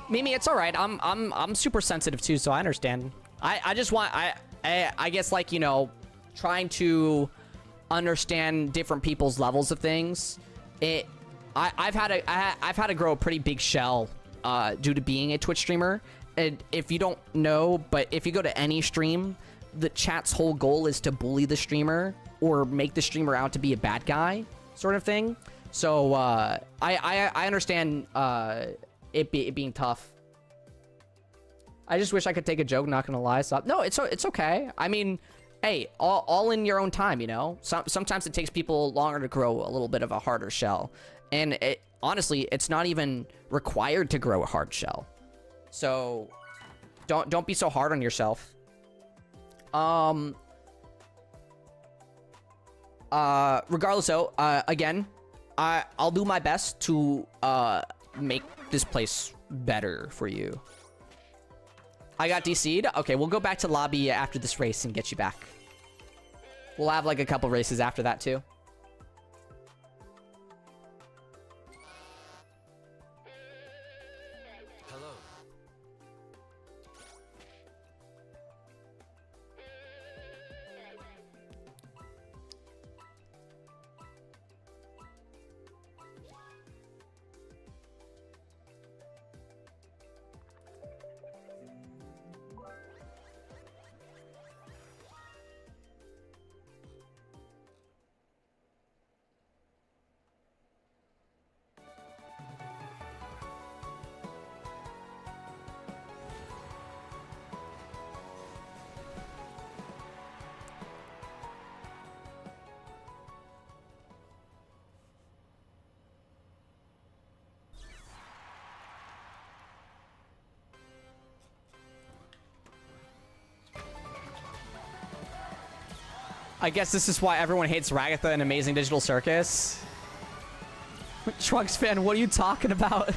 Speaker 1: Mimi, it's all right. I'm super sensitive too, so I understand. I just want I guess, like, you know, trying to understand different people's levels of things. I've had to grow a pretty big shell due to being a Twitch streamer. And if you don't know, but if you go to any stream, the chat's whole goal is to bully the streamer or make the streamer out to be a bad guy, sort of thing. So I understand it being tough. I just wish I could take a joke. Not gonna lie. So, no, it's okay. I mean, hey, all in your own time, you know. Sometimes it takes people longer to grow a little bit of a harder shell, and honestly, it's not even required to grow a hard shell. So don't be so hard on yourself. Regardless, though, again, I'll do my best to make this place better for you. I got DC'd. Okay, we'll go back to lobby after this race and get you back. We'll have like a couple races after that too.
Speaker 2: Hello.
Speaker 1: I guess this is why everyone hates Ragatha and Amazing Digital Circus. Trunks fan, what are you talking about?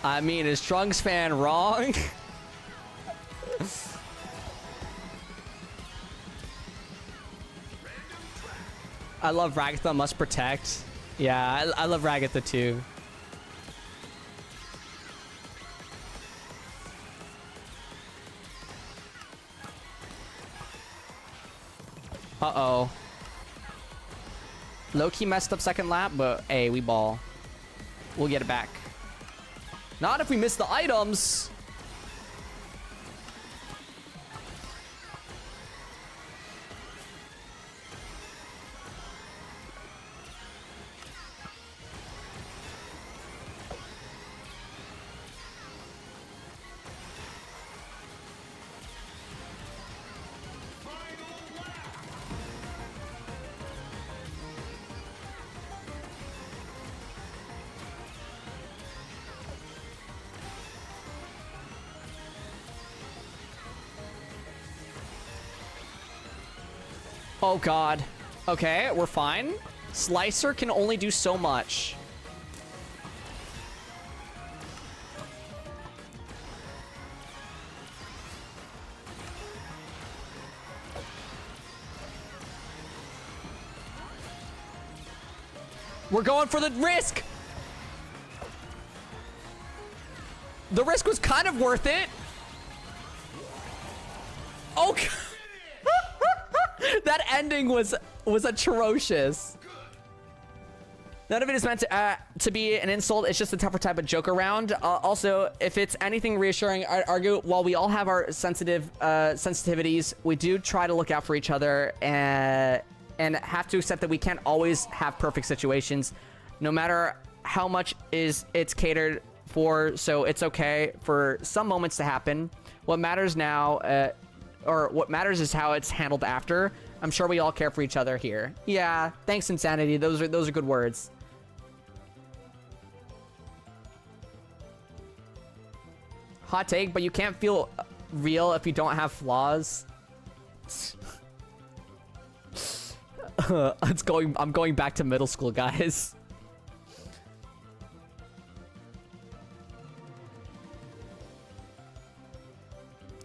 Speaker 1: I mean, is Trunks fan wrong? I love Ragatha must protect. Yeah, I love Ragatha too. Uh-oh. Low-key messed up second lap, but hey, we ball. We'll get it back. Not if we miss the items. Oh god. Okay, we're fine. Slicer can only do so much. We're going for the risk. The risk was kind of worth it. Oh god. That ending was atrocious. None of it is meant to be an insult. It's just a tougher type of joke around. Also, if it's anything reassuring, I'd argue while we all have our sensitivities, we do try to look out for each other and have to accept that we can't always have perfect situations, no matter how much it's catered for. So it's okay for some moments to happen. What matters now, or what matters is how it's handled after. I'm sure we all care for each other here. Yeah, thanks, Insanity. Those are good words. Hot take, but you can't feel real if you don't have flaws. I'm going back to middle school, guys.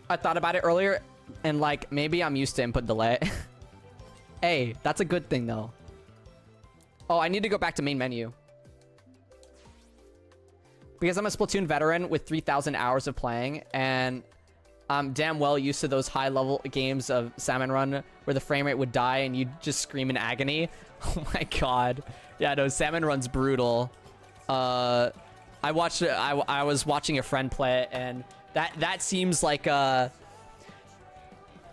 Speaker 1: I thought about it earlier, and like, maybe I'm used to input delay. Hey, that's a good thing though. Oh, I need to go back to main menu. Because I'm a Splatoon veteran with 3,000 hours of playing, and I'm damn well used to those high-level games of Salmon Run where the frame rate would die and you'd just scream in agony. Oh my god. Yeah, no, Salmon Run's brutal. I was watching a friend play it, and that seems like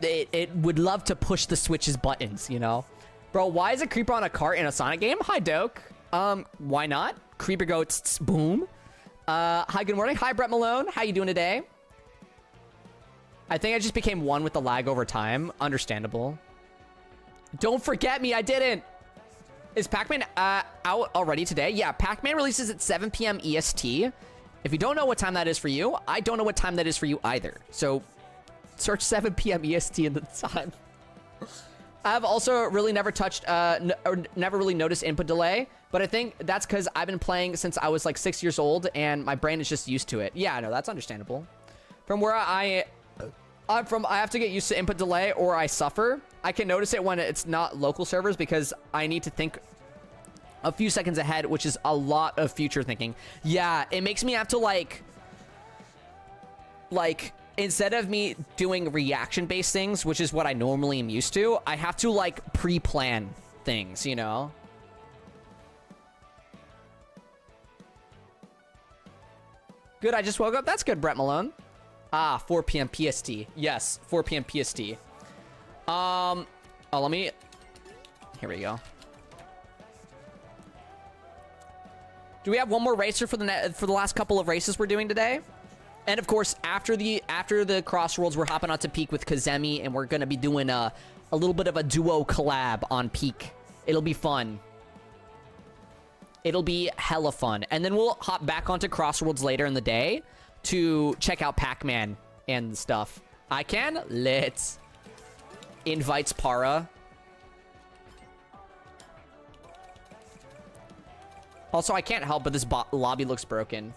Speaker 1: it would love to push the Switch's buttons, you know? Bro, why is a creeper on a cart in a Sonic game? Hi, Doke. Why not? Creeper goes boom. Hi, good morning. Hi, Brett Malone. How you doing today? I think I just became one with the lag over time. Understandable. Don't forget me. I didn't. Is Pac-Man out already today? Yeah, Pac-Man releases at 7 p.m. EST. If you don't know what time that is for you, I don't know what time that is for you either. So search 7 p.m. EST in the time. I've also really never touched, or never really noticed input delay, but I think that's because I've been playing since I was like 6 years old and my brain is just used to it. Yeah, no, that's understandable. From where I'm from, I have to get used to input delay or I suffer. I can notice it when it's not local servers because I need to think a few seconds ahead, which is a lot of future thinking. Yeah, it makes me have to like instead of me doing reaction-based things, which is what I normally am used to, I have to like pre-plan things, you know? Good, I just woke up. That's good, Brett Malone. Ah, 4 p.m. PST. Yes, 4 p.m. PST. Oh, let me... Here we go. Do we have one more racer for the last couple of races we're doing today? And of course, after the Crossworlds, we're hopping onto Peak with Kazemi, and we're gonna be doing a little bit of a duo collab on Peak. It'll be fun. It'll be hella fun. And then we'll hop back onto Crossworlds later in the day to check out Pac-Man and stuff. I can? Let's. Invites Para. Also, I can't help but this lobby looks broken.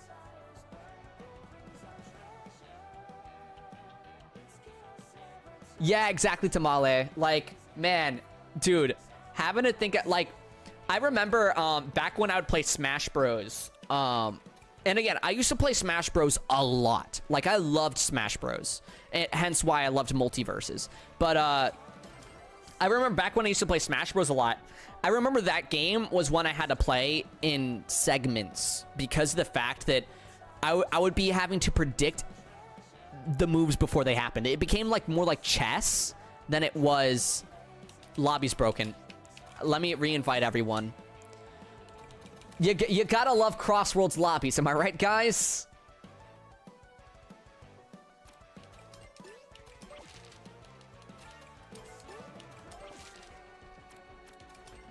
Speaker 1: Yeah, exactly, Tamale. Like, man, dude, having to think, like, I remember back when I would play Smash Bros. And again, I used to play Smash Bros. A lot. Like, I loved Smash Bros. And hence why I loved multiverses. But I remember back when I used to play Smash Bros. A lot, I remember that game was one I had to play in segments because of the fact that I would be having to predict the moves before they happened. It became like more like chess than it was lobbies broken. Let me re-invite everyone. You gotta love Crossworlds lobbies, am I right, guys?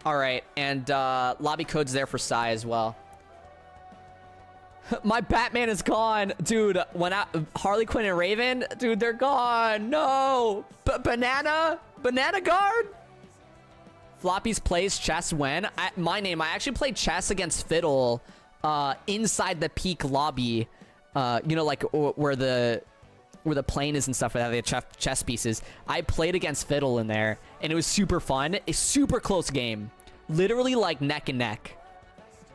Speaker 1: All right, and lobby code's there for Sai as well. My Batman is gone. Dude, Harley Quinn and Raven, dude, they're gone. No. Banana Guard? Floppy's plays chess when? I actually played chess against Fiddle inside the Peak lobby. You know, like where the plane is and stuff like that, the chess pieces. I played against Fiddle in there, and it was super fun. A super close game. Literally like neck and neck.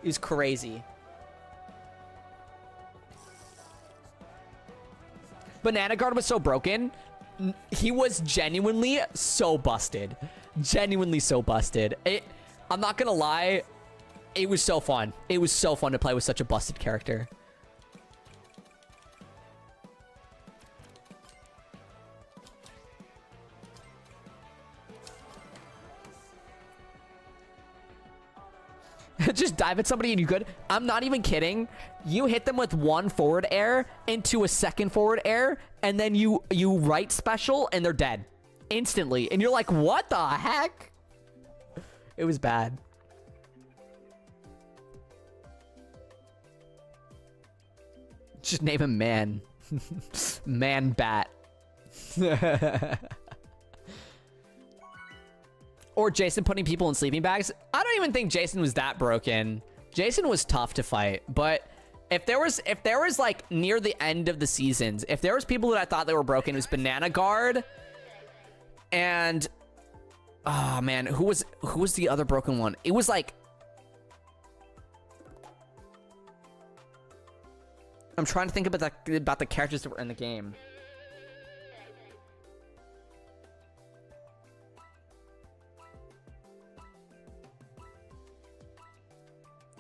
Speaker 1: It was crazy. Banana Guard was so broken. He was genuinely so busted. Genuinely so busted. I'm not gonna lie. It was so fun. It was so fun to play with such a busted character. Just dive at somebody and you good. I'm not even kidding. You hit them with one forward air into a second forward air, and then you right special and they're dead instantly. And you're like, what the heck? It was bad. Just name him Man. Man Bat. Or Jason putting people in sleeping bags. I don't even think Jason was that broken. Jason was tough to fight, but if there was like near the end of the seasons, if there was people that I thought they were broken, it was Banana Guard and oh man, who was the other broken one? It was like, I'm trying to think about the characters that were in the game.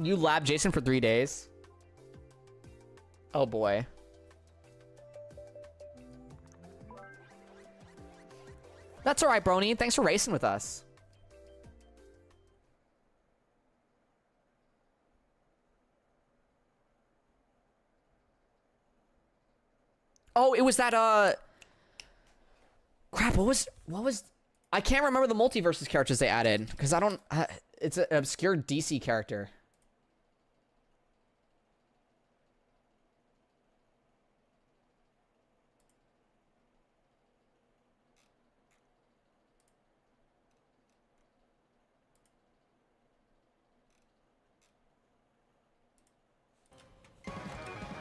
Speaker 1: You labbed Jason for 3 days. Oh boy. That's all right, Brony. Thanks for racing with us. Oh, it was that crap, what was I can't remember the multiverses characters they added because I don't it's an obscure DC character.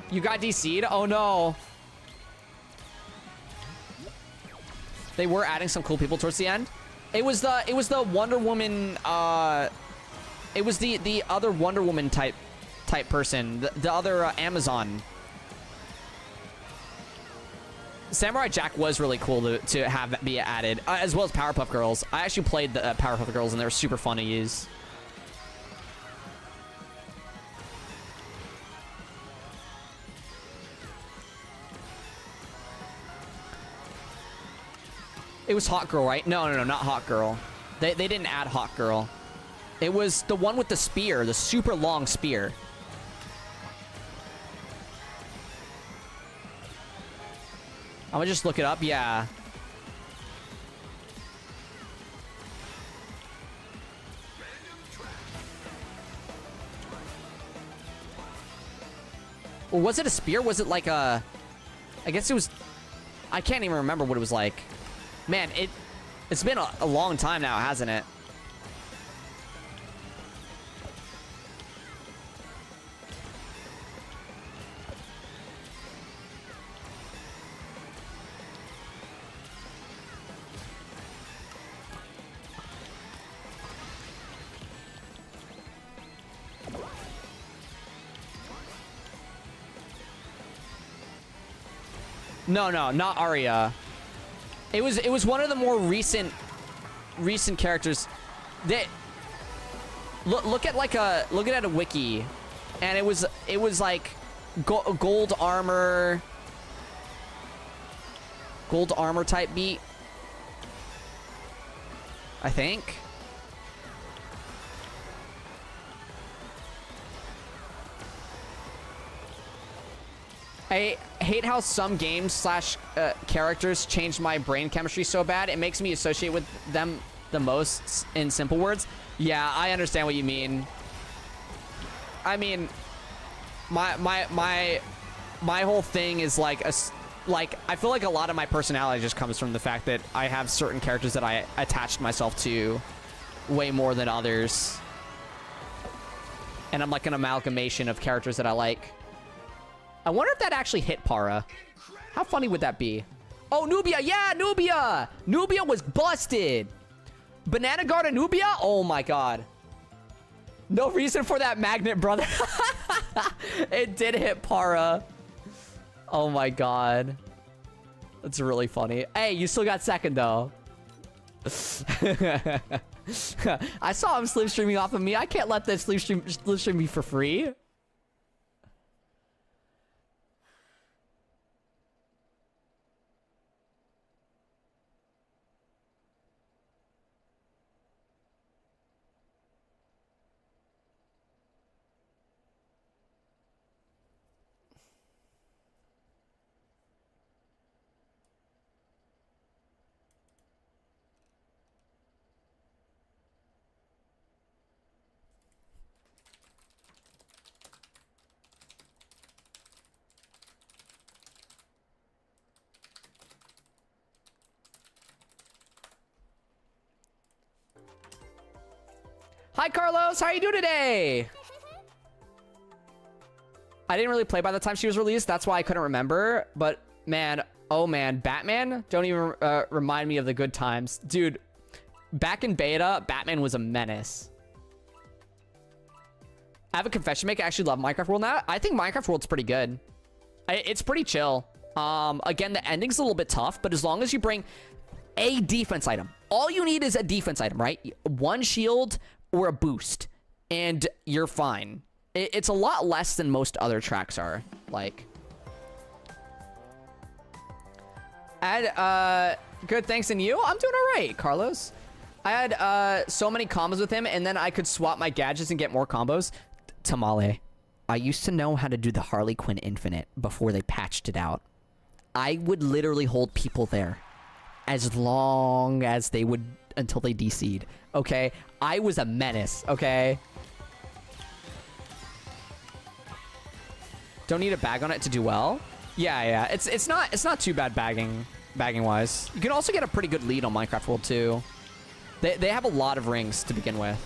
Speaker 1: You got DC'd? Oh no. They were adding some cool people towards the end. It was the Wonder Woman it was the other Wonder Woman type person, the other Amazon. Samurai Jack was really cool to have be added, as well as Powerpuff Girls. I actually played the Powerpuff Girls and they were super fun to use. It was Hot Girl, right? No, not Hot Girl. They didn't add Hot Girl. It was the one with the spear, the super long spear. I'm gonna just look it up. Yeah. Well, was it a spear? Was it like a... I guess it was... I can't even remember what it was like. Man, it's been a long time now, hasn't it? No, not Arya. It was one of the more recent characters. That look at a wiki, and it was like gold armor type beat, I think. I hate how some games / characters change my brain chemistry so bad. It makes me associate with them the most in simple words. Yeah, I understand what you mean. I mean, my whole thing is like I feel like a lot of my personality just comes from the fact that I have certain characters that I attached myself to way more than others. And I'm like an amalgamation of characters that I like. I wonder if that actually hit Para. How funny would that be? Oh, Nubia. Yeah, Nubia. Nubia was busted. Banana Guard and Nubia? Oh, my God. No reason for that magnet, brother. It did hit Para. Oh, my God. That's really funny. Hey, you still got second, though. I saw him sleep streaming off of me. I can't let this sleep stream me for free. Hi, Carlos. How are you doing today? I didn't really play by the time she was released. That's why I couldn't remember. But, man, oh, man. Batman? Don't even remind me of the good times. Dude, back in beta, Batman was a menace. I have a confession to make. I actually love Minecraft World now. I think Minecraft World's pretty good. It's pretty chill. Again, the ending's a little bit tough, but as long as you bring a defense item. All you need is a defense item, right? One shield or a boost, and you're fine. It's a lot less than most other tracks are. Like, good, thanks. And you? I'm doing all right, Carlos. I had so many combos with him, and then I could swap my gadgets and get more combos. Tamale, I used to know how to do the Harley Quinn Infinite before they patched it out. I would literally hold people there as long as they would until they DC'd. Okay, I was a menace. Okay, don't need a bag on it to do well. Yeah, it's not too bad bagging wise. You can also get a pretty good lead on Minecraft World too. They have a lot of rings to begin with.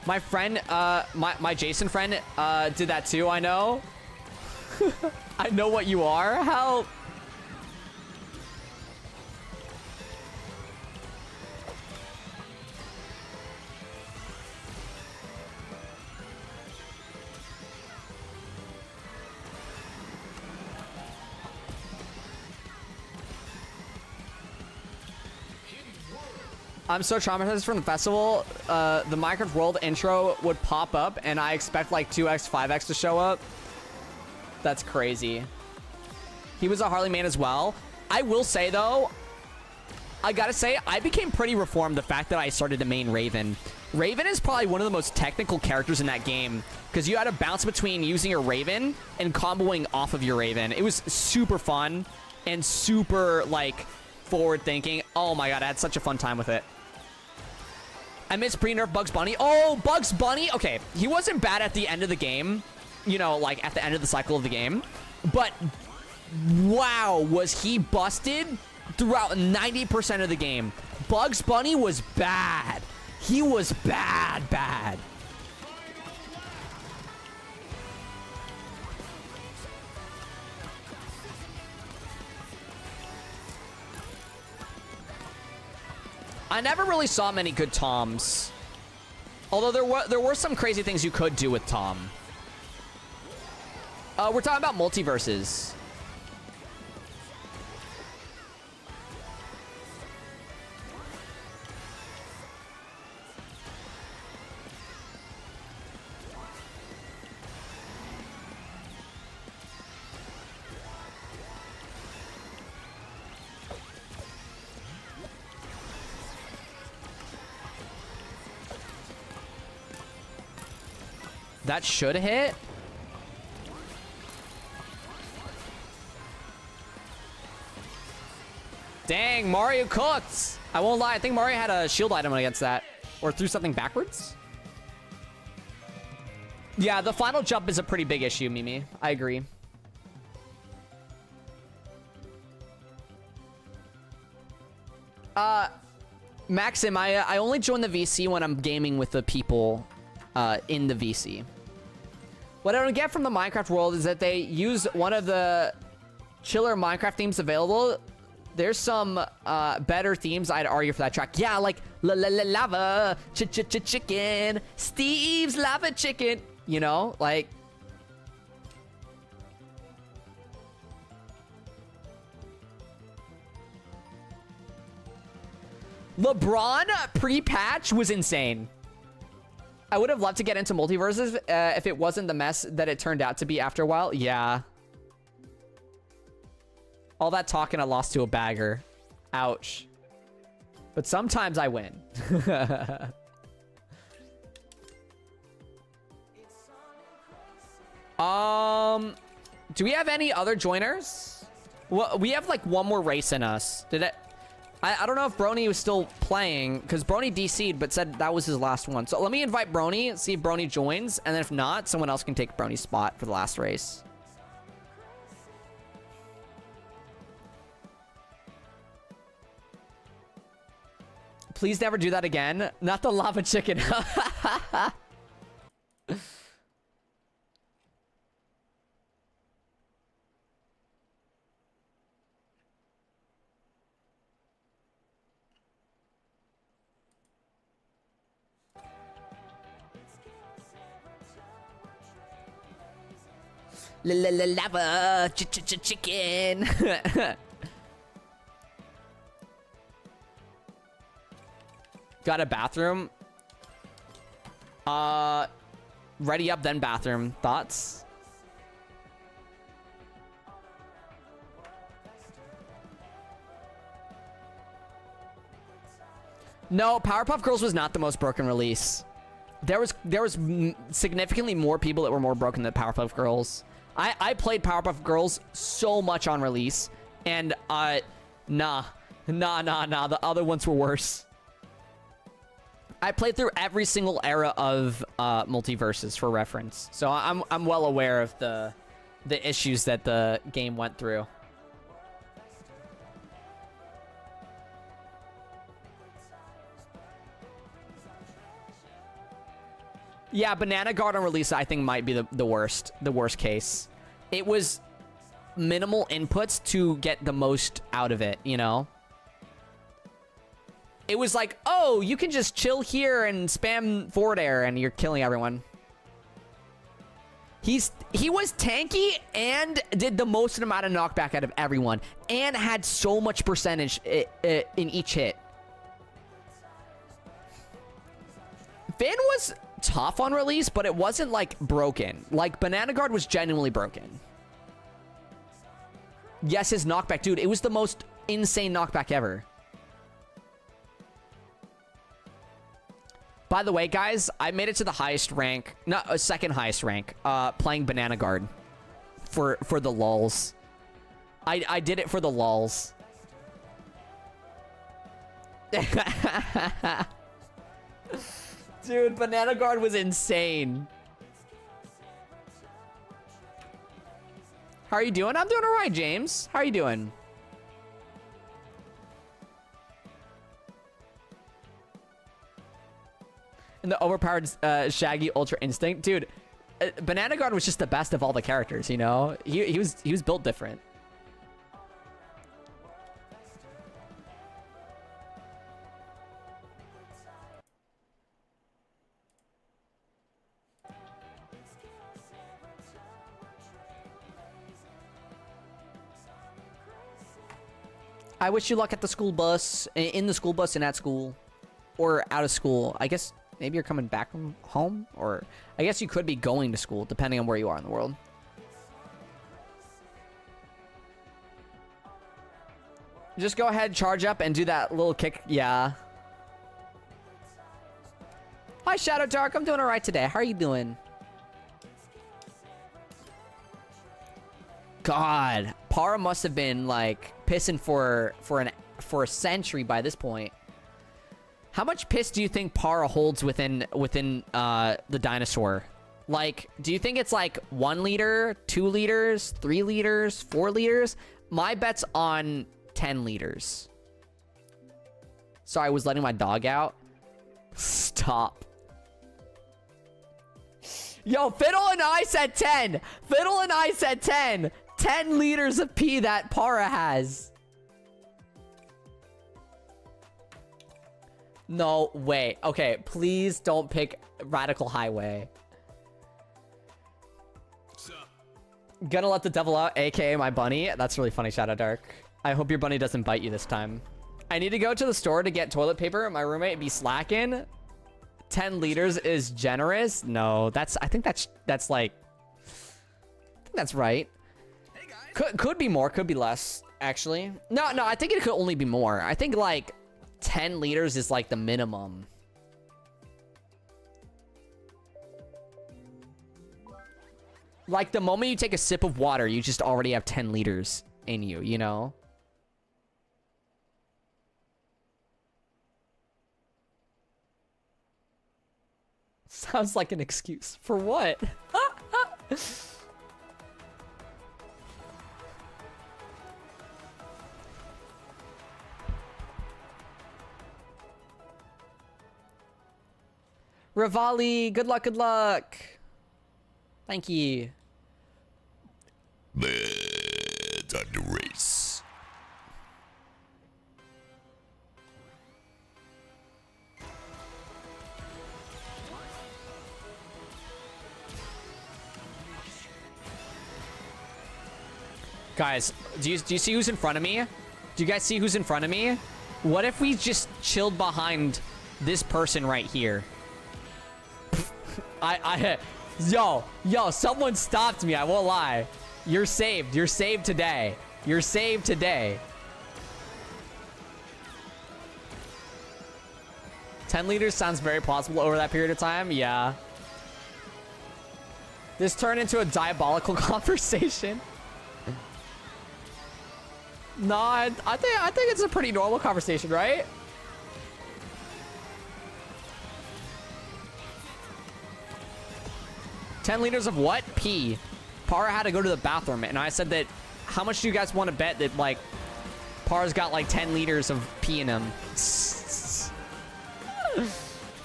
Speaker 1: My friend, my Jason friend, did that too. I know. I know what you are. Help. I'm so traumatized from the festival. The Minecraft World intro would pop up, and I expect like 2x, 5x to show up. That's crazy. He was a Harley man as well. I will say, though, I gotta say, I became pretty reformed the fact that I started to main Raven. Raven is probably one of the most technical characters in that game because you had to bounce between using your Raven and comboing off of your Raven. It was super fun and super, like, forward-thinking. Oh my god, I had such a fun time with it. I miss pre-nerf Bugs Bunny. Oh, Bugs Bunny! Okay, he wasn't bad at the end of the game. You know, like, at the end of the cycle of the game. But, wow, was he busted throughout 90% of the game. Bugs Bunny was bad. He was bad. I never really saw many good Toms. Although there were some crazy things you could do with Tom. We're talking about multiverses. That should hit. Dang, Mario cooked. I won't lie. I think Mario had a shield item against that. Or threw something backwards. Yeah, the final jump is a pretty big issue, Mimi. I agree. Maxim, I only join the VC when I'm gaming with the people in the VC. What I don't get from the Minecraft world is that they use one of the chiller Minecraft themes available. There's some better themes I'd argue for that track. Yeah, like lava chicken, Steve's lava chicken. You know, like. LeBron pre-patch was insane. I would have loved to get into multiverses if it wasn't the mess that it turned out to be after a while. Yeah. All that talking, I lost to a bagger. Ouch. But sometimes I win. Do we have any other joiners? Well, we have like one more race in us. I don't know if Brony was still playing, because Brony DC'd, but said that was his last one. So let me invite Brony, see if Brony joins, and then if not, someone else can take Brony's spot for the last race. Please never do that again. Not the lava chicken. Lava chicken. Got a bathroom. Ready up, then bathroom. Thoughts? No, Powerpuff Girls was not the most broken release. There was significantly more people that were more broken than Powerpuff Girls. I played Powerpuff Girls so much on release, and nah. The other ones were worse. I played through every single era of multiverses for reference, so I'm well aware of the issues that the game went through. Yeah, Banana Guard on release I think might be the worst case. It was minimal inputs to get the most out of it, you know? It was like, oh, you can just chill here and spam forward air and you're killing everyone. He was tanky and did the most amount of knockback out of everyone and had so much percentage in each hit. Finn was tough on release, but it wasn't like broken. Like Banana Guard was genuinely broken. Yes, his knockback, dude, it was the most insane knockback ever. By the way, guys, I made it to the highest rank, not a second highest rank, playing Banana Guard for the lulz. I did it for the lulz. Dude, Banana Guard was insane. How are you doing? I'm doing all right, James. How are you doing? And the overpowered Shaggy Ultra Instinct, dude. Banana Guard was just the best of all the characters, you know. He was built different. I wish you luck at the school bus, in the school bus and at school, or out of school. I guess maybe you're coming back from home, or I guess you could be going to school, depending on where you are in the world. Just go ahead, charge up, and do that little kick. Yeah. Hi, Shadow Dark. I'm doing all right today. How are you doing? God, Para must have been like pissing for a century by this point. How much piss do you think Para holds within the dinosaur? Like, do you think it's like 1 liter, 2 liters, 3 liters, 4 liters? My bet's on 10 liters. Sorry, I was letting my dog out. Stop. Yo, Fiddle and I said 10. Fiddle and I said 10. 10 liters of pee that Para has. No way. Okay, please don't pick Radical Highway. Gonna let the devil out, aka my bunny. That's really funny, Shadow Dark. I hope your bunny doesn't bite you this time. I need to go to the store to get toilet paper. My roommate be slacking. 10 liters is generous. No, I think that's like, I think that's right. Hey guys. Could be more, could be less, actually. No, I think it could only be more. I think like 10 liters is like the minimum. Like the moment you take a sip of water, you just already have 10 liters in you, you know? Sounds like an excuse. For what? Rivali, good luck, good luck. Thank you. Time to race. Guys, do you see who's in front of me? Do you guys see who's in front of me? What if we just chilled behind this person right here? Yo, someone stopped me. I won't lie. You're saved. You're saved today. You're saved today. 10 liters sounds very plausible over that period of time. Yeah. This turned into a diabolical conversation. No, I think it's a pretty normal conversation, right? $10 liters of what? Pee. Para had to go to the bathroom, and I said that, how much do you guys want to bet that, like, Para's got, like, 10 liters of pee in him?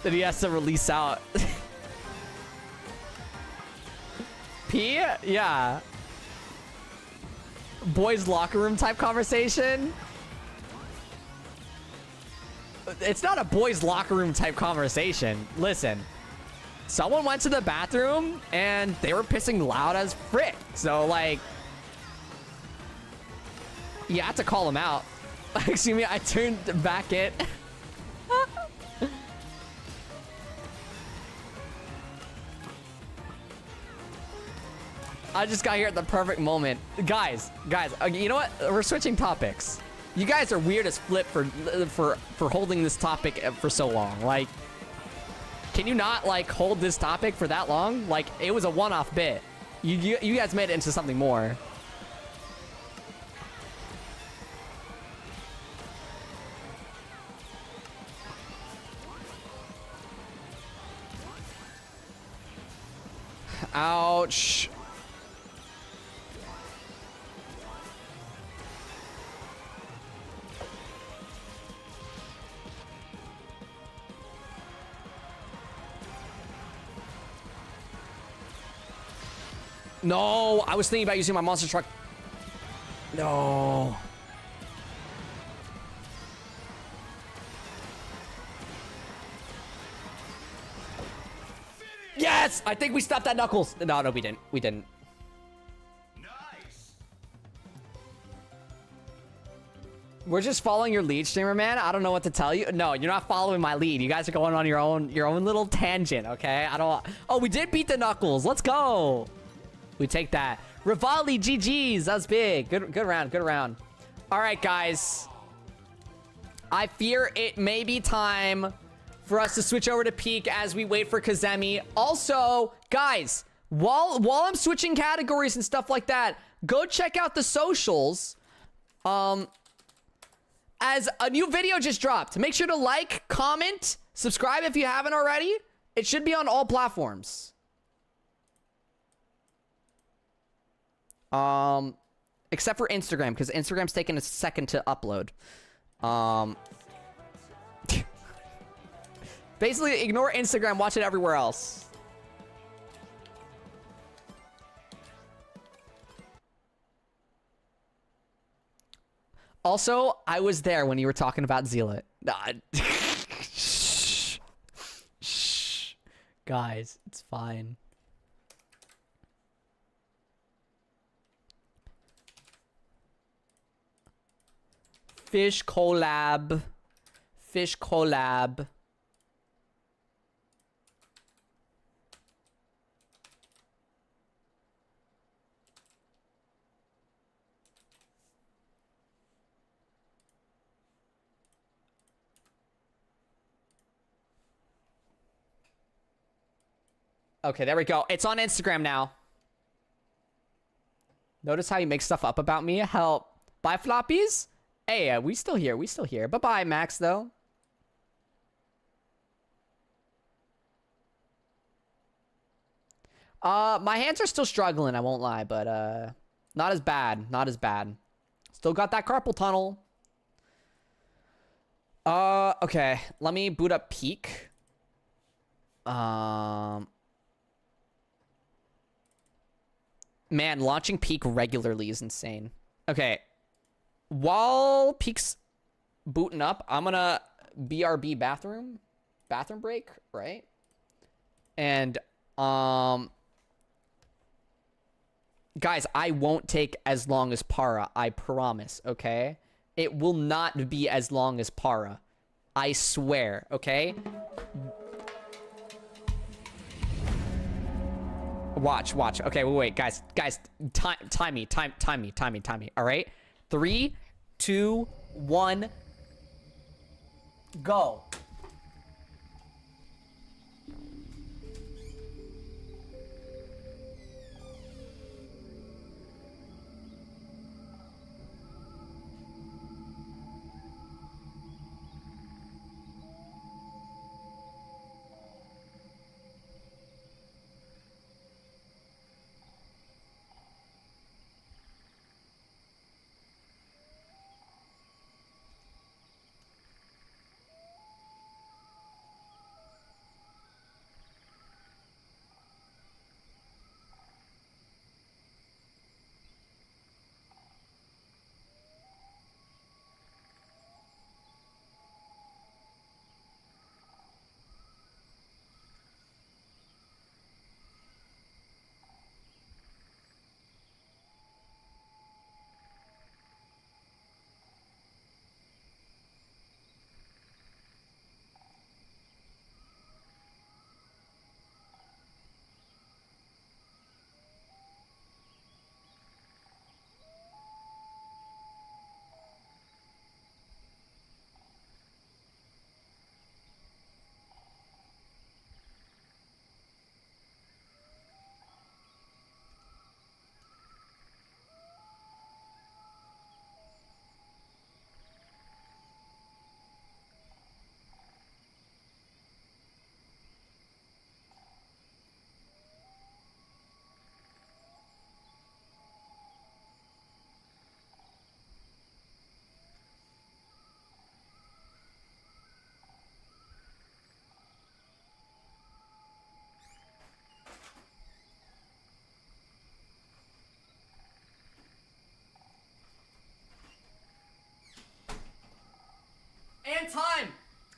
Speaker 1: That he has to release out. Pee? Yeah. Boys' locker room type conversation? It's not a boys' locker room type conversation. Listen. Someone went to the bathroom and they were pissing loud as frick. So, like, you have to call them out. Excuse me, I turned back it. I just got here at the perfect moment. Guys, you know what? We're switching topics. You guys are weird as flip for holding this topic for so long. Like, Can you not, like, hold this topic for that long? Like, it was a one-off bit. You guys made it into something more. Ouch. No, I was thinking about using my monster truck. No. Yes! I think we stopped that Knuckles. No, we didn't. We didn't. Nice. We're just following your lead, streamer man. I don't know what to tell you. No, you're not following my lead. You guys are going on your own little tangent, okay? I don't. Oh, we did beat the Knuckles. Let's go. We take that. Rivali, GG's. That was big. Good round. Good round. All right, guys. I fear it may be time for us to switch over to Peak as we wait for Kazemi. Also, guys, while I'm switching categories and stuff like that, go check out the socials. As a new video just dropped. Make sure to like, comment, subscribe if you haven't already. It should be on all platforms. Except for Instagram, because Instagram's taking a second to upload. Basically, ignore Instagram, watch it everywhere else. Also, I was there when you were talking about Zealot. Shh. Shh. Guys, it's fine. Fish collab. Fish collab. Okay, there we go. It's on Instagram now. Notice how you make stuff up about me? Help. Bye, floppies? Hey, we still here. We still here. Bye-bye, Max, though. My hands are still struggling, I won't lie, but, not as bad. Not as bad. Still got that carpal tunnel. Okay. Let me boot up Peak. Man, launching Peak regularly is insane. Okay. While Peak's booting up, I'm gonna BRB bathroom break, right? And, guys, I won't take as long as Para, I promise, okay? It will not be as long as Para. I swear, okay? Watch. Okay, wait, guys, time me. All right, 3, 2, 1, go.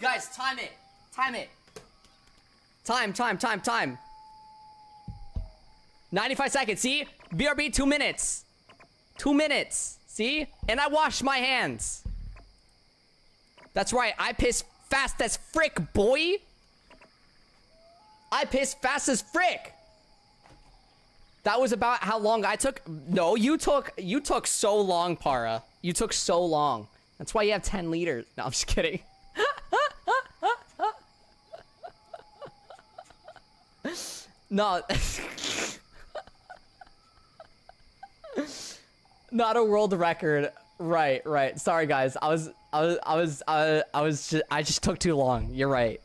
Speaker 1: Guys, time it. Time it. Time. 95 seconds, see? BRB, 2 minutes. 2 minutes, see? And I washed my hands. That's right, I piss fast as frick, boy. I piss fast as frick. That was about how long I took. No, you took so long, Para. You took so long. That's why you have 10 liters. No, I'm just kidding. No. Not a world record. Right. Sorry, guys. I just took too long. You're right.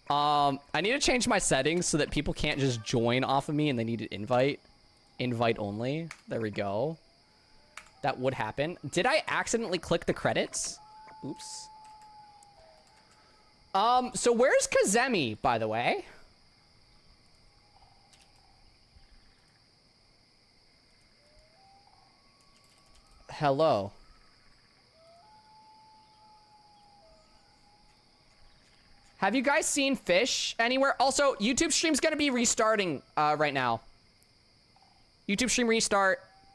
Speaker 1: I need to change my settings so that people can't just join off of me and they need an invite. Invite only. There we go. That would happen. Did I accidentally click the credits? Oops. So where's Kazemi, by the way? Hello. Have you guys seen fish anywhere? Also, YouTube stream's gonna be restarting right now. YouTube stream restart.